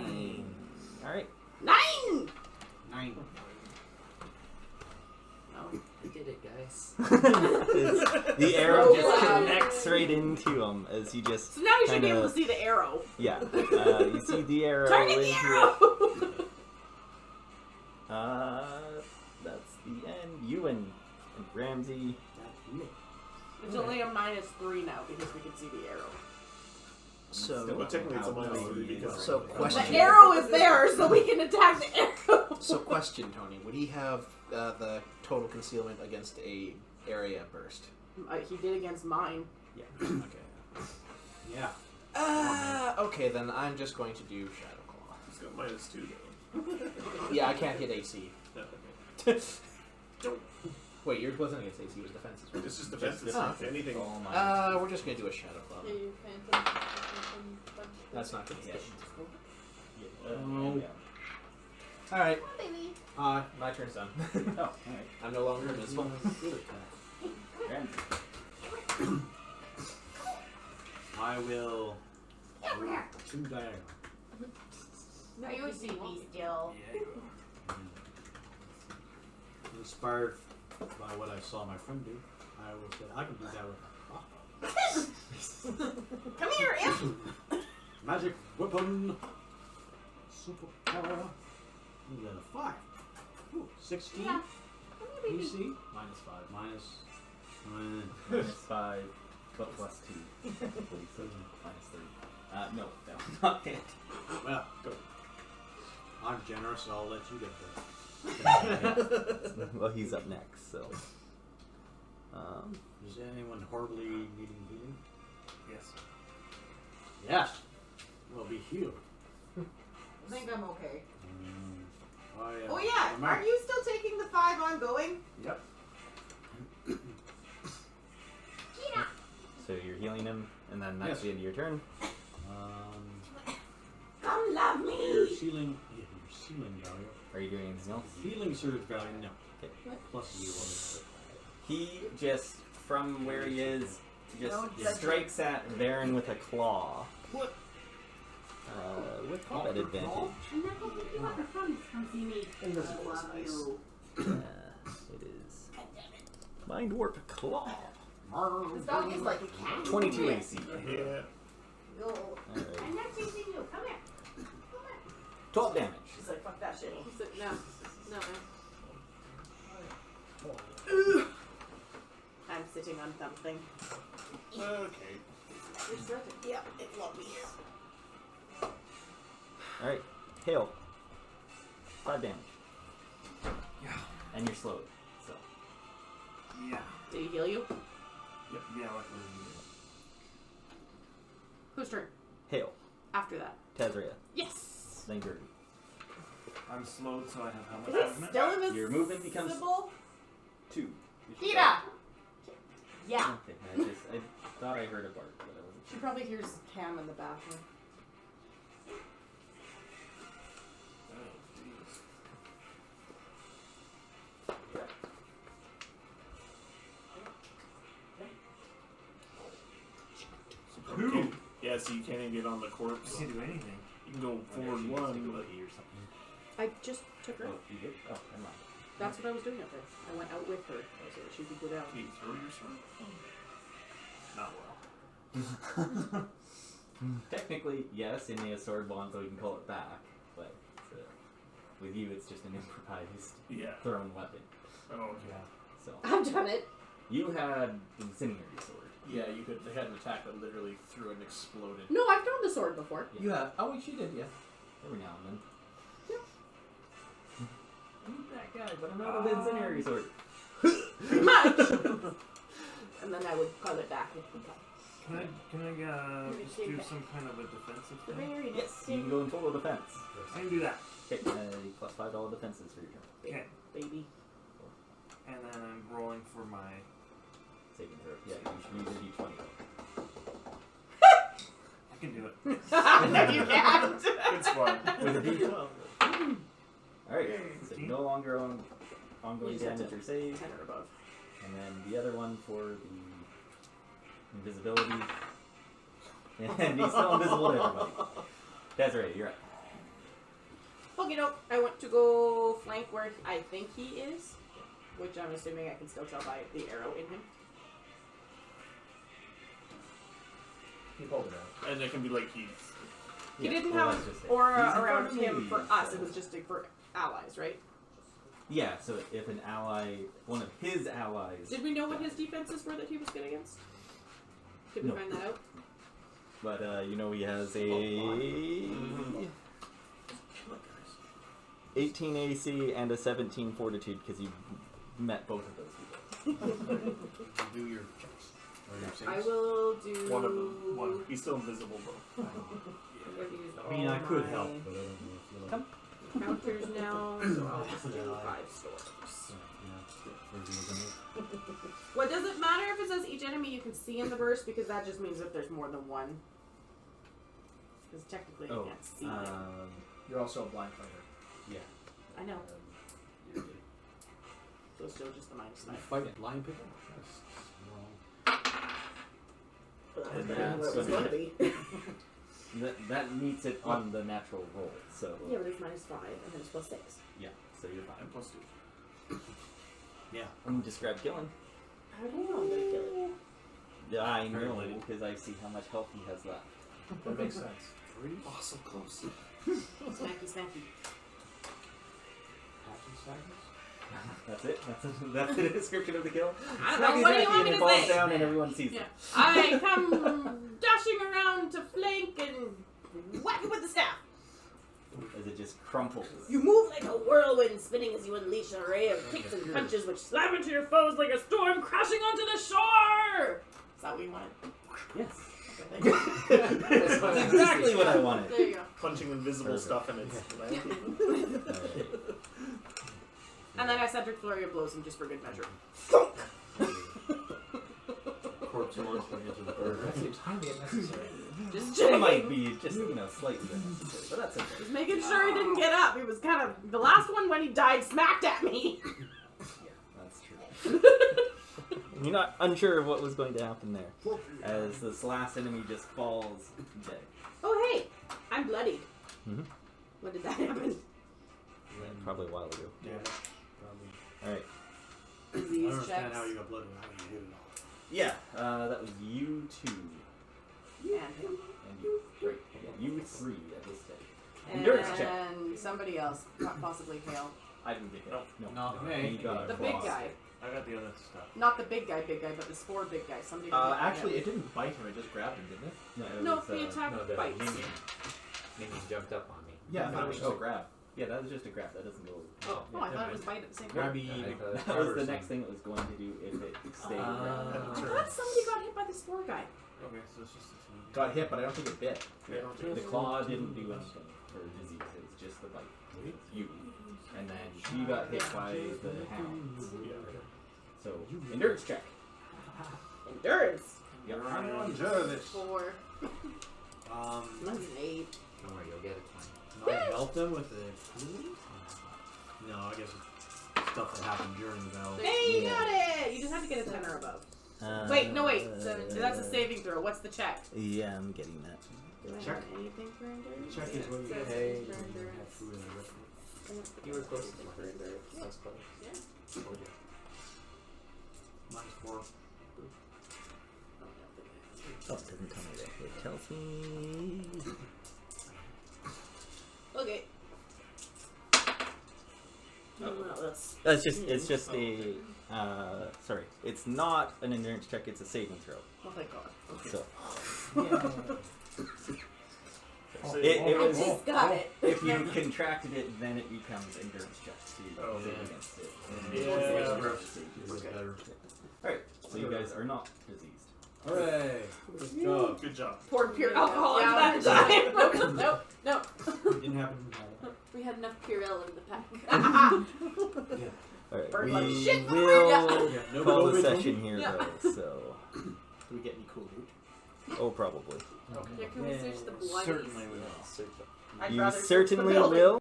9. Alright. 9! 9. No. We did it, guys. The arrow just connects right into him as he just. So now we should be kinda- able to see the arrow. Yeah. You see the arrow. Target the into arrow! That's the end. Ewan and Ramsey. It's only a -3 now because we can see the arrow. So, Well, technically it's a -3 because So, The question. arrow is there, so we can attack the arrow. So, question, Tony. Would he have the total concealment against a area burst? He did against mine. Okay. Yeah. Okay, then I'm just going to do Shadow Claw. He's got -2 though. Yeah, I can't hit AC. No, okay. Wait, yours wasn't against AC, it was defenses, right? It's just defensive. defense. Anything. All mine. We're just going to do a Shadow Claw. Yeah, you phantom. That's not going to hit. Yeah. Alright, Baby. my turn's done. Oh, alright. I'm no longer invisible. Ramsey. I will. Over here. 2 diagonal. No, you see me still. Inspired by what I saw my friend do, I will say I can do that with Come here, Imp! magic weapon. Super power. You got a 5. Ooh, 16. Yeah. Come here, baby. PC. -5. Minus. -5, but +2. So -3. No, that was not it. Well, I'm generous, so I'll let you get there. Well, he's up next, so. Is anyone horribly needing healing? Yes. Yes. Will be healed. I think I'm okay. Oh yeah, aren't you still taking the 5 ongoing? Yep. So you're healing him, and then that's Yes. the end of your turn. Come love Your me! ceiling. Yeah, your ceiling value. Are you doing anything else? Healing surge value. No. Okay. Plus you. He just, from where he is, Don't just judge strikes at Varen with a claw. What? With combat advantage. And then we'll pick you up from see me. I love you. It is. Mind Warp Claw. This dog is like a cat. 22 AC. Yeah. Go. Alright. I'm not chasing you. Come here. 12 damage. She's like, fuck that shit. He said, no. I'm sitting on something. Okay. Yeah, it's lovely. Alright. Hail. 5 damage. Yeah. And you're slowed. So. Yeah. Did he heal you? Yep. Yeah, luckily. Whose turn? Hail. After that. Tazria. Yes! Then Gertie. I'm slowed, so I have how much Is it movement? still invisible? Your movement becomes 2. Peter! Yeah. Okay, I thought I heard a bark, but I wasn't She probably hears Cam in the bathroom. Okay. Yeah, so you can't even get on the corpse. I can't do anything. You can go forward 1, but or something. I just took her. Oh, you did? Oh, never mind. That's what I was doing up there. I went out with her so that she could go down. can you throw your sword? Not well. Technically, yes, in a sword bond, so we can call it back, but with you, it's just an improvised Yeah. thrown weapon. Oh, okay. So I've done it. you had incendiary sword. Yeah, you could. They had an attack that literally threw and exploded. No, I've thrown the sword before. You have. Oh, she did. Yeah. Every now and then. I'm that guy, but I'm not an incendiary sword. And then I would call it back if we come. Can I just do some kind of a defensive The thing? very Yes, you can go in total defense. I can do that. Okay, plus $5 defenses for your turn. Okay. baby. And then I'm rolling for my. Saving throw. Yeah, you should use a d20. I can do it. No, you can't. It's fun. With a d12. Alright, so 15. no longer ongoing damage or save. 10 or above. And then the other one for the invisibility. And he's still invisible to everybody. Desiree, you're up. Okay, no. I want to go flank where I think he is, which I'm assuming I can still tell by the arrow in him. He pulled it out. And it can be like he's. He Yeah, didn't well, have that's just it. aura He's in around front of him me, for us. so- It was just for allies, right? Yeah, so if an ally, one of his allies... Did we know what his defenses were that he was good against? Did we No. find that out? But, you know, he has a... 18 AC and a 17 Fortitude, because you met both of those people. Do your checks. Or your I saves. will do... One of them. One. He's still invisible, though. I'm going to use I mean, all I could my help, but I don't know if you'll. Come. counters now, so I'll just do Yeah. 5 storms. Yeah. What does it matter if it says each enemy you can see in the burst? Because that just means if there's more than one. Because technically you can't see them. You're also a blind fighter. I know. So it's still just the minus You 5. fight blind people? That's wrong. That's where it was going to be. That meets it on the natural roll, so... Yeah, but it's minus 5 and then it's plus 6. Yeah, so you're fine. And plus 2. Yeah. I'm just grab killing. How do you know I'm going to kill it? Yeah, I know, Apparently. because I see how much health he has left. That makes sense. Oh, so close. Smacky, smacky. That's it? That's the description of the kill? I don't know, what do you want me and it to falls say? down and everyone sees Yeah. it. I come dashing around to flank and whack it with the staff. As it just crumples. You move like a whirlwind, spinning as you unleash an array of kicks and punches which slam into your foes like a storm crashing onto the shore. Is that what you wanted? Yes. Okay, thank you. That's exactly what I wanted. There you go. Punching invisible Perfect. stuff and it's. And then I Cedric Flurry of blows him just for good measure. Corpse launch went into the bird. That seems highly unnecessary. Just It checking. might be just, slightly unnecessary, but that's okay. Just making sure he didn't get up. He was kind of the last one when he died smacked at me. Yeah, that's true. You're not unsure of what was going to happen there. As this last enemy just falls dead. Oh hey, I'm bloodied. Mhm. When did that happen? Probably a while ago. Yeah. Probably. Alright. I don't Disease understand checks. how you got blood and how you hit it all. Yeah, that was you two. And him. And you. Great. Yeah, you three at this stage. Endurance check. And somebody else, possibly Hale. I didn't get hit. No. Not me. You got The a big cross. guy. I got the other stuff. Not the big guy, but the spore big guy. Somebody. got hit by Actually, him. it didn't bite him, it just grabbed him, didn't it? No, it No, was, the attack No, the bites. minion jumped up on me. Yeah, I thought it was just a grab. Yeah, that was just a grab. That doesn't go. Oh, I thought it was bite at the same time. Grabby. That was the next thing it was going to do if it stayed I grabbed. thought somebody got hit by the spore guy. Okay, so it's just the two. Got hit, but I don't think it bit. The claw didn't do anything for disease. It was just the bite. You. And then she got hit by the hounds. So, endurance check. Endurance. Yep. Endurance. 4. Mine's an 8. Don't worry, you'll get a 20. Can I help them with the No, I guess it's stuff that happened during the battle. Hey, you got it! You just have to get a 10 or above. Wait, no, wait. That's a saving throw. What's the check? Yeah, I'm getting that. Do I Check. have anything for endurance? Check is what you Says pay. for endurance. Have food in the rest. You were close to for endurance. That's close. Minus 4. Oh, it doesn't tell me that. It tells me. Okay. Well, that's It's just a. Sorry. It's not an endurance check, it's a saving throw. oh thank God. So. So It I was. just got it. If you contracted it, then it becomes endurance check. So you Oh, save yeah. against it. Yeah. Is it better? Alright, so you guys are not diseased. Hooray! Good job. Good job. Poured pure alcohol Yeah, into that time. No. It didn't happen. We had enough Purell in the pack. Alright, Burn we like shit. will Yeah, no call the COVID. session here Yeah. though, so. Do we get any cool loot? Oh, probably. Yeah, can we search the bloodies? Certainly we will. I'd You rather search the certainly building. will.